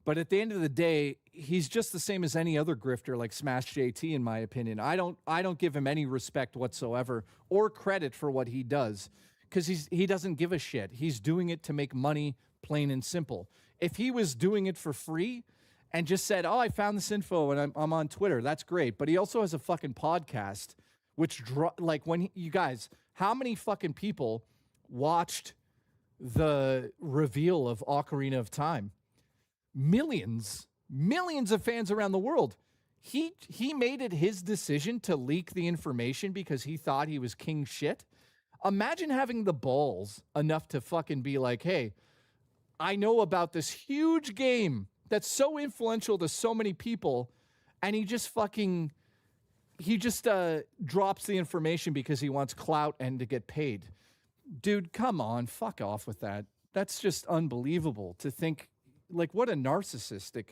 Speaker 1: but at the end of the day, he's just the same as any other grifter like Smash JT, in my opinion. I don't give him any respect whatsoever or credit for what he does, because he doesn't give a shit. He's doing it to make money, plain and simple. If he was doing it for free and just said, oh, I found this info and I'm on Twitter, that's great. But he also has a fucking podcast, which you guys, how many fucking people watched the reveal of Ocarina of Time? Millions of fans around the world. He made it his decision to leak the information because he thought he was king shit. Imagine having the balls enough to fucking be like, hey, I know about this huge game that's so influential to so many people, and he just drops the information because he wants clout and to get paid. Dude, come on, fuck off with that. That's just unbelievable to think. Like, what a narcissistic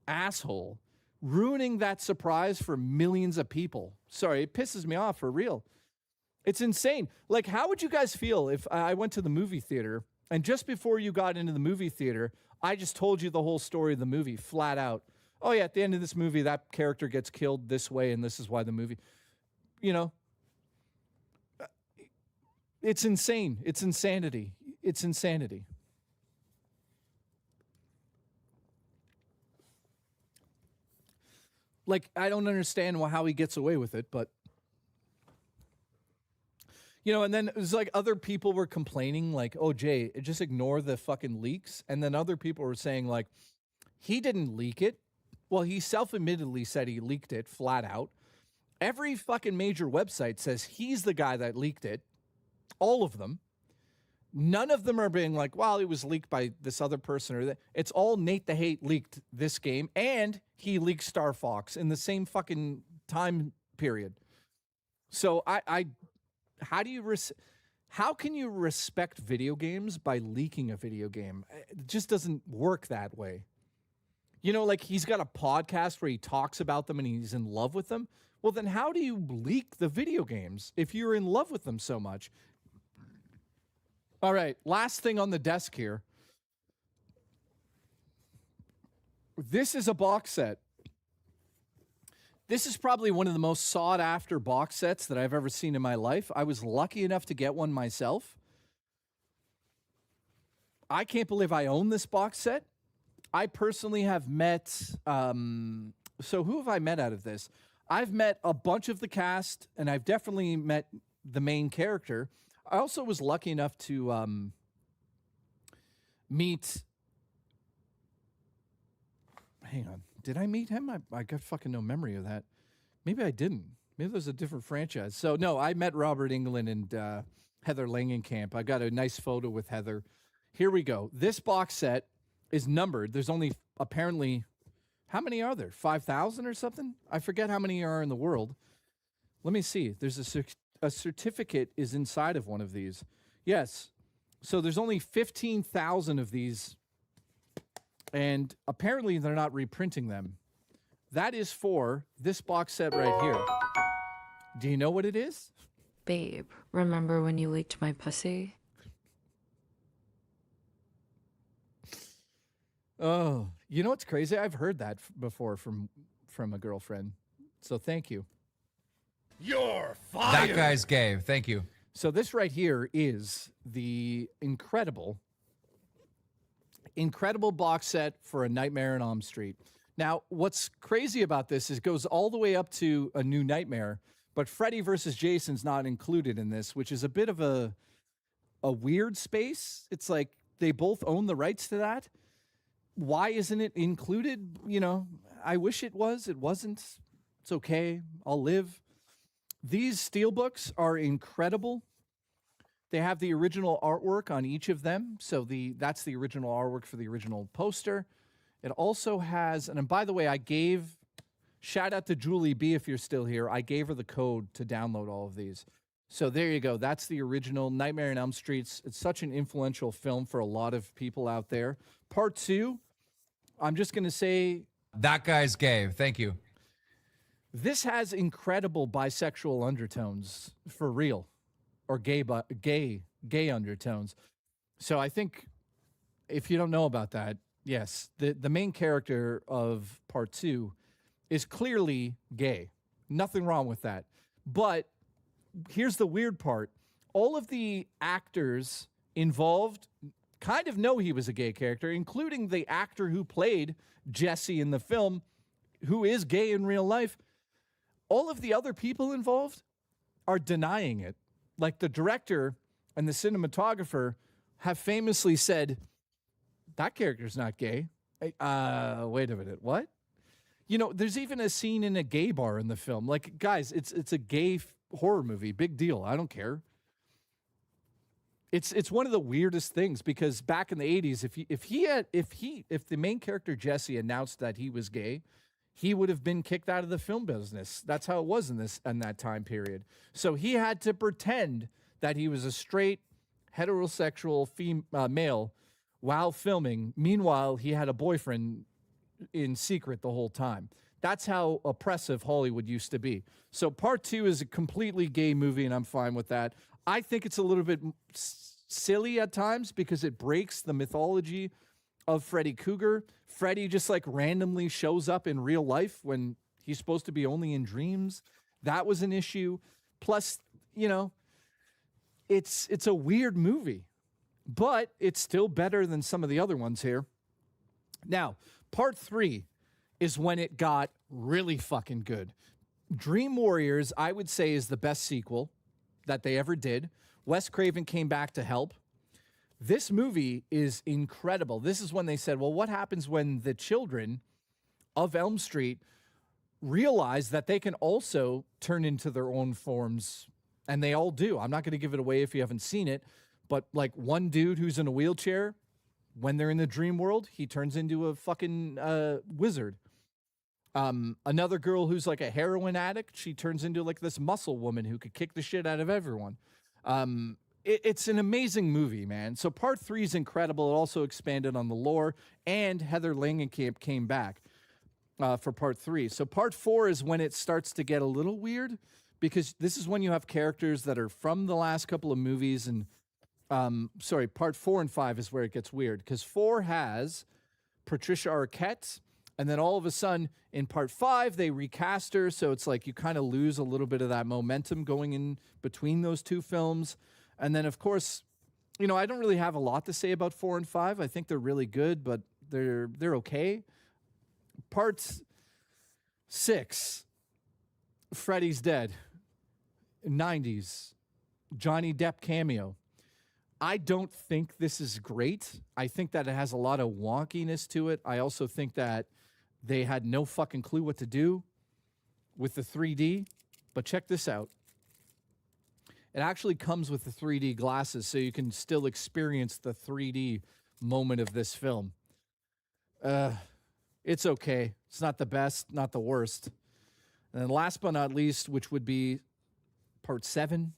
Speaker 1: asshole, ruining that surprise for millions of people. Sorry, it pisses me off for real. It's insane. Like, how would you guys feel if I went to the movie theater and just before you got into the movie theater, I just told you the whole story of the movie flat out? Oh yeah, at the end of this movie, that character gets killed this way, and this is why the movie, you know, it's insane. It's insanity. It's insanity. Like, I don't understand how he gets away with it, but and then it was like other people were complaining, like, oh, Jay, just ignore the fucking leaks. And then other people were saying, like, he didn't leak it. Well, he self-admittedly said he leaked it flat out. Every fucking major website says he's the guy that leaked it. All of them. None of them are being like, well, it was leaked by this other person or that. It's all Nate the Hate leaked this game, and he leaked Star Fox in the same fucking time period. So how can you respect video games by leaking a video game? It just doesn't work that way. Like he's got a podcast where he talks about them and he's in love with them. Well, then how do you leak the video games if you're in love with them so much? All right, last thing on the desk here. This is a box set. This is probably one of the most sought-after box sets that I've ever seen in my life. I was lucky enough to get one myself. I can't believe I own this box set. I personally have met... so who have I met out of this? I've met a bunch of the cast, and I've definitely met the main character. I also was lucky enough to meet... Hang on. Did I meet him? I got fucking no memory of that. Maybe I didn't. Maybe there's a different franchise. So, no, I met Robert Englund and Heather Langenkamp. I got a nice photo with Heather. Here we go. This box set is numbered. There's only apparently... How many are there? 5,000 or something? I forget how many are in the world. Let me see. There's a certificate is inside of one of these. Yes. So there's only 15,000 of these, and apparently they're not reprinting them. That is for this box set right here. Do you know what it is?
Speaker 17: Babe, remember when you leaked my pussy?
Speaker 1: Oh, you know what's crazy? I've heard that before from a girlfriend. So thank you.
Speaker 14: You're fired. That guy's gay. Thank you.
Speaker 1: So this right here is the incredible box set for A Nightmare on Elm Street. Now, what's crazy about this is it goes all the way up to A New Nightmare, but Freddy versus Jason's not included in this, which is a bit of a weird space. It's like they both own the rights to that. Why isn't it included? I wish it was. It wasn't. It's okay. I'll live. These steelbooks are incredible. They have the original artwork on each of them. So that's the original artwork for the original poster. It also has, and by the way, shout out to Julie B if you're still here. I gave her the code to download all of these. So there you go. That's the original Nightmare on Elm Street. It's such an influential film for a lot of people out there. Part 2, I'm just going to say...
Speaker 14: That guy's gay. Thank you.
Speaker 1: This has incredible bisexual undertones, for real. Or gay undertones. So I think, if you don't know about that, yes, the main character of Part 2 is clearly gay. Nothing wrong with that. But here's the weird part. All of the actors involved kind of know he was a gay character, including the actor who played Jesse in the film, who is gay in real life. All of the other people involved are denying it. Like the director and the cinematographer have famously said, that character's not gay. Wait a minute, what? There's even a scene in a gay bar in the film. Like, guys, it's a gay horror movie. Big deal. I don't care. It's one of the weirdest things because back in the 80s, if the main character Jesse announced that he was gay, he would have been kicked out of the film business. That's how it was in that time period. So he had to pretend that he was a straight heterosexual male while filming. Meanwhile, he had a boyfriend in secret the whole time. That's how oppressive Hollywood used to be. So Part 2 is a completely gay movie, and I'm fine with that. I think it's a little bit silly at times because it breaks the mythology of Freddy Krueger. Freddy just like randomly shows up in real life when he's supposed to be only in dreams. That was an issue. Plus, it's a weird movie, but it's still better than some of the other ones here. Now, Part 3 is when it got really fucking good. Dream Warriors, I would say, is the best sequel that they ever did. Wes Craven came back to help. This movie is incredible. This is when they said, well, what happens when the children of Elm Street realize that they can also turn into their own forms? And they all do. I'm not going to give it away if you haven't seen it, but like one dude who's in a wheelchair, when they're in the dream world, he turns into a fucking wizard. Another girl who's like a heroin addict, she turns into like this muscle woman who could kick the shit out of everyone. It's an amazing movie, man. So part 3 is incredible. It also expanded on the lore, and Heather Langenkamp came back for part 3. So part 4 is when it starts to get a little weird, because this is when you have characters that are from the last couple of movies. And part 4 and 5 is where it gets weird, because 4 has Patricia Arquette, and then all of a sudden in part 5 they recast her, so it's like you kind of lose a little bit of that momentum going in between those two films. And then of course, you know, I don't really have a lot to say about 4 and 5. I think they're really good, but they're okay. Part 6, Freddy's Dead, 90s, Johnny Depp cameo. I don't think this is great. I think that it has a lot of wonkiness to it. I also think that they had no fucking clue what to do with the 3D. But check this out. It actually comes with the 3D glasses, so you can still experience the 3D moment of this film. It's okay. It's not the best, not the worst. And then last but not least, which would be part 7.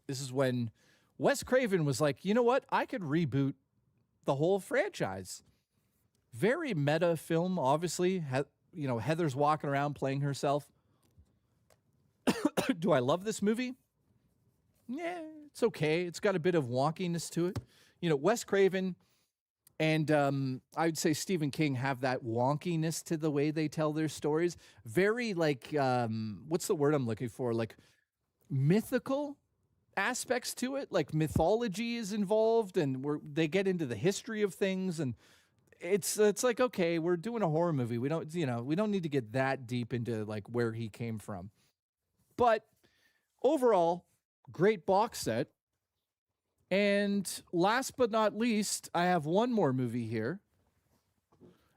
Speaker 1: This is when Wes Craven was like, you know what? I could reboot the whole franchise. Very meta film, obviously. You know, Heather's walking around playing herself. Do I love this movie? Yeah, it's okay. It's got a bit of wonkiness to it. You know, Wes Craven and I would say Stephen King have that wonkiness to the way they tell their stories. Very like, what's the word I'm looking for? Like mythical aspects to it. Like mythology is involved, and they get into the history of things, and it's like, okay, we're doing a horror movie. We don't need to get that deep into like where he came from. But overall, great box set. And last but not least, I have one more movie here.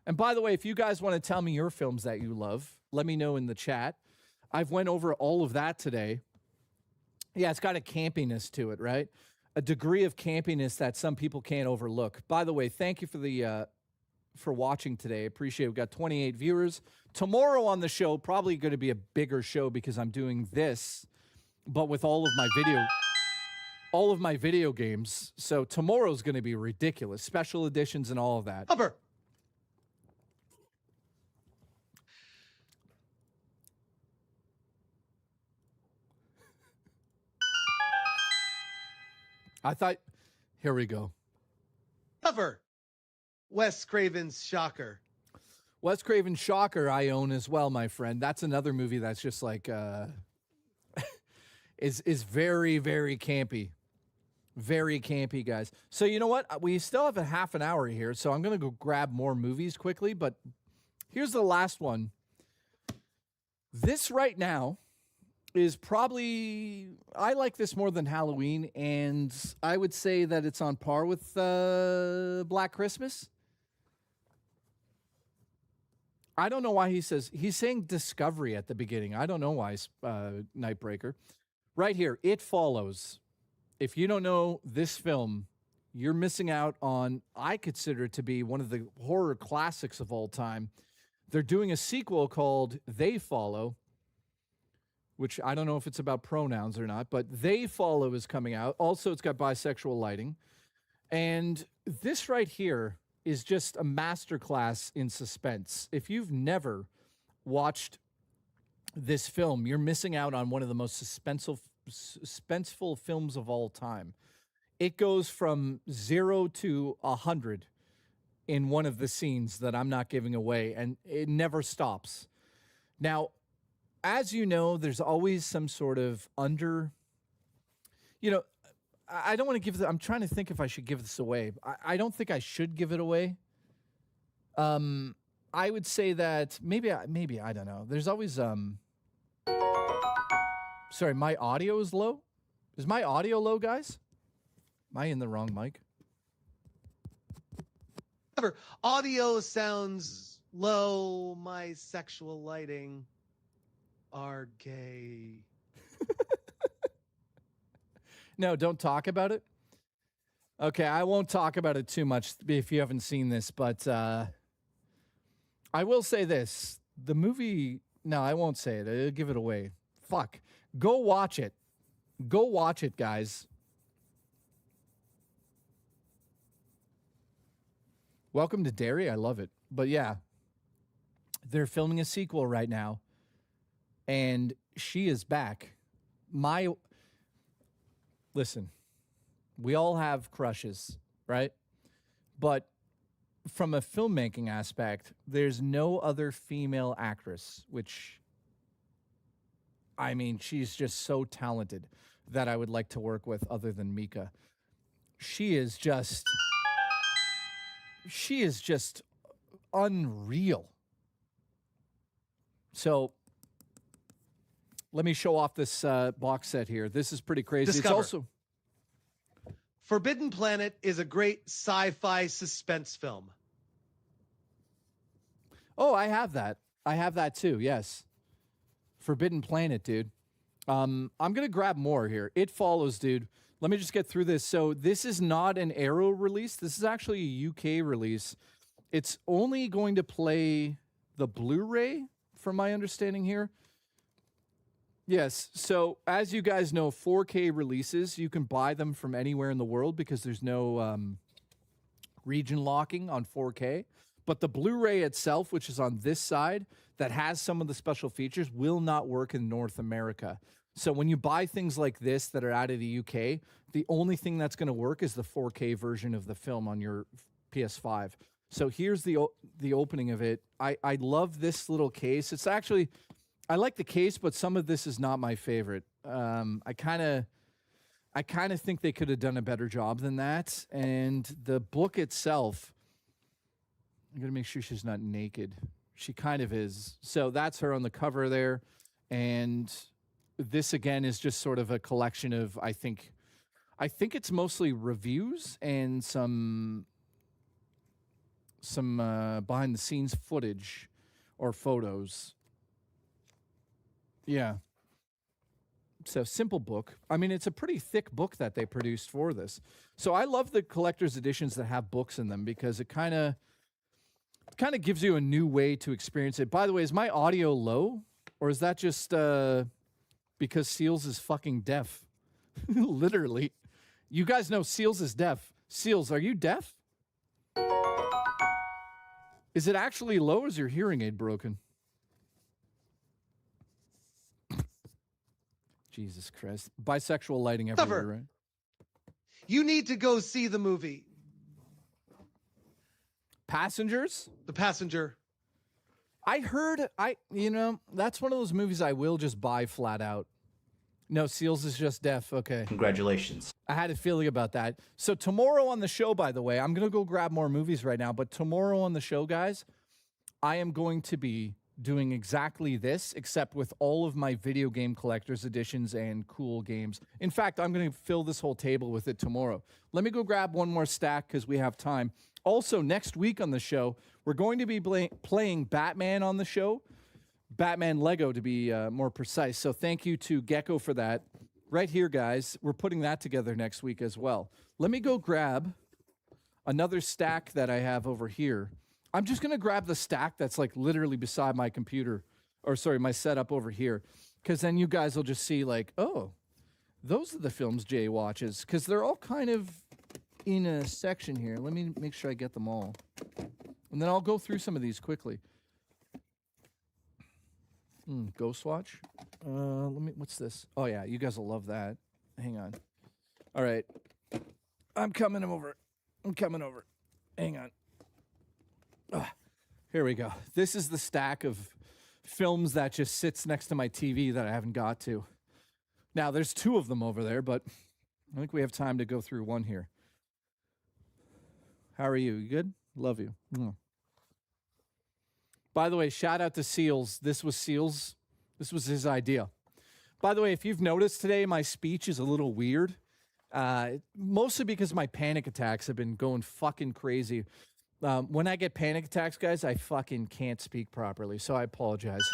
Speaker 1: And by the way, if you guys want to tell me your films that you love, let me know in the chat. I've went over all of that today. Yeah, it's got a campiness to it, right? A degree of campiness that some people can't overlook. By the way, thank you for watching today. Appreciate it. We've got 28 viewers. Tomorrow on the show, probably going to be a bigger show because I'm doing this, but with all of my video games. So tomorrow's going to be ridiculous. Special editions and all of that.
Speaker 8: Upper.
Speaker 1: Here we go.
Speaker 8: Cover. Wes Craven's Shocker.
Speaker 1: Wes Craven's Shocker I own as well, my friend. That's another movie that's just like is very, very campy. Very campy, guys. So you know what? We still have a half an hour here, so I'm going to go grab more movies quickly, but here's the last one. This right now is probably, I like this more than Halloween, and I would say that it's on par with Black Christmas. I don't know why he's saying Discovery at the beginning. I don't know why, Nightbreaker. Right here, It Follows. If you don't know this film, you're missing out on, I consider it to be one of the horror classics of all time. They're doing a sequel called They Follow, which I don't know if it's about pronouns or not, but They Follow is coming out. Also, it's got bisexual lighting. And this right here is just a masterclass in suspense. If you've never watched this film, you're missing out on one of the most suspenseful films of all time. It goes from 0 to 100 in one of the scenes that I'm not giving away, and it never stops. Now, as you know, there's always some sort of I don't want to give I'm trying to think if I should give this away. I don't think I should give it away. I would say that maybe I don't know. There's always Sorry, my audio is low. Is my audio low, guys? Am I in the wrong mic?
Speaker 8: Audio sounds low. My sexual lighting are gay.
Speaker 1: No, don't talk about it. Okay, I won't talk about it too much if you haven't seen this, but I will say this. The movie, no, I won't say it. I'll give it away. Fuck. Go watch it. Go watch it, guys. Welcome to Derry. I love it. But yeah, they're filming a sequel right now, and she is back. Listen, we all have crushes, right? But from a filmmaking aspect, there's no other female actress, which, I mean, she's just so talented that I would like to work with other than Mika. She is just unreal. So let me show off this box set here. This is pretty crazy.
Speaker 8: Discover.
Speaker 1: It's also
Speaker 8: Forbidden Planet is a great sci-fi suspense film.
Speaker 1: Oh, I have that. I have that too. Yes. Forbidden Planet, dude. I'm going to grab more here. It Follows, dude. Let me just get through this. So this is not an Arrow release. This is actually a UK release. It's only going to play the Blu-ray, from my understanding here. Yes. So as you guys know, 4K releases, you can buy them from anywhere in the world because there's no region locking on 4K. But the Blu-ray itself, which is on this side, that has some of the special features, will not work in North America. So when you buy things like this that are out of the UK, the only thing that's going to work is the 4K version of the film on your PS5. So here's the opening of it. I love this little case. It's actually, I like the case, but some of this is not my favorite. I kind of think they could have done a better job than that. And the book itself, I'm going to make sure she's not naked. She kind of is. So that's her on the cover there. And this, again, is just sort of a collection of, I think it's mostly reviews and some behind-the-scenes footage or photos. Yeah. So simple book. I mean, it's a pretty thick book that they produced for this. So I love the collector's editions that have books in them because it kind of gives you a new way to experience it. By the way, is my audio low? Or is that just because Seals is fucking deaf? Literally. You guys know Seals is deaf. Seals, are you deaf? Is it actually low or is your hearing aid broken? Jesus Christ. Bisexual lighting everywhere, right?
Speaker 8: You need to go see the movie.
Speaker 1: Passengers?
Speaker 8: The Passenger.
Speaker 1: I heard, that's one of those movies I will just buy flat out. No, Seals is just deaf. Okay.
Speaker 2: Congratulations.
Speaker 1: I had a feeling about that. So tomorrow on the show, by the way, I'm going to go grab more movies right now, but tomorrow on the show, guys, I am going to be doing exactly this, except with all of my video game collector's editions and cool games. In fact, I'm going to fill this whole table with it tomorrow. Let me go grab one more stack because we have time. Also, next week on the show, we're going to be playing Batman on the show. Batman Lego, to be more precise. So thank you to Gecko for that. Right here, guys, we're putting that together next week as well. Let me go grab another stack that I have over here. I'm just going to grab the stack that's like literally beside my computer, or sorry, my setup over here, because then you guys will just see like, oh, those are the films Jay watches, because they're all kind of in a section here. Let me make sure I get them all. And then I'll go through some of these quickly. Ghostwatch. What's this? Oh yeah, you guys will love that. Hang on. All right. I'm coming over. Hang on. Here we go. This is the stack of films that just sits next to my TV that I haven't got to. Now, there's two of them over there, but I think we have time to go through one here. How are you? You good? Love you. By the way, shout out to Seals. This was Seals. This was his idea. By the way, if you've noticed today, my speech is a little weird. Mostly because my panic attacks have been going fucking crazy. When I get panic attacks, guys, I fucking can't speak properly. So I apologize.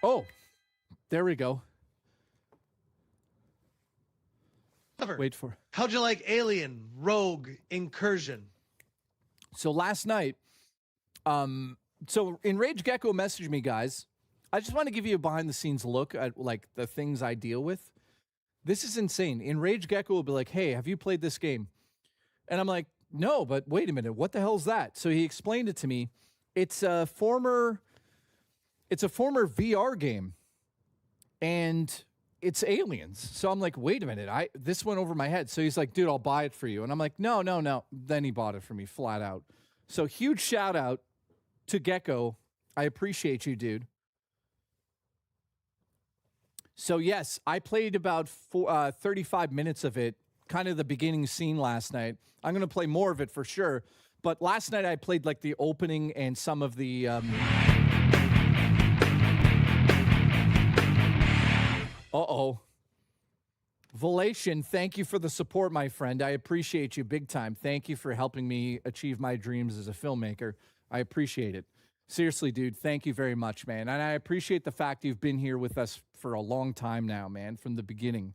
Speaker 1: Oh, there we go. Wait for it.
Speaker 8: How'd you like Alien Rogue Incursion?
Speaker 1: So last night, so Enraged Gecko messaged me, guys. I just want to give you a behind-the-scenes look at like the things I deal with. This is insane. Enraged Gecko will be like, "Hey, have you played this game?" And I'm like, "No, but wait a minute. What the hell is that?" So he explained it to me. It's a former VR game, and it's aliens. So I'm like, "Wait a minute. This went over my head." So he's like, "Dude, I'll buy it for you." And I'm like, "No, no, no." Then he bought it for me flat out. So huge shout out to Gecko. I appreciate you, dude. So yes, I played about 35 minutes of it, kind of the beginning scene last night. I'm going to play more of it for sure. But last night I played like the opening and some of the... Uh-oh. Volation, thank you for the support, my friend. I appreciate you big time. Thank you for helping me achieve my dreams as a filmmaker. I appreciate it. Seriously, dude, thank you very much, man. And I appreciate the fact you've been here with us for a long time now, man, from the beginning.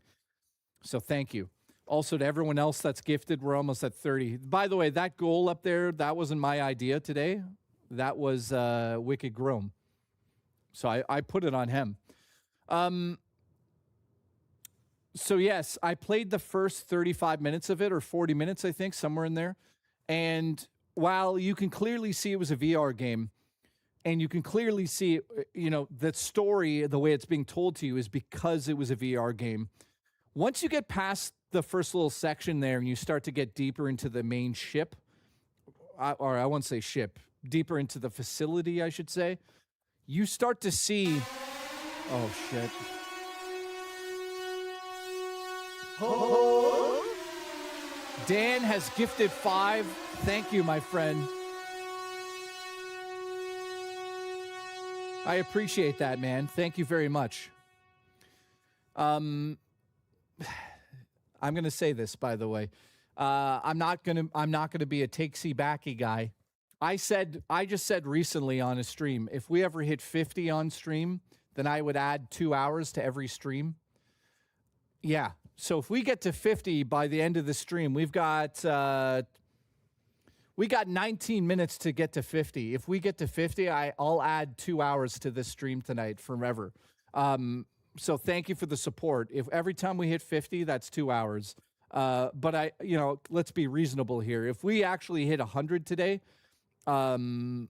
Speaker 1: So thank you. Also, to everyone else that's gifted, we're almost at 30. By the way, that goal up there, that wasn't my idea today. That was Wicked Grome. So I put it on him. So yes, I played the first 35 minutes of it, or 40 minutes, I think, somewhere in there. And while you can clearly see it was a VR game, and you can clearly see, you know, that story, the way it's being told to you is because it was a VR game. Once you get past the first little section there and you start to get deeper into the main ship, or I won't say ship, deeper into the facility, I should say, you start to see, oh shit. Dan has gifted 5. Thank you, my friend. I appreciate that, man. Thank you very much. I'm going to say this, by the way. I'm not going to be a takesy-backy guy. I just said recently on a stream, if we ever hit 50 on stream, then I would add 2 hours to every stream. Yeah. So if we get to 50 by the end of the stream, we got 19 minutes to get to 50. If we get to 50, I'll add 2 hours to this stream tonight forever. So thank you for the support. If every time we hit 50, that's 2 hours. But let's be reasonable here. If we actually hit 100 today, I don't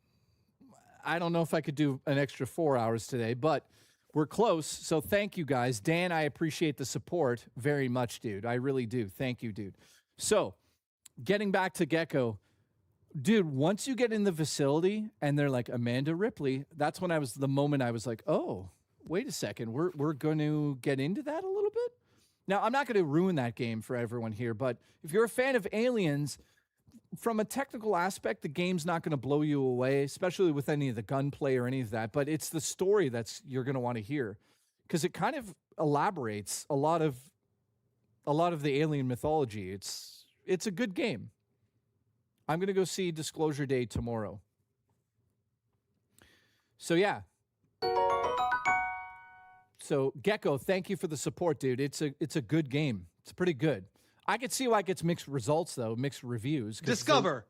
Speaker 1: know if I could do an extra 4 hours today, but we're close. So thank you guys. Dan, I appreciate the support very much, dude. I really do. Thank you, dude. So getting back to Gecko, dude, once you get in the facility and they're like Amanda Ripley, that's when the moment I was like, oh, wait a second. We're going to get into that a little bit. Now, I'm not going to ruin that game for everyone here, but if you're a fan of Aliens, from a technical aspect, the game's not going to blow you away, especially with any of the gunplay or any of that, but it's the story you're going to want to hear, because it kind of elaborates a lot of the alien mythology. It's a good game. I'm going to go see Disclosure Day tomorrow. So yeah. So Gecko, thank you for the support, dude. It's a good game. It's pretty good. I could see why it gets mixed results, though, mixed reviews.
Speaker 8: Discover.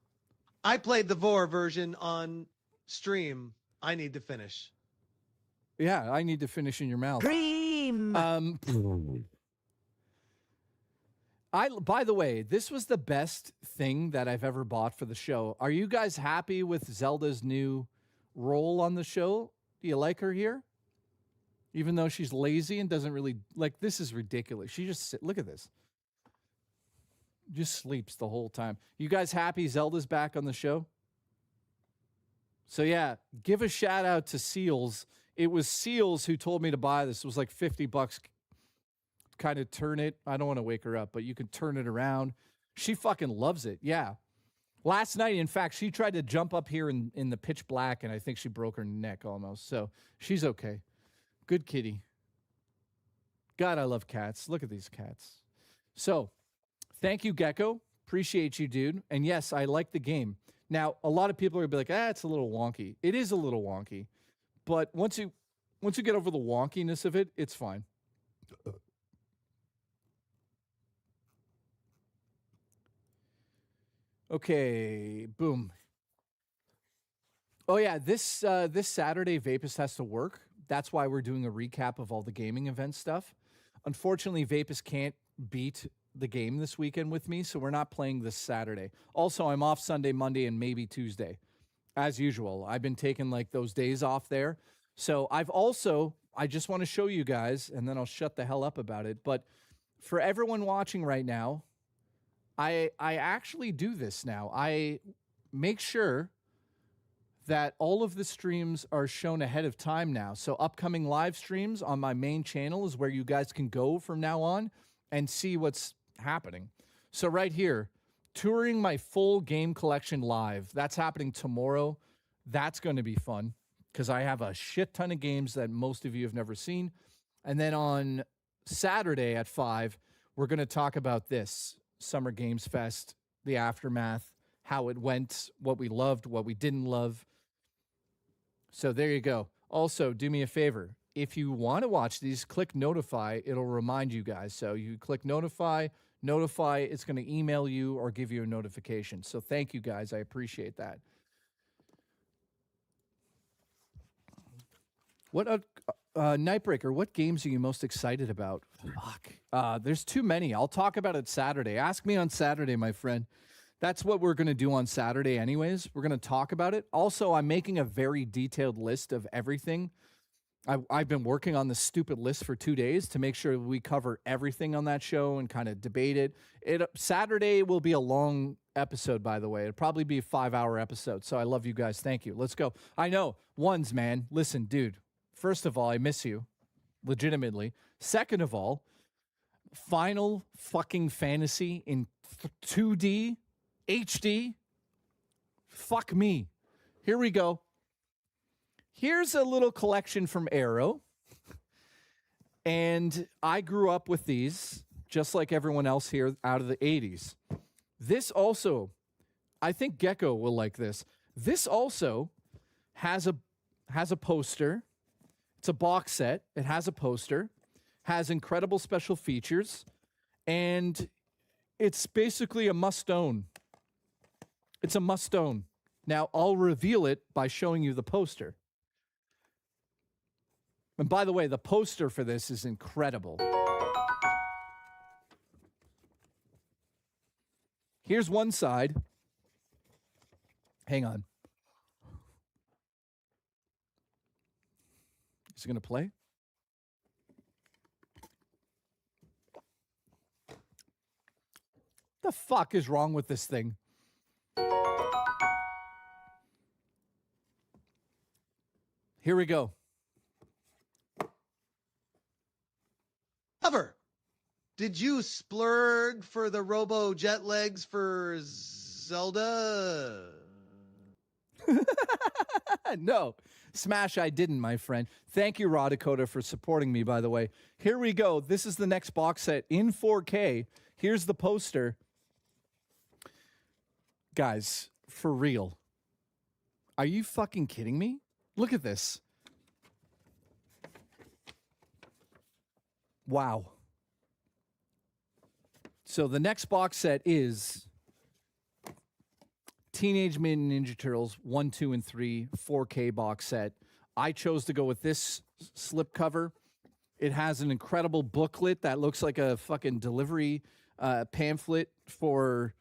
Speaker 8: I played the VOR version on stream. I need to finish.
Speaker 1: Yeah, I need to finish in your mouth.
Speaker 3: Cream.
Speaker 1: By the way, this was the best thing that I've ever bought for the show. Are you guys happy with Zelda's new role on the show? Do you like her here? Even though she's lazy and doesn't really this is ridiculous. She just look at this. Just sleeps the whole time. You guys happy Zelda's back on the show? So yeah, give a shout out to Seals. It was Seals who told me to buy this. It was like $50. Kind of turn it. I don't want to wake her up, but you can turn it around. She fucking loves it. Yeah. Last night, in fact, she tried to jump up here in the pitch black, and I think she broke her neck almost. So she's okay. Good kitty. God, I love cats. Look at these cats. So thank you, Gecko. Appreciate you, dude. And yes, I like the game. Now, a lot of people are gonna be like, it's a little wonky. It is a little wonky. But once you get over the wonkiness of it, it's fine. Okay, boom. Oh yeah, this Saturday Vapus has to work. That's why we're doing a recap of all the gaming event stuff. Unfortunately, Vapus can't beat the game this weekend with me, so we're not playing this Saturday. Also, I'm off Sunday, Monday, and maybe Tuesday. As usual, I've been taking like those days off there. So I just want to show you guys, and then I'll shut the hell up about it. But for everyone watching right now, I actually do this now. I make sure that all of the streams are shown ahead of time now. So upcoming live streams on my main channel is where you guys can go from now on and see what's happening. So right here, touring my full game collection live. That's happening tomorrow. That's going to be fun because I have a shit ton of games that most of you have never seen. And then on Saturday at 5, we're going to talk about this Summer Games Fest, the aftermath, how it went, what we loved, what we didn't love. So there you go. Also, do me a favor. If you want to watch these, click notify. It'll remind you guys. So you click notify, it's going to email you or give you a notification. So thank you guys. I appreciate that. What Nightbreaker, what games are you most excited about? Fuck. There's too many. I'll talk about it Saturday. Ask me on Saturday, my friend. That's what we're going to do on Saturday anyways. We're going to talk about it. Also, I'm making a very detailed list of everything. I've been working on this stupid list for 2 days to make sure we cover everything on that show and kind of debate it. Saturday will be a long episode, by the way. It'll probably be a 5-hour episode. So I love you guys. Thank you. Let's go. I know. Ones, man. Listen, dude. First of all, I miss you. Legitimately. Second of all, Final fucking Fantasy in 2D, HD. Fuck me. Here we go. Here's a little collection from Arrow. And I grew up with these, just like everyone else here out of the 80s. This also, I think Gecko will like this. This also has a poster. It's a box set. It has a poster, has incredible special features, and it's basically a must-own. It's a must-own. Now, I'll reveal it by showing you the poster. And by the way, the poster for this is incredible. Here's one side. Hang on. Is it going to play? The fuck is wrong with this thing? Here we go.
Speaker 8: Hover. Did you splurge for the Robo Jet Legs for Zelda?
Speaker 1: No. Smash, I didn't, my friend. Thank you, Raw Dakota, for supporting me, by the way. Here we go. This is the next box set in 4K. Here's the poster. Guys, for real. Are you fucking kidding me? Look at this. Wow. So the next box set is Teenage Mutant Ninja Turtles 1, 2, and 3 4K box set. I chose to go with this slipcover. It has an incredible booklet that looks like a fucking delivery pamphlet for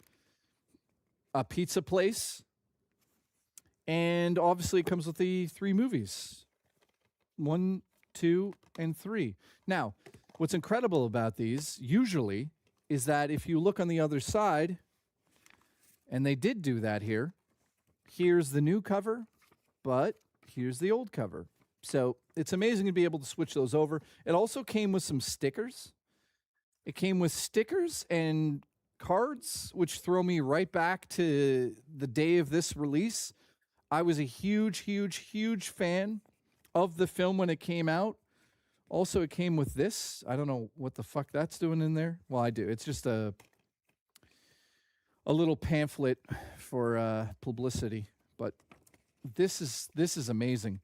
Speaker 1: a pizza place. And obviously it comes with the 3 movies. 1, 2, and 3. Now, what's incredible about these, usually, is that if you look on the other side, and they did do that here, here's the new cover, but here's the old cover. So it's amazing to be able to switch those over. It also came with some stickers. It came with stickers and cards, which throw me right back to the day of this release. I was a huge, huge, huge fan of the film when it came out. Also, it came with this. I don't know what the fuck that's doing in there. Well, I do. It's just a little pamphlet for publicity, but this is amazing.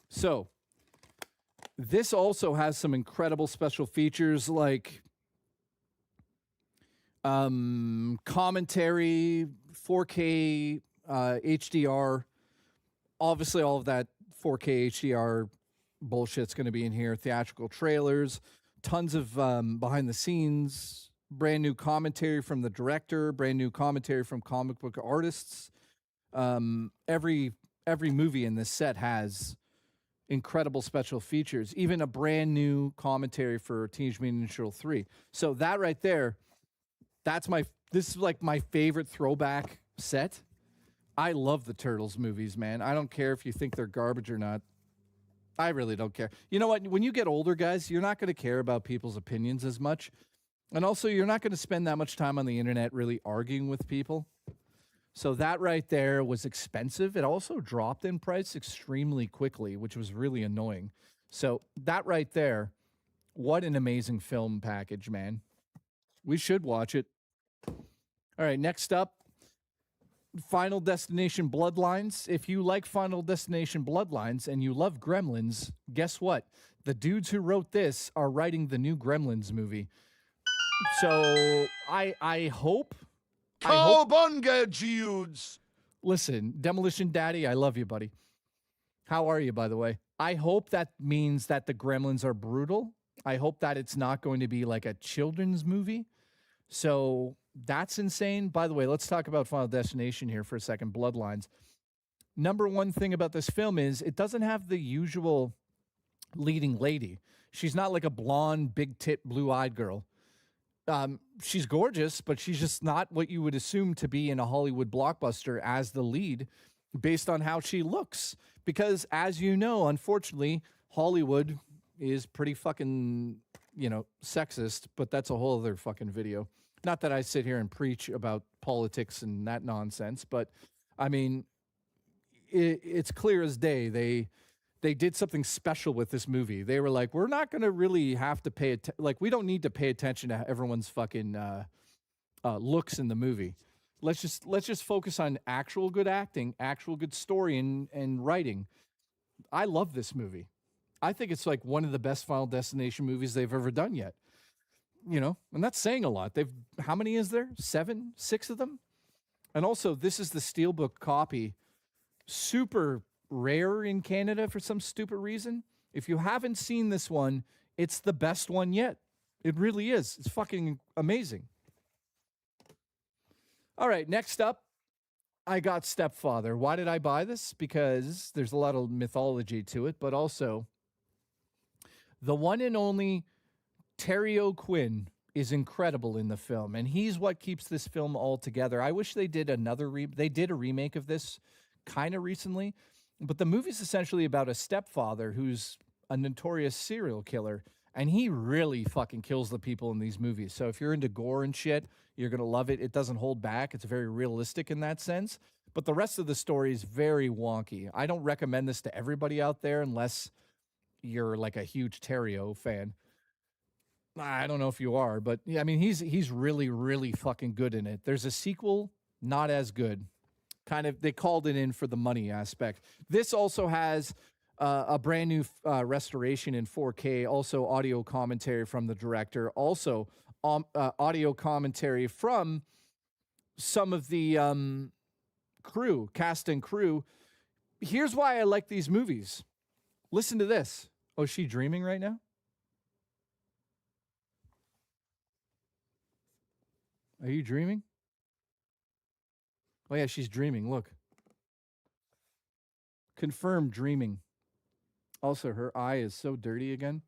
Speaker 1: So, this also has some incredible special features like commentary, 4K HDR. Obviously, all of that 4K HDR bullshit's going to be in here. Theatrical trailers, tons of behind the scenes, brand new commentary from the director, brand new commentary from comic book artists. Every movie in this set has incredible special features, even a brand new commentary for Teenage Mutant Ninja Turtles 3. So that right there, this is like my favorite throwback set. I love the Turtles movies, man. I don't care if you think they're garbage or not. I really don't care. You know what? When you get older, guys, you're not going to care about people's opinions as much. And also, you're not going to spend that much time on the internet really arguing with people. So that right there was expensive. It also dropped in price extremely quickly, which was really annoying. So that right there, what an amazing film package, man. We should watch it. All right, next up, Final Destination Bloodlines. If you like Final Destination Bloodlines and you love Gremlins, guess what? The dudes who wrote this are writing the new Gremlins movie. So I hope...
Speaker 12: Cowabunga, dudes!
Speaker 1: Listen, Demolition Daddy, I love you, buddy. How are you, by the way? I hope that means that the Gremlins are brutal. I hope that it's not going to be like a children's movie. So that's insane. By the way, let's talk about Final Destination here for a second, Bloodlines. Number one thing about this film is it doesn't have the usual leading lady. She's not like a blonde, big-tit, blue-eyed girl. She's gorgeous, but she's just not what you would assume to be in a Hollywood blockbuster as the lead based on how she looks. Because as you know, unfortunately, Hollywood is pretty fucking, sexist, but that's a whole other fucking video. Not that I sit here and preach about politics and that nonsense, but I mean, it's clear as day. They did something special with this movie. They were like, we're not going to really have to we don't need to pay attention to everyone's fucking looks in the movie. Let's just focus on actual good acting, actual good story and writing. I love this movie. I think it's like one of the best Final Destination movies they've ever done yet. And that's saying a lot. How many is there? 7, 6 of them? And also, this is the Steelbook copy. Super rare in Canada for some stupid reason. If you haven't seen this one, it's the best one yet. It really is. It's fucking amazing. All right, next up, I got Stepfather. Why did I buy this? Because there's a lot of mythology to it, but also the one and only Terry O'Quinn is incredible in the film, and he's what keeps this film all together. I wish they did they did a remake of this kind of recently. But the movie's essentially about a stepfather who's a notorious serial killer, and he really fucking kills the people in these movies. So if you're into gore and shit, you're going to love it. It doesn't hold back. It's very realistic in that sense. But the rest of the story is very wonky. I don't recommend this to everybody out there unless you're like a huge Terrio fan. I don't know if you are, but yeah, I mean, he's really, really fucking good in it. There's a sequel, not as good. They called it in for the money aspect. This also has a brand new restoration in 4K, also audio commentary from the director, also audio commentary from some of the cast and crew. Here's why I like these movies. Listen to this. Oh, is she dreaming right now? Are you dreaming? Oh, yeah, she's dreaming. Look. Confirmed dreaming. Also, her eye is so dirty again.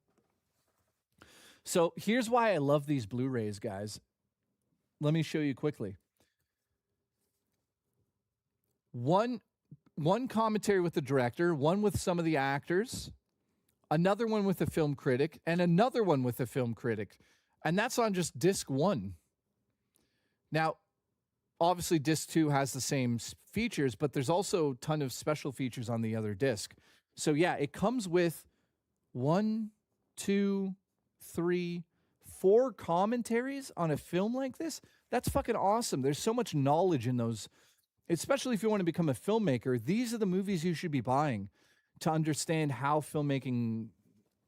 Speaker 1: So here's why I love these Blu-rays, guys. Let me show you quickly. One commentary with the director, one with some of the actors, another one with the film critic, and another one with the film critic. And that's on just disc 1. Now, obviously, disc 2 has the same features, but there's also a ton of special features on the other disc. So yeah, it comes with 1, 2, 3, 4 commentaries on a film like this. That's fucking awesome. There's so much knowledge in those, especially if you want to become a filmmaker. These are the movies you should be buying to understand how filmmaking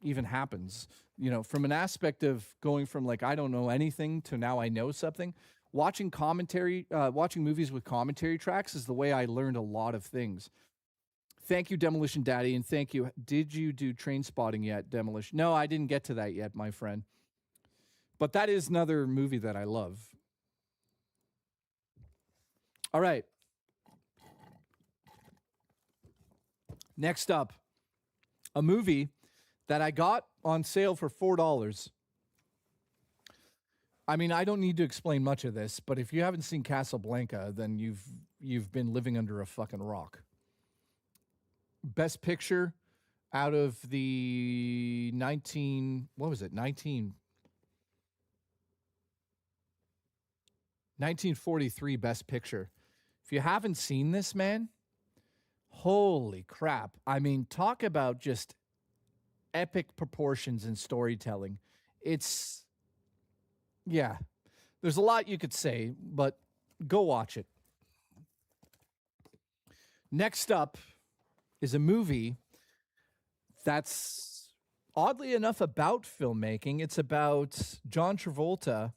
Speaker 1: even happens. You know, from an aspect of going from like, I don't know anything to now I know something. Watching movies with commentary tracks is the way I learned a lot of things. Thank you, Demolition Daddy, and thank you. Did you do Train Spotting yet, Demolition? No, I didn't get to that yet, my friend. But that is another movie that I love. All right. Next up, a movie that I got on sale for $4. I mean, I don't need to explain much of this, but if you haven't seen Casablanca, then you've been living under a fucking rock. Best Picture out of the 1943 Best Picture. If you haven't seen this, man, holy crap. I mean, talk about just epic proportions in storytelling. Yeah, there's a lot you could say, but go watch it. Next up is a movie that's oddly enough about filmmaking. It's about John Travolta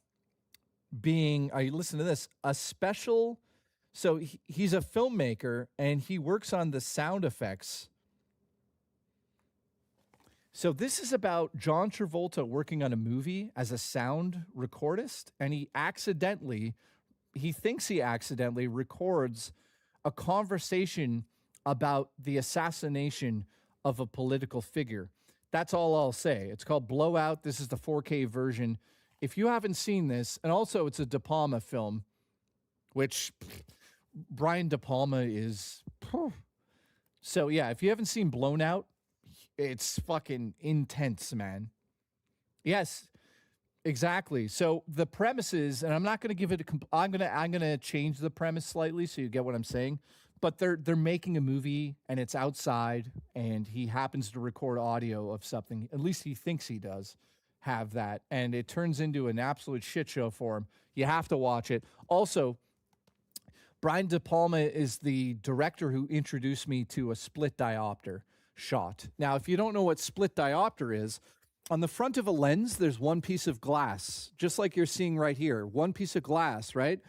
Speaker 1: being, listen to this, a special. So he's a filmmaker and he works on the sound effects. So this is about John Travolta working on a movie as a sound recordist, and he thinks he accidentally records a conversation about the assassination of a political figure. That's all I'll say. It's called Blowout. This is the 4K version. If you haven't seen this, and also it's a De Palma film, which Brian De Palma is. So yeah, if you haven't seen Blown Out, it's fucking intense, man. Yes, exactly. So the premise is, and I'm not going to give it I'm going to change the premise slightly so you get what I'm saying. But they're making a movie and it's outside and he happens to record audio of something. At least he thinks he does have that. And it turns into an absolute shit show for him. You have to watch it. Also, Brian De Palma is the director who introduced me to a split diopter shot. Now, if you don't know what split diopter is, on the front of a lens, there's one piece of glass, just like you're seeing right here, one piece of glass, right?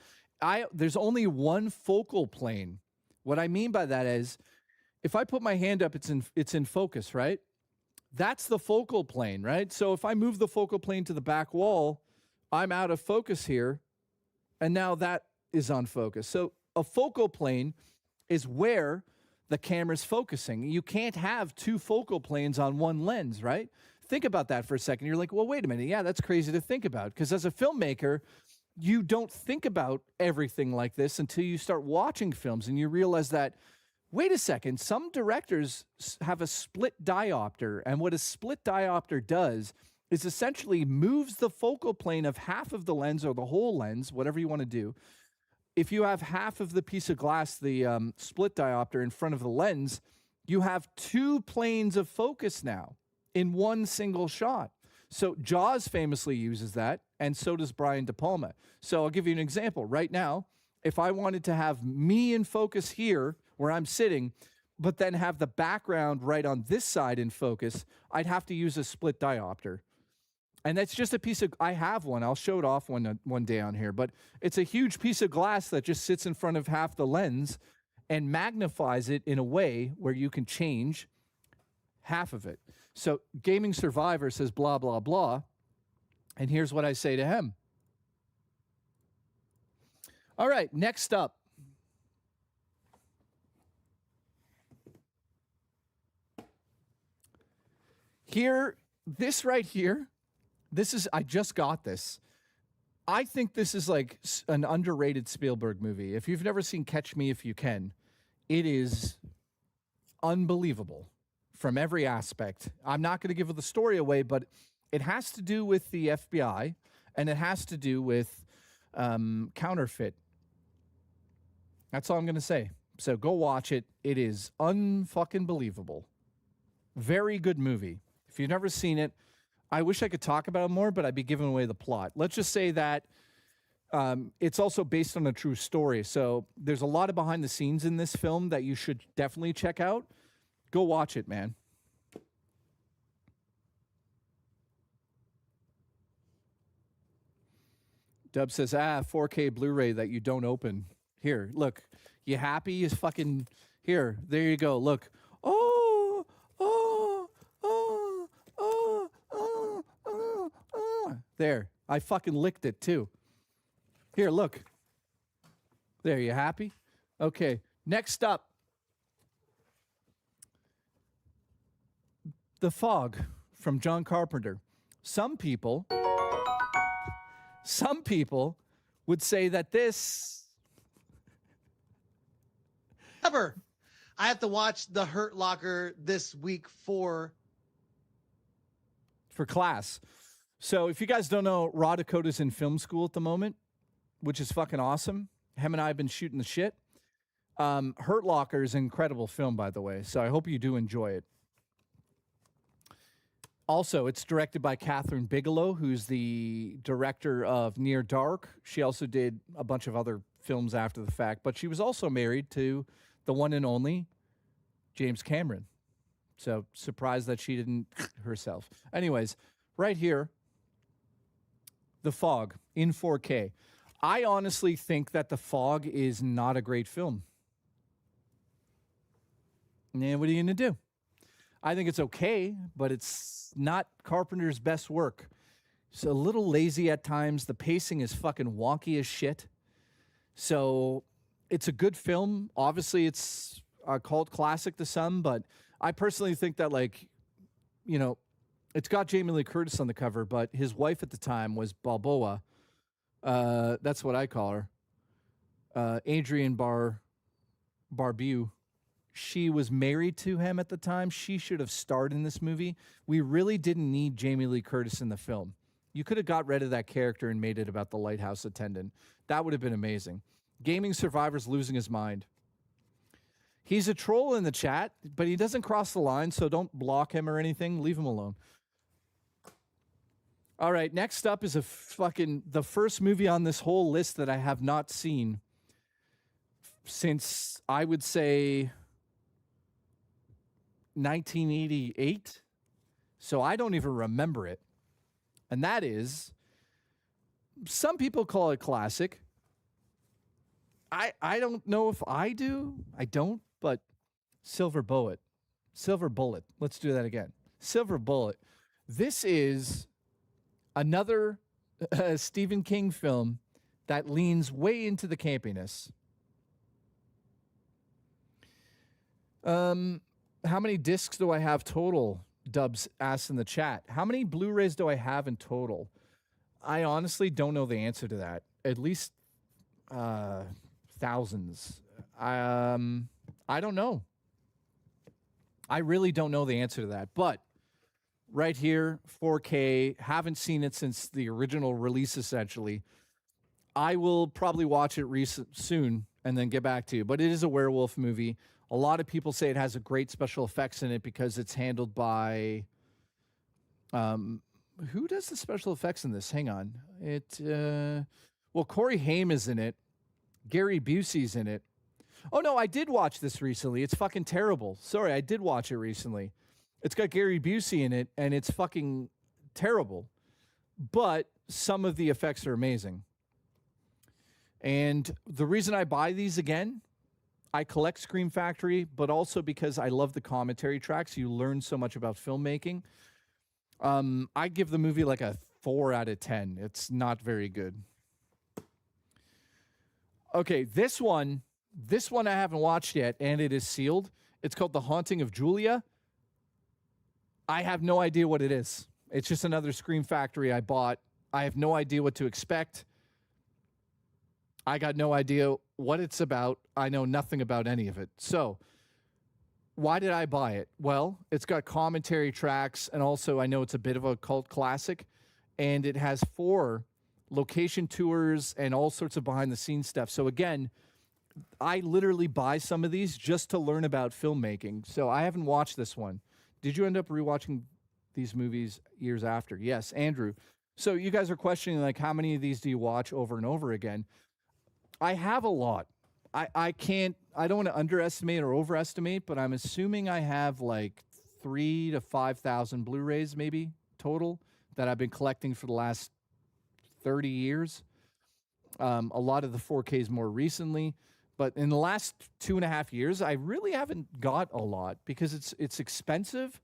Speaker 1: There's only one focal plane. What I mean by that is, if I put my hand up, it's in focus, right? That's the focal plane, right? So if I move the focal plane to the back wall, I'm out of focus here, and now that is on focus. So a focal plane is where the camera's focusing. You can't have two focal planes on one lens, right? Think about that for a second. You're like, well, wait a minute. Yeah, that's crazy to think about. Because as a filmmaker, you don't think about everything like this until you start watching films and you realize that, wait a second, some directors have a split diopter. And what a split diopter does is essentially moves the focal plane of half of the lens or the whole lens, whatever you want to do. If you have half of the piece of glass, the split diopter in front of the lens, you have two planes of focus now in one single shot. So Jaws famously uses that, and so does Brian De Palma. So I'll give you an example. Right now, if I wanted to have me in focus here where I'm sitting, but then have the background right on this side in focus, I'd have to use a split diopter. And that's just a piece of, I have one. I'll show it off one day on here, but it's a huge piece of glass that just sits in front of half the lens and magnifies it in a way where you can change half of it. So Gaming Survivor says blah, blah, blah. And here's what I say to him. All right, next up. Here, this right here, I just got this. I think this is like an underrated Spielberg movie. If you've never seen Catch Me If You Can, it is unbelievable from every aspect. I'm not going to give the story away, but it has to do with the FBI, and it has to do with counterfeit. That's all I'm going to say. So go watch it. It is unfucking believable. Very good movie. If you've never seen it, I wish I could talk about it more, but I'd be giving away the plot. Let's just say that it's also based on a true story. So there's a lot of behind the scenes in this film that you should definitely check out. Go watch it, man. Dub says, 4K Blu-ray that you don't open. Here, look. You happy? Is fucking... Here, there you go. Look. Oh, oh, oh, oh, oh, oh, oh. There. I fucking licked it, too. Here, look. There, you happy? Okay. Next up. The Fog from John Carpenter. Some people would say that this...
Speaker 8: Ever. I have to watch The Hurt Locker this week for
Speaker 1: class. So if you guys don't know, Raw Dakota's in film school at the moment, which is fucking awesome. Him and I have been shooting the shit. Hurt Locker is an incredible film, by the way, so I hope you do enjoy it. Also, it's directed by Catherine Bigelow, who's the director of Near Dark. She also did a bunch of other films after the fact, but she was also married to the one and only James Cameron. So surprised that she didn't herself. Anyways, right here, The Fog in 4K. I honestly think that The Fog is not a great film. And what are you going to do? I think it's okay, but it's not Carpenter's best work. It's a little lazy at times. The pacing is fucking wonky as shit. So it's a good film. Obviously, it's a cult classic to some, but I personally think that, like, you know, it's got Jamie Lee Curtis on the cover, but his wife at the time was Balboa. That's what I call her. Adrienne Barbeau. She was married to him at the time. She should have starred in this movie. We really didn't need Jamie Lee Curtis in the film. You could have got rid of that character and made it about the lighthouse attendant. That would have been amazing. Gaming Survivor's losing his mind. He's a troll in the chat, but he doesn't cross the line, so don't block him or anything. Leave him alone. All right, next up is the first movie on this whole list that I have not seen since, I would say, 1988. So I don't even remember it. And that is, some people call it classic. I don't know if I do. I don't, but Silver Bullet. Silver Bullet. Let's do that again. Silver Bullet. This is another Stephen King film that leans way into the campiness. How many discs do I have total? Dubs asks in the chat. How many Blu-rays do I have in total? I honestly don't know the answer to that. At least thousands. I don't know. I really don't know the answer to that. But right here, 4K. Haven't seen it since the original release, essentially. I will probably watch it soon and then get back to you. But it is a werewolf movie. A lot of people say it has a great special effects in it because it's handled by... who does the special effects in this? Hang on. Well, Corey Haim is in it. Gary Busey's in it. Oh, no, I did watch this recently. It's fucking terrible. Sorry, I did watch it recently. It's got Gary Busey in it, and it's fucking terrible. But some of the effects are amazing. And the reason I buy these again... I collect Scream Factory, but also because I love the commentary tracks. You learn so much about filmmaking. I give the movie like a 4 out of 10. It's not very good. Okay, this one I haven't watched yet, and it is sealed. It's called The Haunting of Julia. I have no idea what it is. It's just another Scream Factory I bought. I have no idea what to expect. I got no idea what it's about. I know nothing about any of it. So, why did I buy it? Well, it's got commentary tracks, and also I know it's a bit of a cult classic, and it has 4 location tours, and all sorts of behind the scenes stuff. So again, I literally buy some of these just to learn about filmmaking. So I haven't watched this one. Did you end up rewatching these movies years after? Yes, Andrew. So you guys are questioning, like, how many of these do you watch over and over again? I have a lot. I don't want to underestimate or overestimate, but I'm assuming I have like 3,000 to 5,000 Blu-rays maybe total that I've been collecting for the last 30 years. A lot of the 4Ks more recently, but in the last 2.5 years, I really haven't got a lot because it's expensive,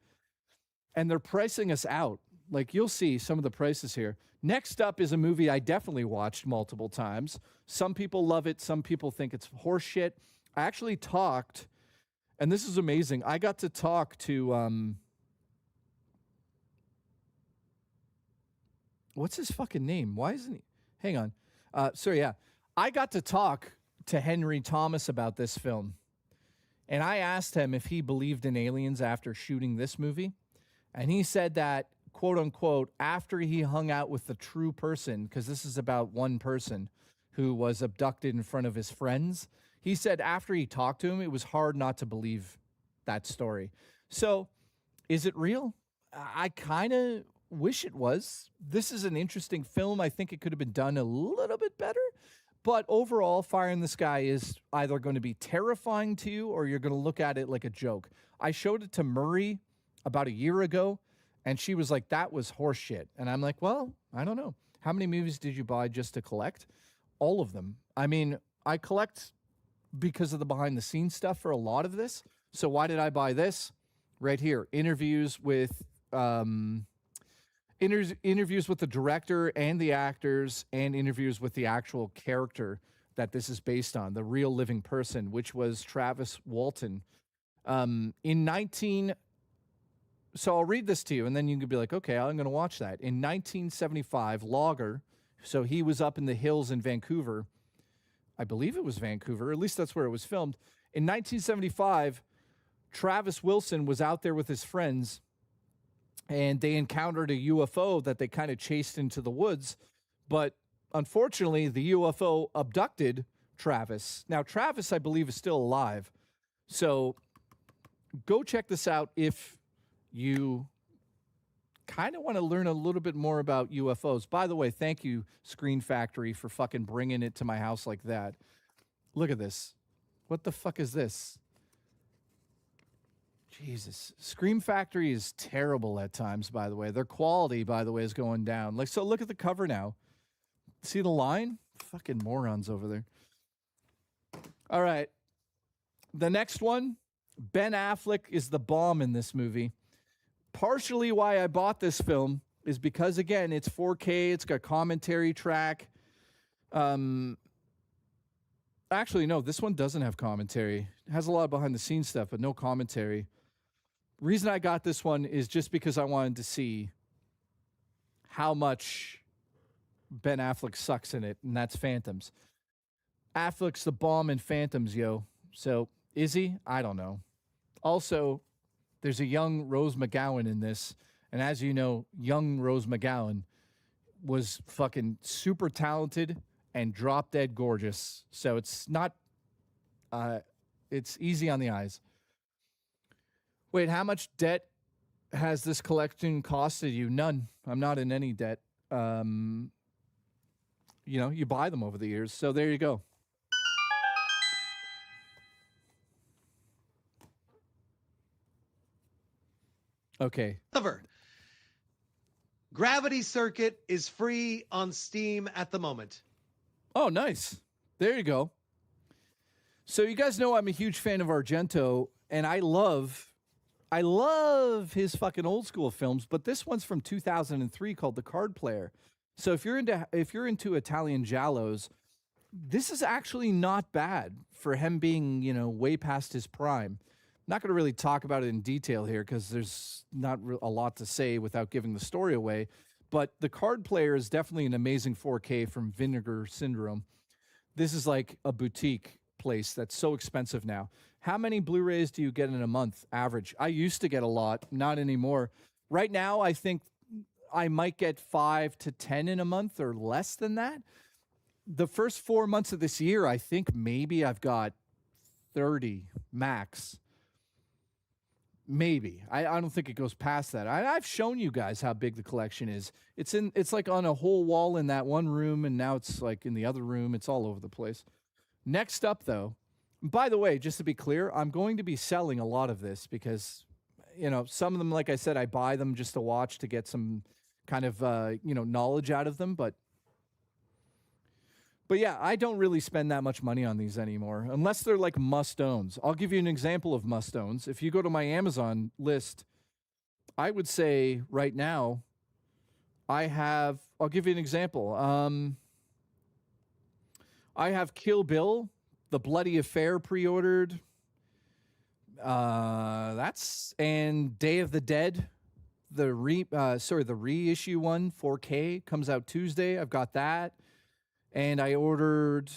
Speaker 1: and they're pricing us out. Like, you'll see some of the prices here. Next up is a movie I definitely watched multiple times. Some people love it. Some people think it's horseshit. I actually talked, and this is amazing. I got to talk to, what's his fucking name? Why isn't he? Hang on. I got to talk to Henry Thomas about this film. And I asked him if he believed in aliens after shooting this movie. And he said that, quote unquote, after he hung out with the true person, because this is about one person who was abducted in front of his friends. He said after he talked to him, it was hard not to believe that story. So is it real? I kind of wish it was. This is an interesting film. I think it could have been done a little bit better. But overall, Fire in the Sky is either going to be terrifying to you or you're going to look at it like a joke. I showed it to Murray about a year ago, and she was like, that was horseshit. And I'm like, well, I don't know. How many movies did you buy just to collect? All of them. I mean, I collect because of the behind-the-scenes stuff for a lot of this. So why did I buy this? Right here. Interviews with interviews with the director and the actors, and interviews with the actual character that this is based on, the real living person, which was Travis Walton. So I'll read this to you, and then you can be like, okay, I'm going to watch that. In 1975, logger, so he was up in the hills in Vancouver. I believe it was Vancouver, at least that's where it was filmed. In 1975, Travis Wilson was out there with his friends, and they encountered a UFO that they kind of chased into the woods. But unfortunately, the UFO abducted Travis. Now, Travis, I believe, is still alive. So go check this out if you kind of want to learn a little bit more about UFOs. By the way, thank you, Screen Factory, for fucking bringing it to my house like that. Look at this. What the fuck is this? Jesus. Scream Factory is terrible at times, by the way. Their quality, by the way, is going down. Like, so look at the cover now. See the line? Fucking morons over there. All right. The next one, Ben Affleck is the bomb in this movie. Partially why I bought this film is because, again, it's 4K. It's got commentary track. Actually, no, this one doesn't have commentary. It has a lot of behind-the-scenes stuff, but no commentary. Reason I got this one is just because I wanted to see how much Ben Affleck sucks in it, and that's Phantoms. Affleck's the bomb in Phantoms, yo. So, is he? I don't know. Also, there's a young Rose McGowan in this, and as you know, young Rose McGowan was fucking super talented and drop-dead gorgeous. So it's not... it's easy on the eyes. Wait, how much debt has this collection costed you? None. I'm not in any debt. You know, you buy them over the years. So there you go. Okay.
Speaker 8: Cover. Gravity Circuit is free on Steam at the moment.
Speaker 1: Oh, nice. There you go. So you guys know I'm a huge fan of Argento, and I love his fucking old school films, but this one's from 2003 called The Card Player. So if you're into Italian giallos, this is actually not bad for him being, you know, way past his prime. Not going to really talk about it in detail here because there's not a lot to say without giving the story away. But The Card Player is definitely an amazing 4K from Vinegar Syndrome. This is like a boutique place that's so expensive now. How many Blu-rays do you get in a month, average? I used to get a lot, not anymore. Right now, I think I might get 5 to 10 in a month or less than that. The first 4 months of this year, I think maybe I've got 30 max. Maybe. I don't think it goes past that. I've shown you guys how big the collection is. It's like on a whole wall in that one room, and now it's like in the other room. It's all over the place. Next up, though, by the way, just to be clear, I'm going to be selling a lot of this because, you know, some of them, like I said, I buy them just to watch to get some kind of, you know, knowledge out of them. But yeah, I don't really spend that much money on these anymore, unless they're like must-owns. I'll give you an example of must-owns. If you go to my Amazon list, I would say right now, I'll give you an example. I have Kill Bill, The Bloody Affair pre-ordered. And Day of the Dead, the reissue one, 4K, comes out Tuesday. I've got that. And I ordered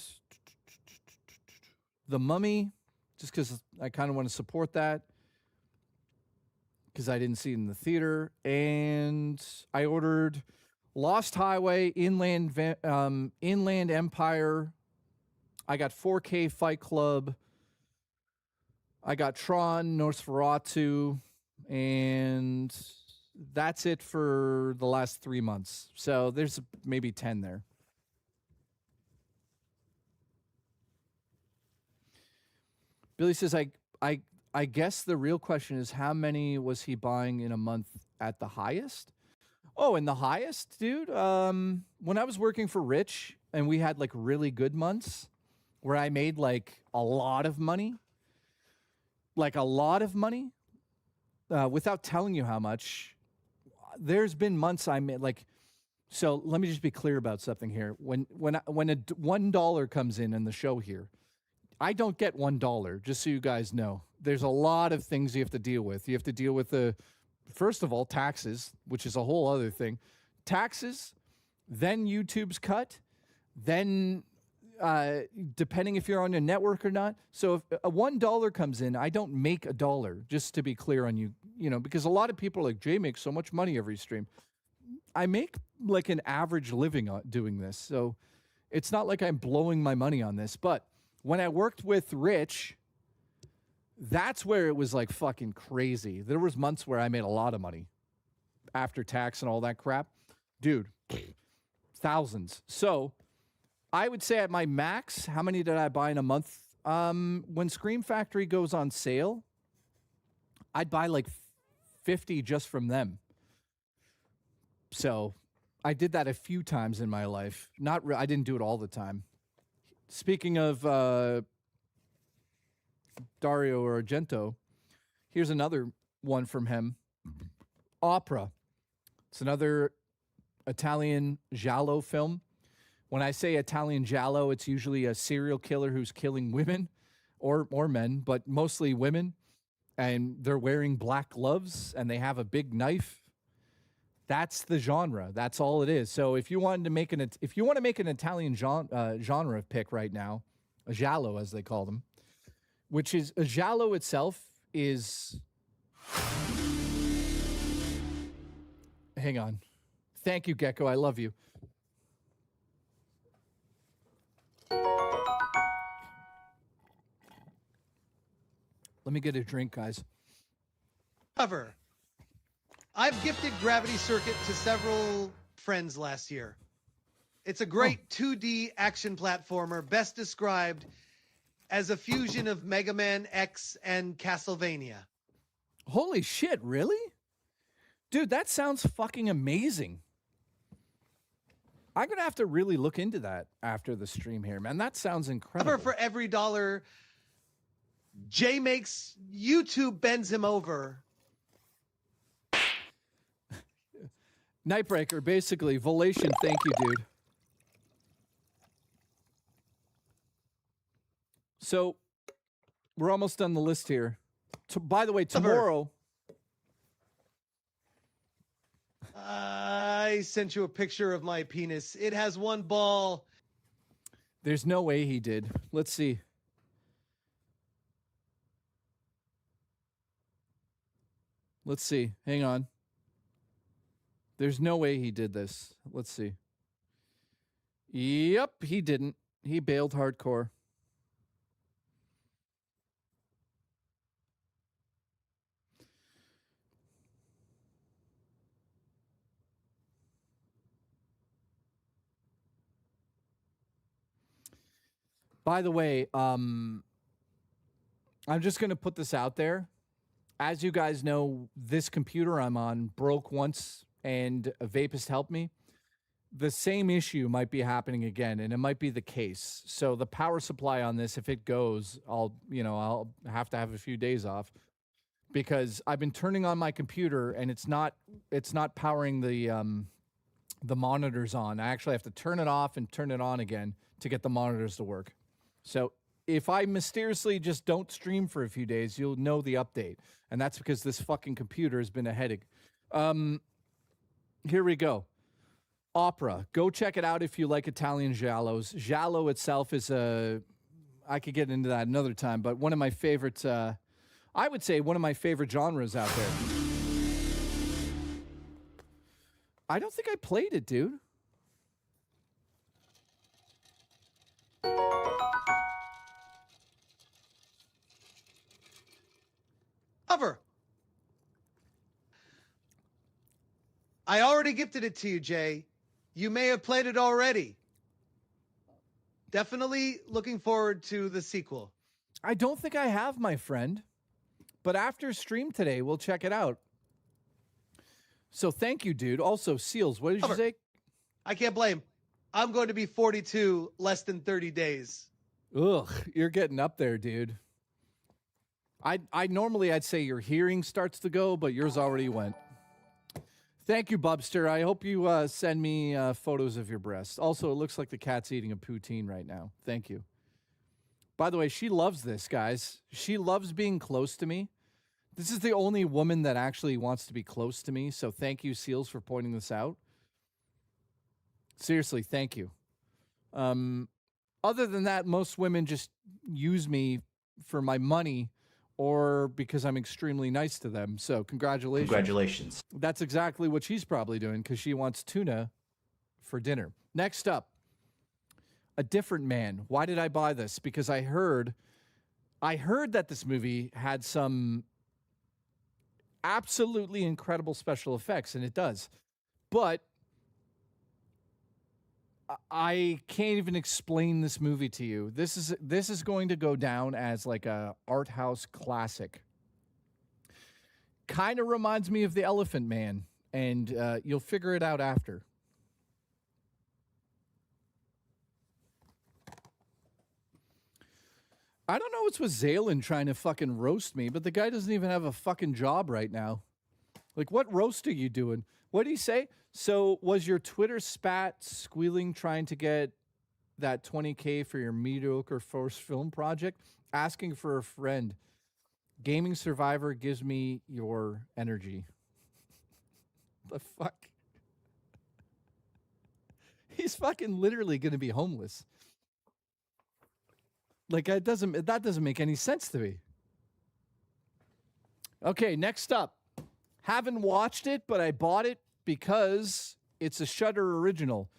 Speaker 1: The Mummy, just because I kind of want to support that, because I didn't see it in the theater. And I ordered Lost Highway, Inland Empire. I got 4K Fight Club. I got Tron, Nosferatu, and that's it for the last 3 months. So there's maybe 10 there. Billy says, I guess the real question is how many was he buying in a month at the highest? Oh, in the highest, dude? When I was working for Rich and we had like really good months where I made like a lot of money, without telling you how much, there's been months I made like, so let me just be clear about something here. When a $1 comes in the show here, I don't get $1, just so you guys know. There's a lot of things you have to deal with. You have to deal with first of all, taxes, which is a whole other thing. Taxes, then YouTube's cut, then depending if you're on a network or not. So if a $1 comes in, I don't make $1, just to be clear on you, because a lot of people are like, Jay makes so much money every stream. I make like an average living doing this. So it's not like I'm blowing my money on this, but when I worked with Rich, that's where it was like fucking crazy. There was months where I made a lot of money after tax and all that crap. Dude, thousands. So I would say at my max, how many did I buy in a month? When Scream Factory goes on sale, I'd buy like 50 just from them. So I did that a few times in my life. I didn't do it all the time. Speaking of Dario Argento, here's another one from him. Opera. It's another Italian giallo film. When I say Italian giallo, it's usually a serial killer who's killing women or men, but mostly women. And they're wearing black gloves and they have a big knife. That's the genre. That's all it is. So if you want to make an Italian genre pick right now, a giallo as they call them, which is a giallo itself is. Hang on. Thank you, Gecko. I love you. Let me get a drink, guys.
Speaker 8: Cover. I've gifted Gravity Circuit to several friends last year. It's a great 2D action platformer, best described as a fusion of Mega Man X and Castlevania.
Speaker 1: Holy shit, really? Dude, that sounds fucking amazing. I'm going to have to really look into that after the stream here, man. That sounds incredible.
Speaker 8: For every $1 Jay makes, YouTube bends him over.
Speaker 1: Nightbreaker, basically. Volation, thank you, dude. So, we're almost done the list here. By the way, tomorrow...
Speaker 8: I sent you a picture of my penis. It has one ball.
Speaker 1: There's no way he did. Let's see. Let's see. Hang on. There's no way he did this. Let's see. Yep, he didn't. He bailed hardcore. By the way, I'm just going to put this out there. As you guys know, this computer I'm on broke once, and a Vapist helped me. The same issue might be happening again, and it might be the case. So the power supply on this, if it goes, I'll have to have a few days off, because I've been turning on my computer and it's not powering the monitors on. I actually have to turn it off and turn it on again to get the monitors to work. So if I mysteriously just don't stream for a few days, you'll know the update. And that's because this fucking computer has been a headache. Here we go. Opera. Go check it out if you like Italian giallos. Giallo itself is I could get into that another time, but one of my favorites, I would say one of my favorite genres out there. I don't think I played it, dude.
Speaker 8: Cover. I already gifted it to you, Jay. You may have played it already. Definitely looking forward to the sequel.
Speaker 1: I don't think I have, my friend. But after stream today, we'll check it out. So thank you, dude. Also, Seals, what did you say?
Speaker 8: I can't blame. I'm going to be 42 less than 30 days.
Speaker 1: Ugh, you're getting up there, dude. I'd say your hearing starts to go, but yours already went. Thank you, Bubster. I hope you send me photos of your breasts. Also, it looks like the cat's eating a poutine right now. Thank you. By the way, she loves this, guys. She loves being close to me. This is the only woman that actually wants to be close to me, so thank you, Seals, for pointing this out. Seriously, thank you. Other than that, most women just use me for my money or because I'm extremely nice to them. So congratulations.
Speaker 2: Congratulations.
Speaker 1: That's exactly what she's probably doing because she wants tuna for dinner. Next up, A Different Man. Why did I buy this? Because I heard that this movie had some absolutely incredible special effects, and it does. But I can't even explain this movie to you. This is going to go down as like a art house classic. Kind of reminds me of The Elephant Man, and you'll figure it out after. I don't know what's with Zaylen trying to fucking roast me, but the guy doesn't even have a fucking job right now. Like, what roast are you doing? What did he say? So, was your Twitter spat squealing trying to get that $20K for your mediocre first film project? Asking for a friend. Gaming Survivor gives me your energy. The fuck? He's fucking literally going to be homeless. Like, that doesn't make any sense to me. Okay, next up. Haven't watched it, but I bought it because it's a Shudder original.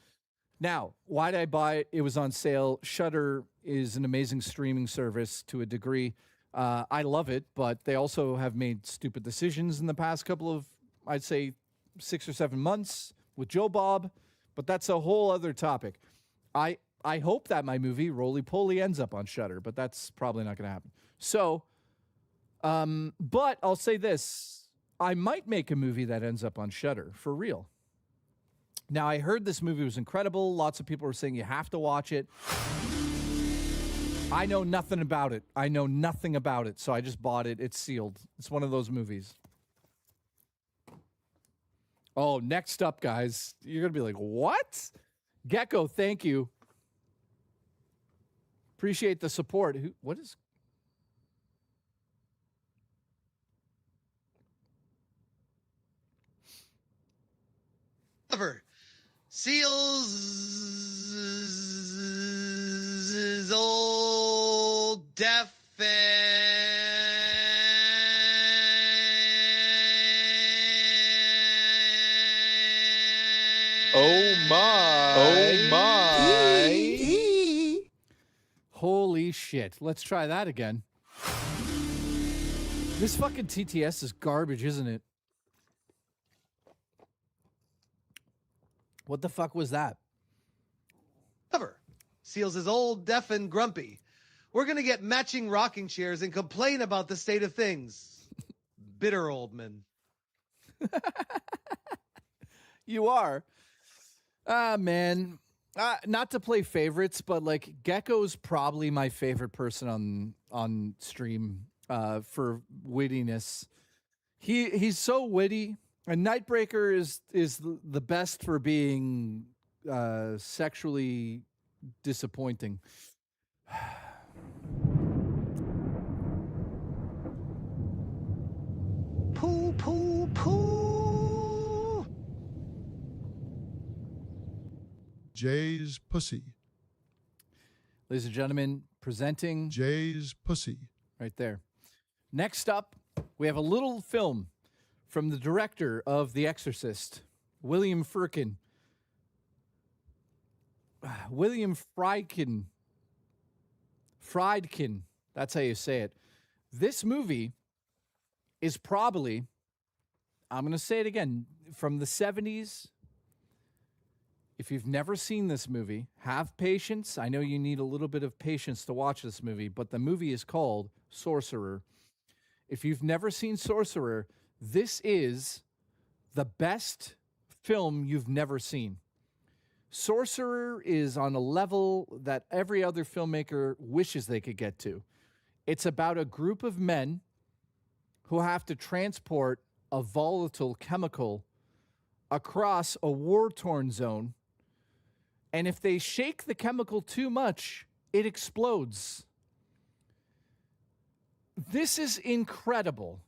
Speaker 1: Now, why did I buy it? It was on sale. Shudder is an amazing streaming service to a degree. I love it, but they also have made stupid decisions in the past couple of, I'd say, 6 or 7 months with Joe Bob, but that's a whole other topic. I hope that my movie, Roly Poly, ends up on Shudder, but that's probably not going to happen. So, but I'll say this. I might make a movie that ends up on Shudder, for real. Now, I heard this movie was incredible. Lots of people were saying you have to watch it. I know nothing about it. So I just bought it. It's sealed. It's one of those movies. Oh, next up, guys. You're going to be like, what? Gecko, thank you. Appreciate the support. What is...
Speaker 8: Seals' old deaf
Speaker 1: Holy shit. Let's try that again. This fucking TTS is garbage, isn't it? What the fuck was that?
Speaker 8: Cover. Seals is old, deaf, and grumpy. We're going to get matching rocking chairs and complain about the state of things. Bitter old man.
Speaker 1: You are. Ah, man. Not to play favorites, but like Gecko's probably my favorite person on stream for wittiness. He's so witty, and Nightbreaker is the best for being sexually disappointing.
Speaker 8: Poo, poo, poo.
Speaker 12: Jay's pussy.
Speaker 1: Ladies and gentlemen, presenting
Speaker 12: Jay's pussy.
Speaker 1: right there. Next up, we have a little film from the director of The Exorcist, William Friedkin. William Friedkin. Friedkin. That's how you say it. This movie is probably, I'm going to say it again, from the 70s. If you've never seen this movie, have patience. I know you need a little bit of patience to watch this movie, but the movie is called Sorcerer. If you've never seen Sorcerer, this is the best film you've never seen. Sorcerer is on a level that every other filmmaker wishes they could get to. It's about a group of men who have to transport a volatile chemical across a war-torn zone. And if they shake the chemical too much, it explodes. This is incredible.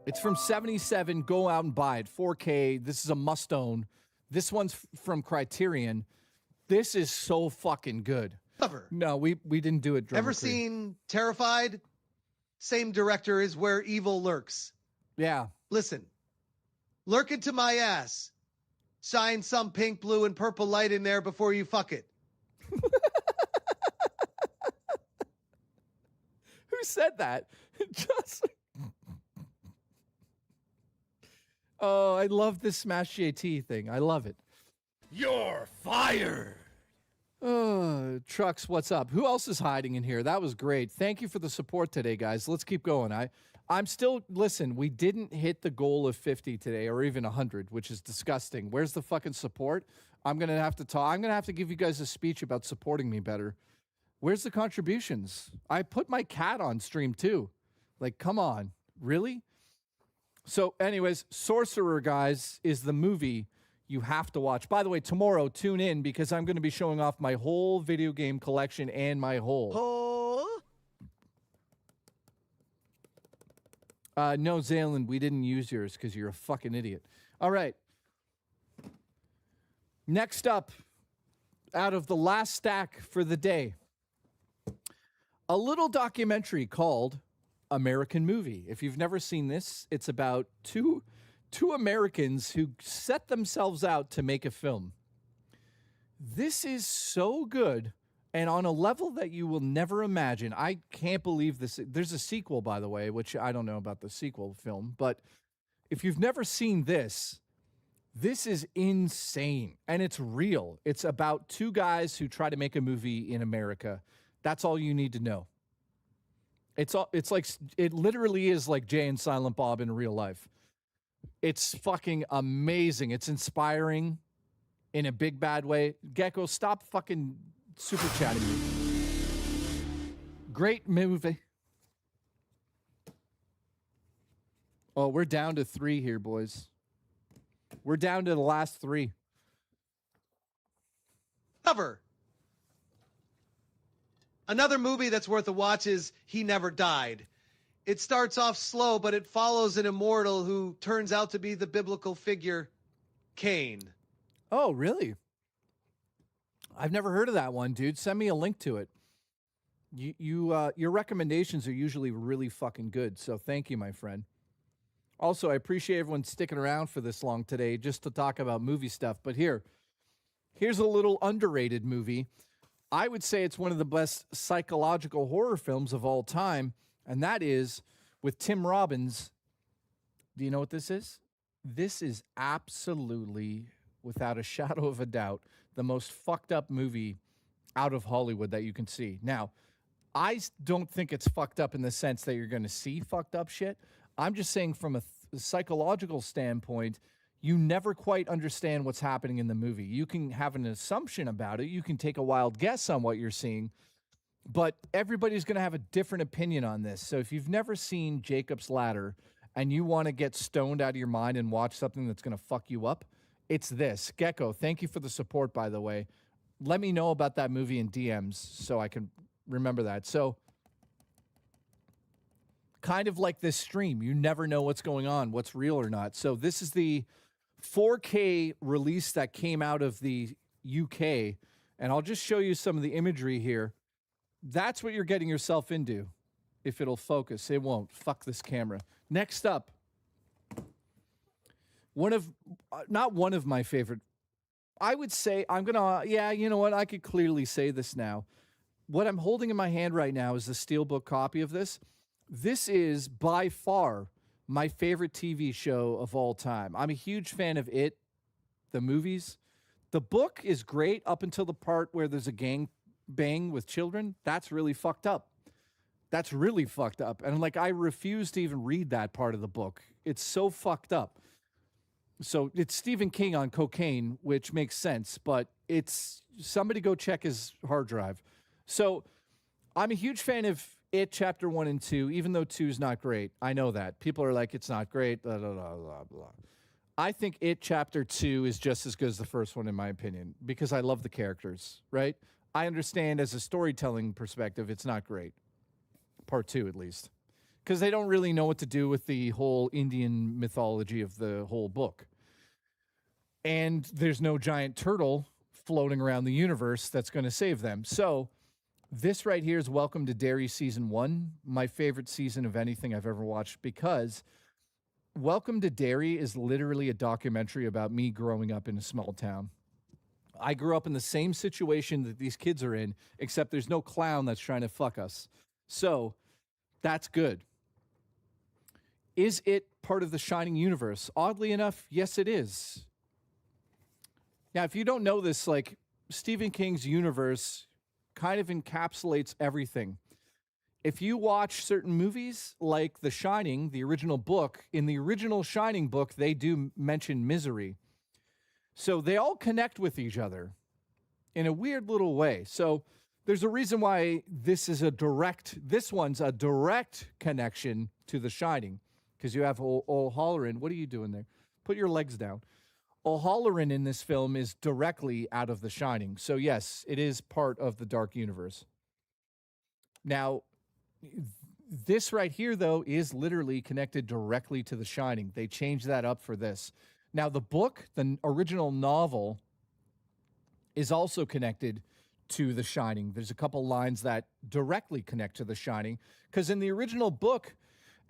Speaker 1: It's from 77. Go out and buy it. 4K. This is a must-own. This one's from Criterion. This is so fucking good.
Speaker 8: Cover.
Speaker 1: No, we didn't do it. Drummer
Speaker 8: Ever
Speaker 1: Crew.
Speaker 8: seen Terrified? Same director is Where Evil Lurks.
Speaker 1: Yeah.
Speaker 8: Listen. Lurk into my ass. Shine some pink, blue, and purple light in there before you fuck it.
Speaker 1: Who said that? Just. Oh, I love this Smash JT thing. I love it.
Speaker 11: You're fired.
Speaker 1: Trucks, what's up? Who else is hiding in here? That was great. Thank you for the support today, guys. Let's keep going. I'm still, listen, we didn't hit the goal of 50 today or even 100, which is disgusting. Where's the fucking support? I'm going to have to talk. I'm going to have to give you guys a speech about supporting me better. Where's the contributions? I put my cat on stream too. Like, come on. Really? So anyways, Sorcerer, guys, is the movie you have to watch. By the way, tomorrow, tune in because I'm going to be showing off my whole video game collection and my whole. No, Zalen, we didn't use yours because you're a fucking idiot. All right. Next up, out of the last stack for the day, a little documentary called American Movie. If you've never seen this, it's about two Americans who set themselves out to make a film. This is so good. And on a level that you will never imagine. I can't believe this. There's a sequel, by the way, which I don't know about the sequel film. But if you've never seen this, this is insane. And it's real. It's about two guys who try to make a movie in America. That's all you need to know. It's like, it literally is like Jay and Silent Bob in real life. It's fucking amazing. It's inspiring in a big bad way. Gecko, stop fucking super chatting me. Great movie. Oh, we're down to 3 here, boys. We're down to the last 3.
Speaker 8: Cover. Another movie that's worth a watch is He Never Died. It starts off slow, but it follows an immortal who turns out to be the biblical figure Cain.
Speaker 1: Oh, really? I've never heard of that one, dude. Send me a link to it. Your recommendations are usually really fucking good, so thank you, my friend. Also, I appreciate everyone sticking around for this long today just to talk about movie stuff. But here, Here's a little underrated movie. I would say it's one of the best psychological horror films of all time, and that is with Tim Robbins. Do you know what this is? This is absolutely, without a shadow of a doubt, the most fucked up movie out of Hollywood that you can see. Now, don't think it's fucked up in the sense that you're going to see fucked up shit. I'm just saying from a psychological standpoint, you never quite understand what's happening in the movie. You can have an assumption about it. You can take a wild guess on what you're seeing, but everybody's going to have a different opinion on this. So if you've never seen Jacob's Ladder and you want to get stoned out of your mind and watch something that's going to fuck you up, it's this. Gecko, thank you for the support, by the way. Let me know about that movie in DMs so I can remember that. So kind of like this stream, you never know what's going on, what's real or not. So this is the 4K release that came out of the UK, and I'll just show you some of the imagery here. That's what you're getting yourself into. If it'll focus, it won't. Fuck this camera. Next up, not one of my favorite, I would say, you know what? I could clearly say this now. What I'm holding in my hand right now is the Steelbook copy of this. This is by far my favorite TV show of all time. I'm a huge fan of it, the movies. The book is great up until the part where there's a gang bang with children. That's really fucked up. That's really fucked up. And I refuse to even read that part of the book. It's so fucked up. So it's Stephen King on cocaine, which makes sense, but it's somebody go check his hard drive. So I'm a huge fan of It Chapter 1 and 2, even though 2 is not great. I know that. People are like, it's not great, blah, blah, blah, blah, blah. I think It Chapter 2 is just as good as the first one, in my opinion, because I love the characters, right? I understand as a storytelling perspective, it's not great. Part 2, at least. Because they don't really know what to do with the whole Indian mythology of the whole book. And there's no giant turtle floating around the universe that's going to save them. So this right here is Welcome to Derry Season 1, my favorite season of anything I've ever watched, because Welcome to Derry is literally a documentary about me growing up in a small town. I grew up in the same situation that these kids are in, except there's no clown that's trying to fuck us. So that's good. Is it part of the Shining universe? Oddly enough, yes, it is. Now, if you don't know this, Stephen King's universe kind of encapsulates everything. If you watch certain movies like The Shining, the original book, in the original Shining book, they do mention misery. So they all connect with each other in a weird little way. So there's a reason why this one's a direct connection to The Shining, because you have O'Halloran. What are you doing there? Put your legs down. O'Halloran in this film is directly out of The Shining. So yes, it is part of the Dark Universe. Now, this right here, though, is literally connected directly to The Shining. They changed that up for this. Now, the book, the original novel, is also connected to The Shining. There's a couple lines that directly connect to The Shining, because in the original book,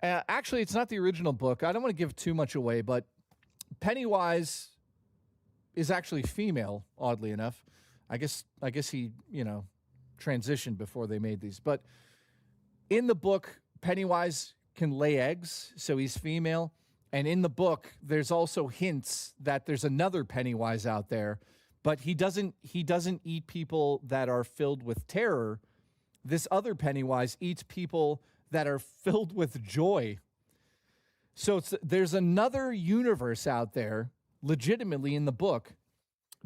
Speaker 1: actually, it's not the original book. I don't want to give too much away, but Pennywise is actually female, oddly enough. I guess he, transitioned before they made these. But in the book, Pennywise can lay eggs, so he's female. And in the book, there's also hints that there's another Pennywise out there, but he doesn't eat people that are filled with terror. This other Pennywise eats people that are filled with joy. So there's another universe out there, legitimately in the book,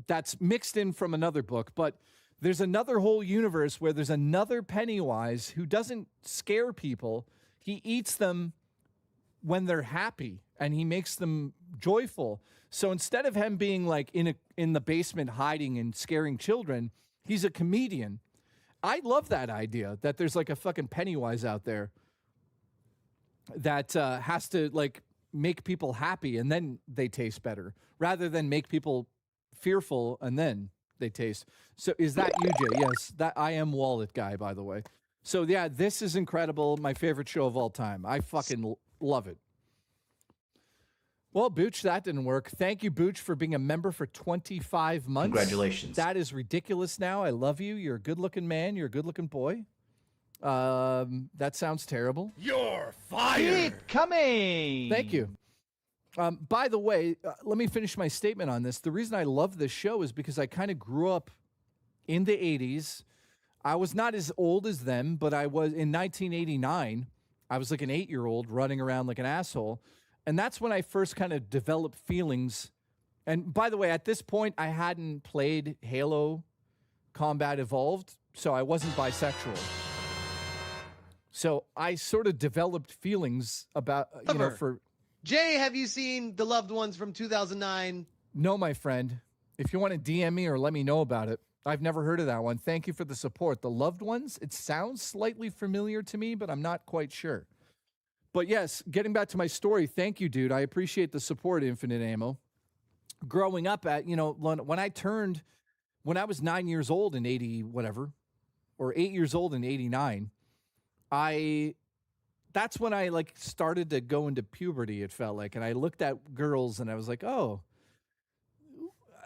Speaker 1: that's mixed in from another book, but there's another whole universe where there's another Pennywise who doesn't scare people. He eats them when they're happy, and he makes them joyful. So instead of him being in the basement hiding and scaring children, he's a comedian. I love that idea, that there's a fucking Pennywise out there that has to make people happy and then they taste better, rather than make people fearful and then they taste. So is that you, Jay? Yes, that I am Wallet Guy, by the way. So yeah, this is incredible. My favorite show of all time. I fucking love it. Well, Booch, that didn't work. Thank you, Booch, for being a member for 25 months.
Speaker 2: Congratulations.
Speaker 1: That is ridiculous now. I love you. You're a good-looking man. You're a good-looking boy. That sounds terrible.
Speaker 11: You're fired.
Speaker 7: Keep coming.
Speaker 1: Thank you. By the way, let me finish my statement on this. The reason I love this show is because I kind of grew up in the 80s. I was not as old as them, but I was in 1989. I was like an 8-year-old running around like an asshole. And that's when I first kind of developed feelings. And by the way, at this point, I hadn't played Halo Combat Evolved, so I wasn't bisexual. So I sort of developed feelings about, for...
Speaker 8: Jay, have you seen The Loved Ones from 2009?
Speaker 1: No, my friend. If you want to DM me or let me know about it. I've never heard of that one. Thank you for the support. The Loved Ones, it sounds slightly familiar to me, but I'm not quite sure. But yes, getting back to my story, thank you, dude. I appreciate the support, Infinite Ammo. Growing up when I was 9 years old in 80, whatever, or 8 years old in 89, that's when I like started to go into puberty, it felt like. And I looked at girls and I was like, oh,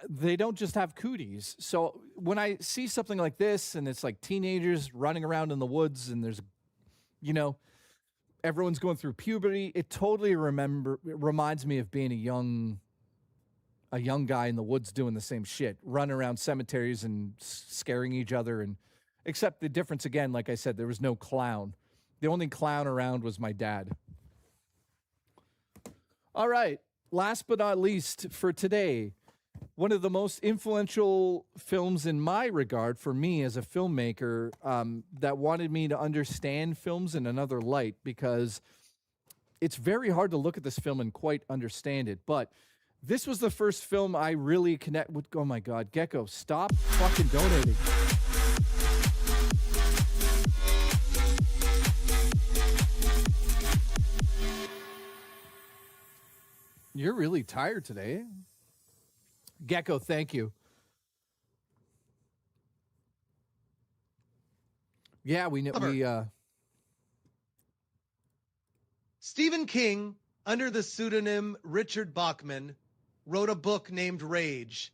Speaker 1: they don't just have cooties. So when I see something like this and it's like teenagers running around in the woods and there's, everyone's going through puberty, it totally reminds me of being a young guy in the woods doing the same shit, running around cemeteries and scaring each other. And except the difference, again, like I said, there was no clown. The only clown around was my dad. All right, last but not least for today, one of the most influential films in my regard for me as a filmmaker, that wanted me to understand films in another light, because it's very hard to look at this film and quite understand it. But this was the first film I really connect with. Oh my God, Gecko, stop fucking donating. You're really tired today. Gecko, thank you. Yeah, we
Speaker 8: Stephen King, under the pseudonym Richard Bachman, wrote a book named Rage.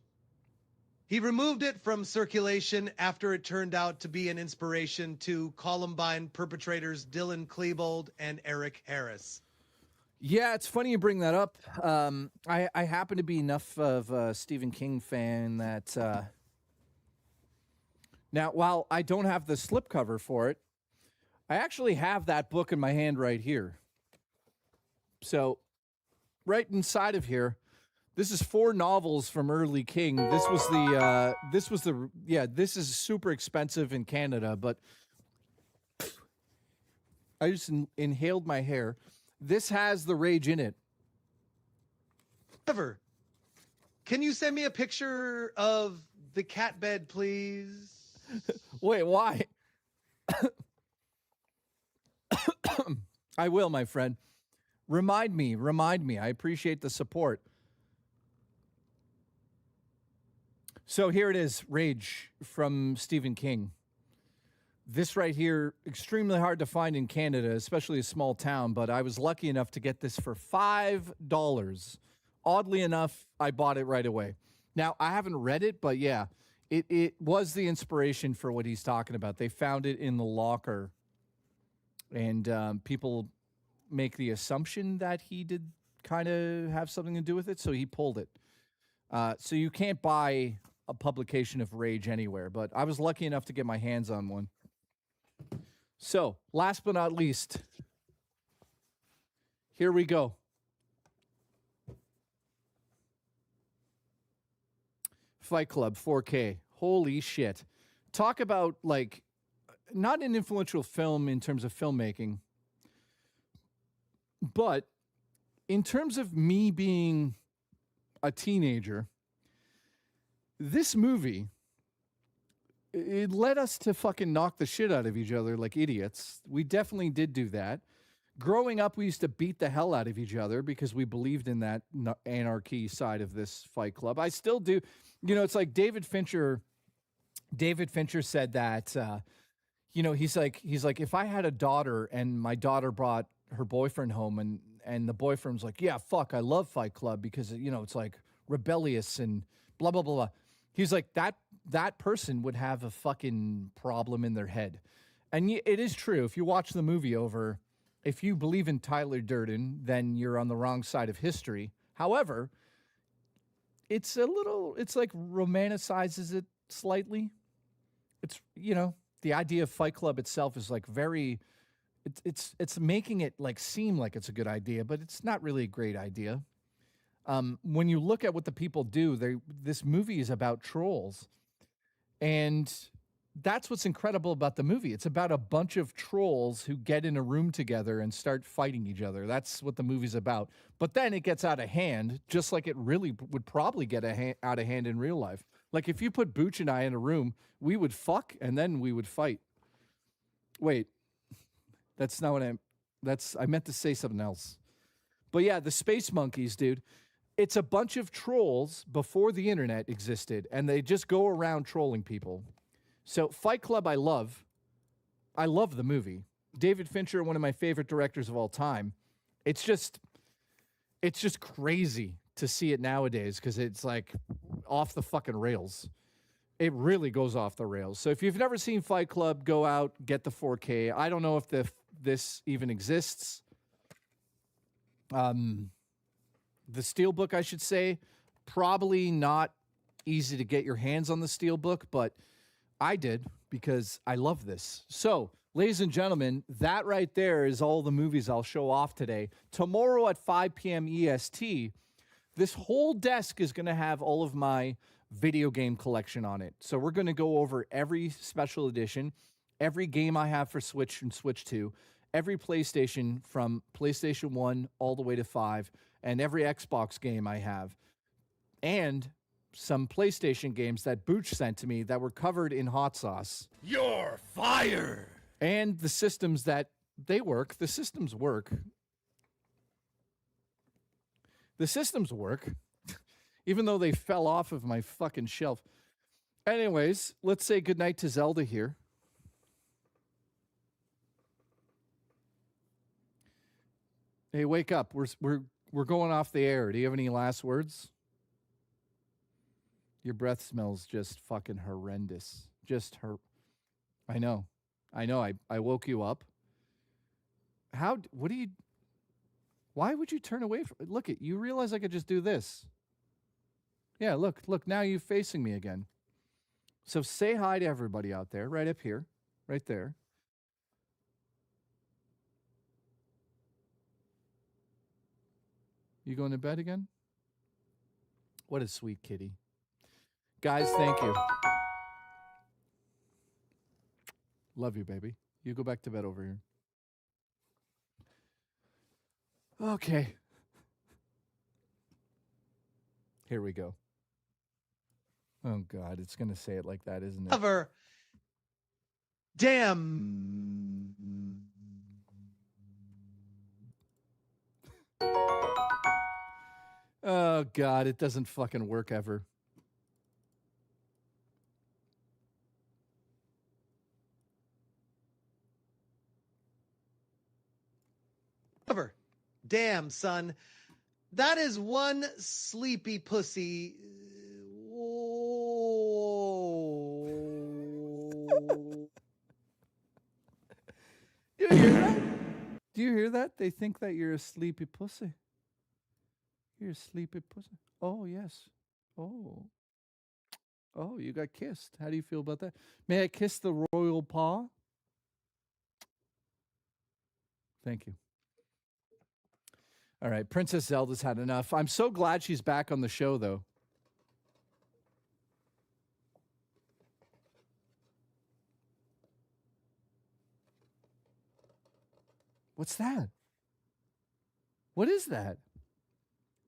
Speaker 8: He removed it from circulation after it turned out to be an inspiration to Columbine perpetrators Dylan Klebold and Eric Harris.
Speaker 1: Yeah, it's funny you bring that up. I happen to be enough of a Stephen King fan that now, while I don't have the slipcover for it, I actually have that book in my hand right here. So, right inside of here, this is 4 novels from early King. This is super expensive in Canada, but I just inhaled my hair. This has the Rage in it.
Speaker 8: However, can you send me a picture of the cat bed, please?
Speaker 1: Wait, why? I will, my friend. Remind me. I appreciate the support. So here it is, Rage from Stephen King. This right here, extremely hard to find in Canada, especially a small town, but I was lucky enough to get this for $5. Oddly enough, I bought it right away. Now, I haven't read it, but yeah, it was the inspiration for what he's talking about. They found it in the locker, and people make the assumption that he did kind of have something to do with it, so he pulled it. So you can't buy a publication of Rage anywhere, but I was lucky enough to get my hands on one. So, last but not least, here we go. Fight Club 4K. Holy shit. Talk about, like, not an influential film in terms of filmmaking, but in terms of me being a teenager, this movie, it led us to fucking knock the shit out of each other like idiots. We definitely did do that. Growing up, we used to beat the hell out of each other because we believed in that anarchy side of this Fight Club. I still do. You know, it's like David Fincher said that, he's like, if I had a daughter and my daughter brought her boyfriend home and the boyfriend's like, yeah, fuck, I love Fight Club because, you know, it's like rebellious and blah, blah, blah, blah. He's like, that person would have a fucking problem in their head. And it is true. If you watch the movie over, if you believe in Tyler Durden, then you're on the wrong side of history. However, it's like romanticizes it slightly. It's, you know, the idea of Fight Club itself is like very, it's making it like seem like it's a good idea, but it's not really a great idea. When you look at what the people do, this movie is about trolls. And that's what's incredible about the movie. It's about a bunch of trolls who get in a room together and start fighting each other. That's what the movie's about. But then it gets out of hand, just like it really would probably get out of hand in real life. Like if you put Booch and I in a room, we would fuck and then we would fight. Wait, that's not what I meant to say something else. But yeah, the Space Monkeys, dude. It's a bunch of trolls before the internet existed, and they just go around trolling people. So Fight Club, I love. I love the movie. David Fincher, one of my favorite directors of all time. It's just crazy to see it nowadays because it's like off the fucking rails. It really goes off the rails. So if you've never seen Fight Club, go out, get the 4K. I don't know if this even exists. The Steelbook, I should say, probably not easy to get your hands on the Steelbook, but I did because I love this. So, ladies and gentlemen, that right there is all the movies I'll show off today. Tomorrow at 5 p.m. EST, this whole desk is going to have all of my video game collection on it. So we're going to go over every special edition, every game I have for Switch and Switch 2, every PlayStation from PlayStation 1 all the way to 5, and every Xbox game I have, and some PlayStation games that Booch sent to me that were covered in hot sauce.
Speaker 11: You're fired!
Speaker 1: And the systems that they work. The systems work. The systems work, even though they fell off of my fucking shelf. Anyways, let's say goodnight to Zelda here. Hey, wake up. We're going off the air. Do you have any last words? Your breath smells just fucking horrendous. I know. I woke you up. Why would you turn away from look at you realize I could just do this. Yeah, look, now you're facing me again. So say hi to everybody out there, right up here, right there. You going to bed again? What a sweet kitty. Guys, thank you. Love you, baby. You go back to bed over here. Okay. Here we go. Oh, God. It's going to say it like that, isn't it?
Speaker 8: Cover. Damn.
Speaker 1: Oh, God. It doesn't fucking work ever.
Speaker 8: Cover. Damn, son. That is one sleepy pussy.
Speaker 1: You hear that? Do you hear that? They think that you're a sleepy pussy. You're a sleepy pussy. Oh, yes. Oh. Oh, you got kissed. How do you feel about that? May I kiss the royal paw? Thank you. All right, Princess Zelda's had enough. I'm so glad she's back on the show, though. What's that? What is that?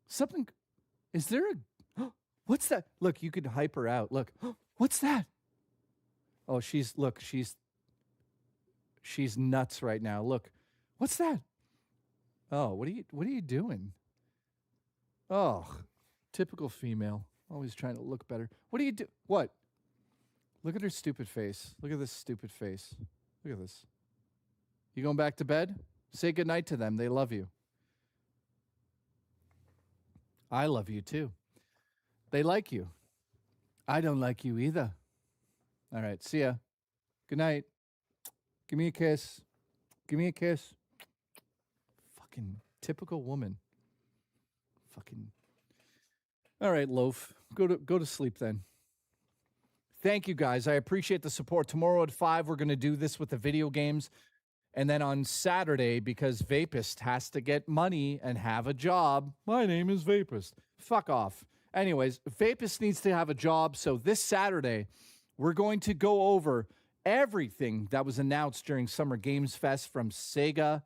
Speaker 1: Something. Is there a. What's that? Look, you could hype her out. Look. What's that? Oh, she's nuts right now. Look. What's that? Oh, what are you doing? Oh, typical female. Always trying to look better. What do you do? What? Look at her stupid face. Look at this stupid face. Look at this. You going back to bed? Say goodnight to them. They love you. I love you too. They like you. I don't like you either. All right, see ya. Good night. Give me a kiss. Give me a kiss. Fucking typical woman. Fucking. All right, loaf. Go to sleep then. Thank you guys. I appreciate the support. Tomorrow at 5, we're going to do this with the video games. And then on Saturday, because Vapist has to get money and have a job. My name is Vapist. Fuck off. Anyways, Vapist needs to have a job. So this Saturday, we're going to go over everything that was announced during Summer Games Fest from Sega,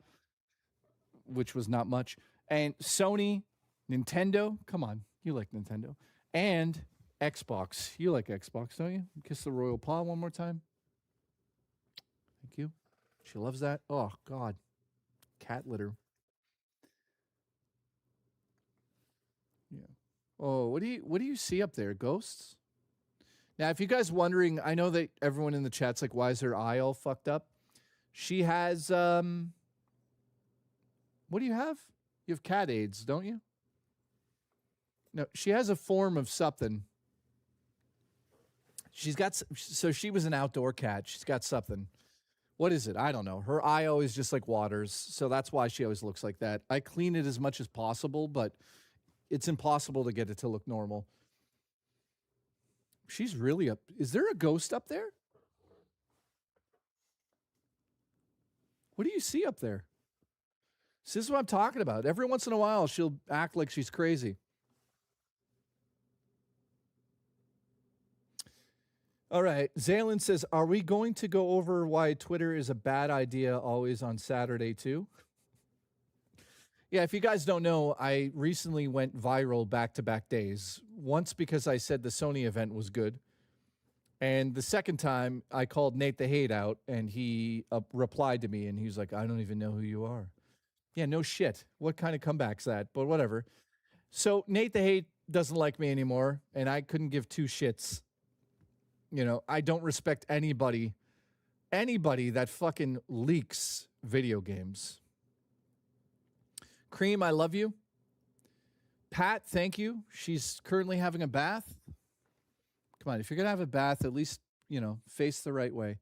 Speaker 1: which was not much, and Sony, Nintendo. Come on, you like Nintendo. And Xbox. You like Xbox, don't you? Kiss the royal paw one more time. Thank you. She loves that. Oh, God. Cat litter. Yeah. Oh, what do you see up there? Ghosts? Now, if you guys wondering, I know that everyone in the chat's like, why is her eye all fucked up? She has, what do you have? You have cat AIDS, don't you? No, she has a form of something. She's got, so she was an outdoor cat. She's got something. What is it? I don't know. Her eye always just like waters, so that's why she always looks like that. I clean it as much as possible, but it's impossible to get it to look normal. She's really up. Is there a ghost up there? What do you see up there? This is what I'm talking about. Every once in a while, she'll act like she's crazy. All right. Zaylin says, are we going to go over why Twitter is a bad idea always on Saturday too? Yeah, if you guys don't know, I recently went viral back-to-back days. Once because I said the Sony event was good. And the second time, I called Nate the Hate out, and he replied to me, and he was like, I don't even know who you are. Yeah, no shit. What kind of comeback's that? But whatever. So Nate the Hate doesn't like me anymore, and I couldn't give two shits. You know, I don't respect anybody that fucking leaks video games. Cream, I love you. Pat, thank you. She's currently having a bath. Come on, if you're going to have a bath, at least, you know, face the right way.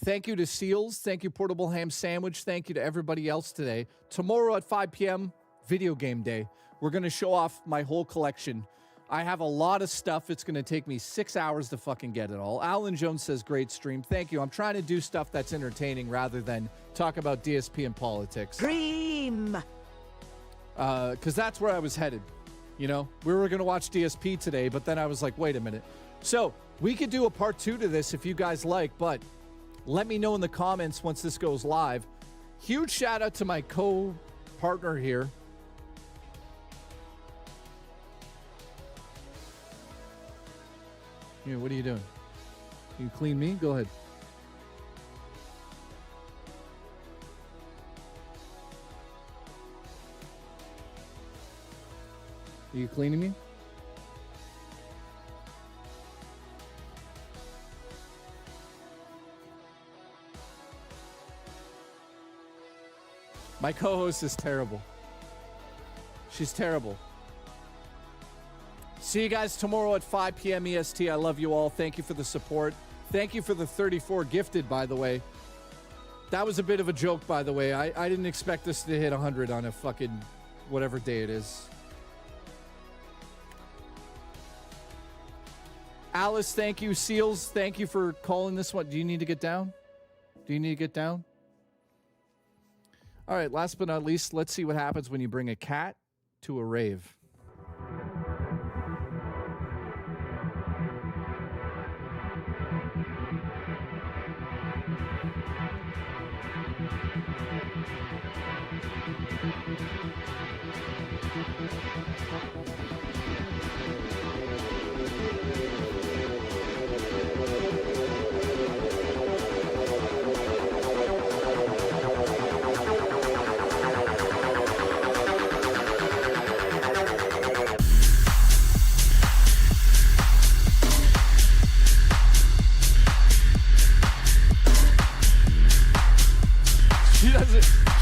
Speaker 1: Thank you to Seals. Thank you, Portable Ham Sandwich. Thank you to everybody else today. Tomorrow at 5 p.m., video game day. We're going to show off my whole collection. I have a lot of stuff. It's going to take me 6 hours to fucking get it all. Alan Jones says, great stream. Thank you. I'm trying to do stuff that's entertaining rather than talk about DSP and politics.
Speaker 3: Dream!
Speaker 1: Because that's where I was headed. You know, we were going to watch DSP today, but then I was like, wait a minute. So we could do a part 2 to this if you guys like, but let me know in the comments once this goes live. Huge shout out to my co-partner here. Yeah, what are you doing? You clean me? Go ahead. Are you cleaning me? My co-host is terrible. She's terrible. See you guys tomorrow at 5 p.m. EST. I love you all. Thank you for the support. Thank you for the 34 gifted, by the way. That was a bit of a joke, by the way. I didn't expect us to hit 100 on a fucking whatever day it is. Alice, thank you. Seals, thank you for calling this one. Do you need to get down? Do you need to get down? All right, last but not least, let's see what happens when you bring a cat to a rave.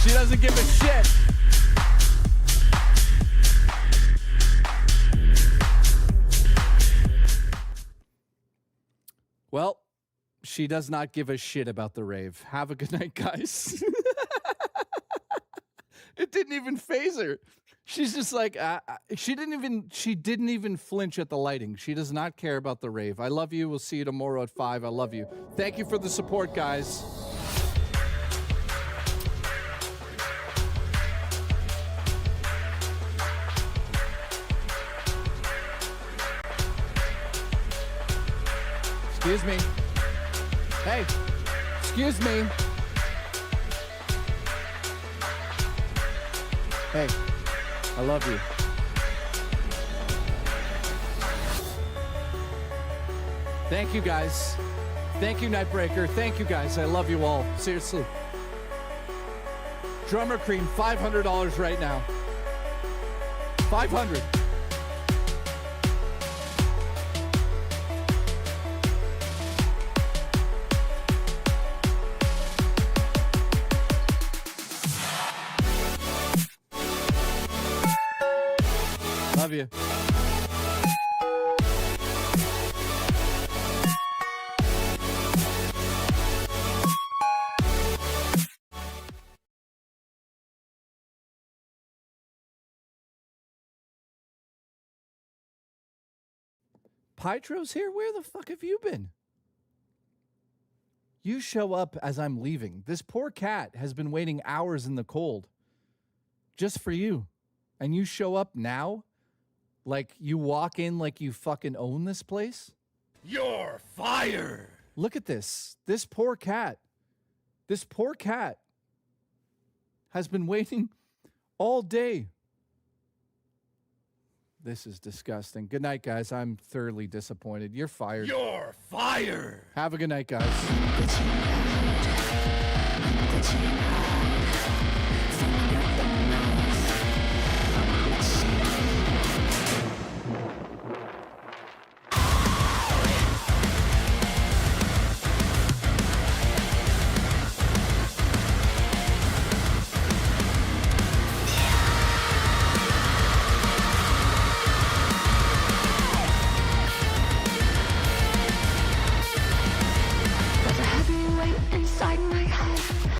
Speaker 1: She doesn't give a shit. Well, she does not give a shit about the rave. Have a good night, guys. It didn't even phase her. She's just like, she didn't even flinch at the lighting. She does not care about the rave. I love you. We'll see you tomorrow at 5. I love you. Thank you for the support, guys. Excuse me. Hey, excuse me. Hey, I love you. Thank you, guys. Thank you, Nightbreaker. Thank you, guys. I love you all. Seriously. Drummer Cream, $500 right now. 500. Love you. Pietro's here? Where the fuck have you been? You show up as I'm leaving. This poor cat has been waiting hours in the cold just for you. And you show up now? Like you walk in like you fucking own this place?
Speaker 11: You're fired.
Speaker 1: Look at this. This poor cat. This poor cat has been waiting all day. This is disgusting. Good night, guys. I'm thoroughly disappointed. You're fired.
Speaker 11: You're fired.
Speaker 1: Have a good night, guys.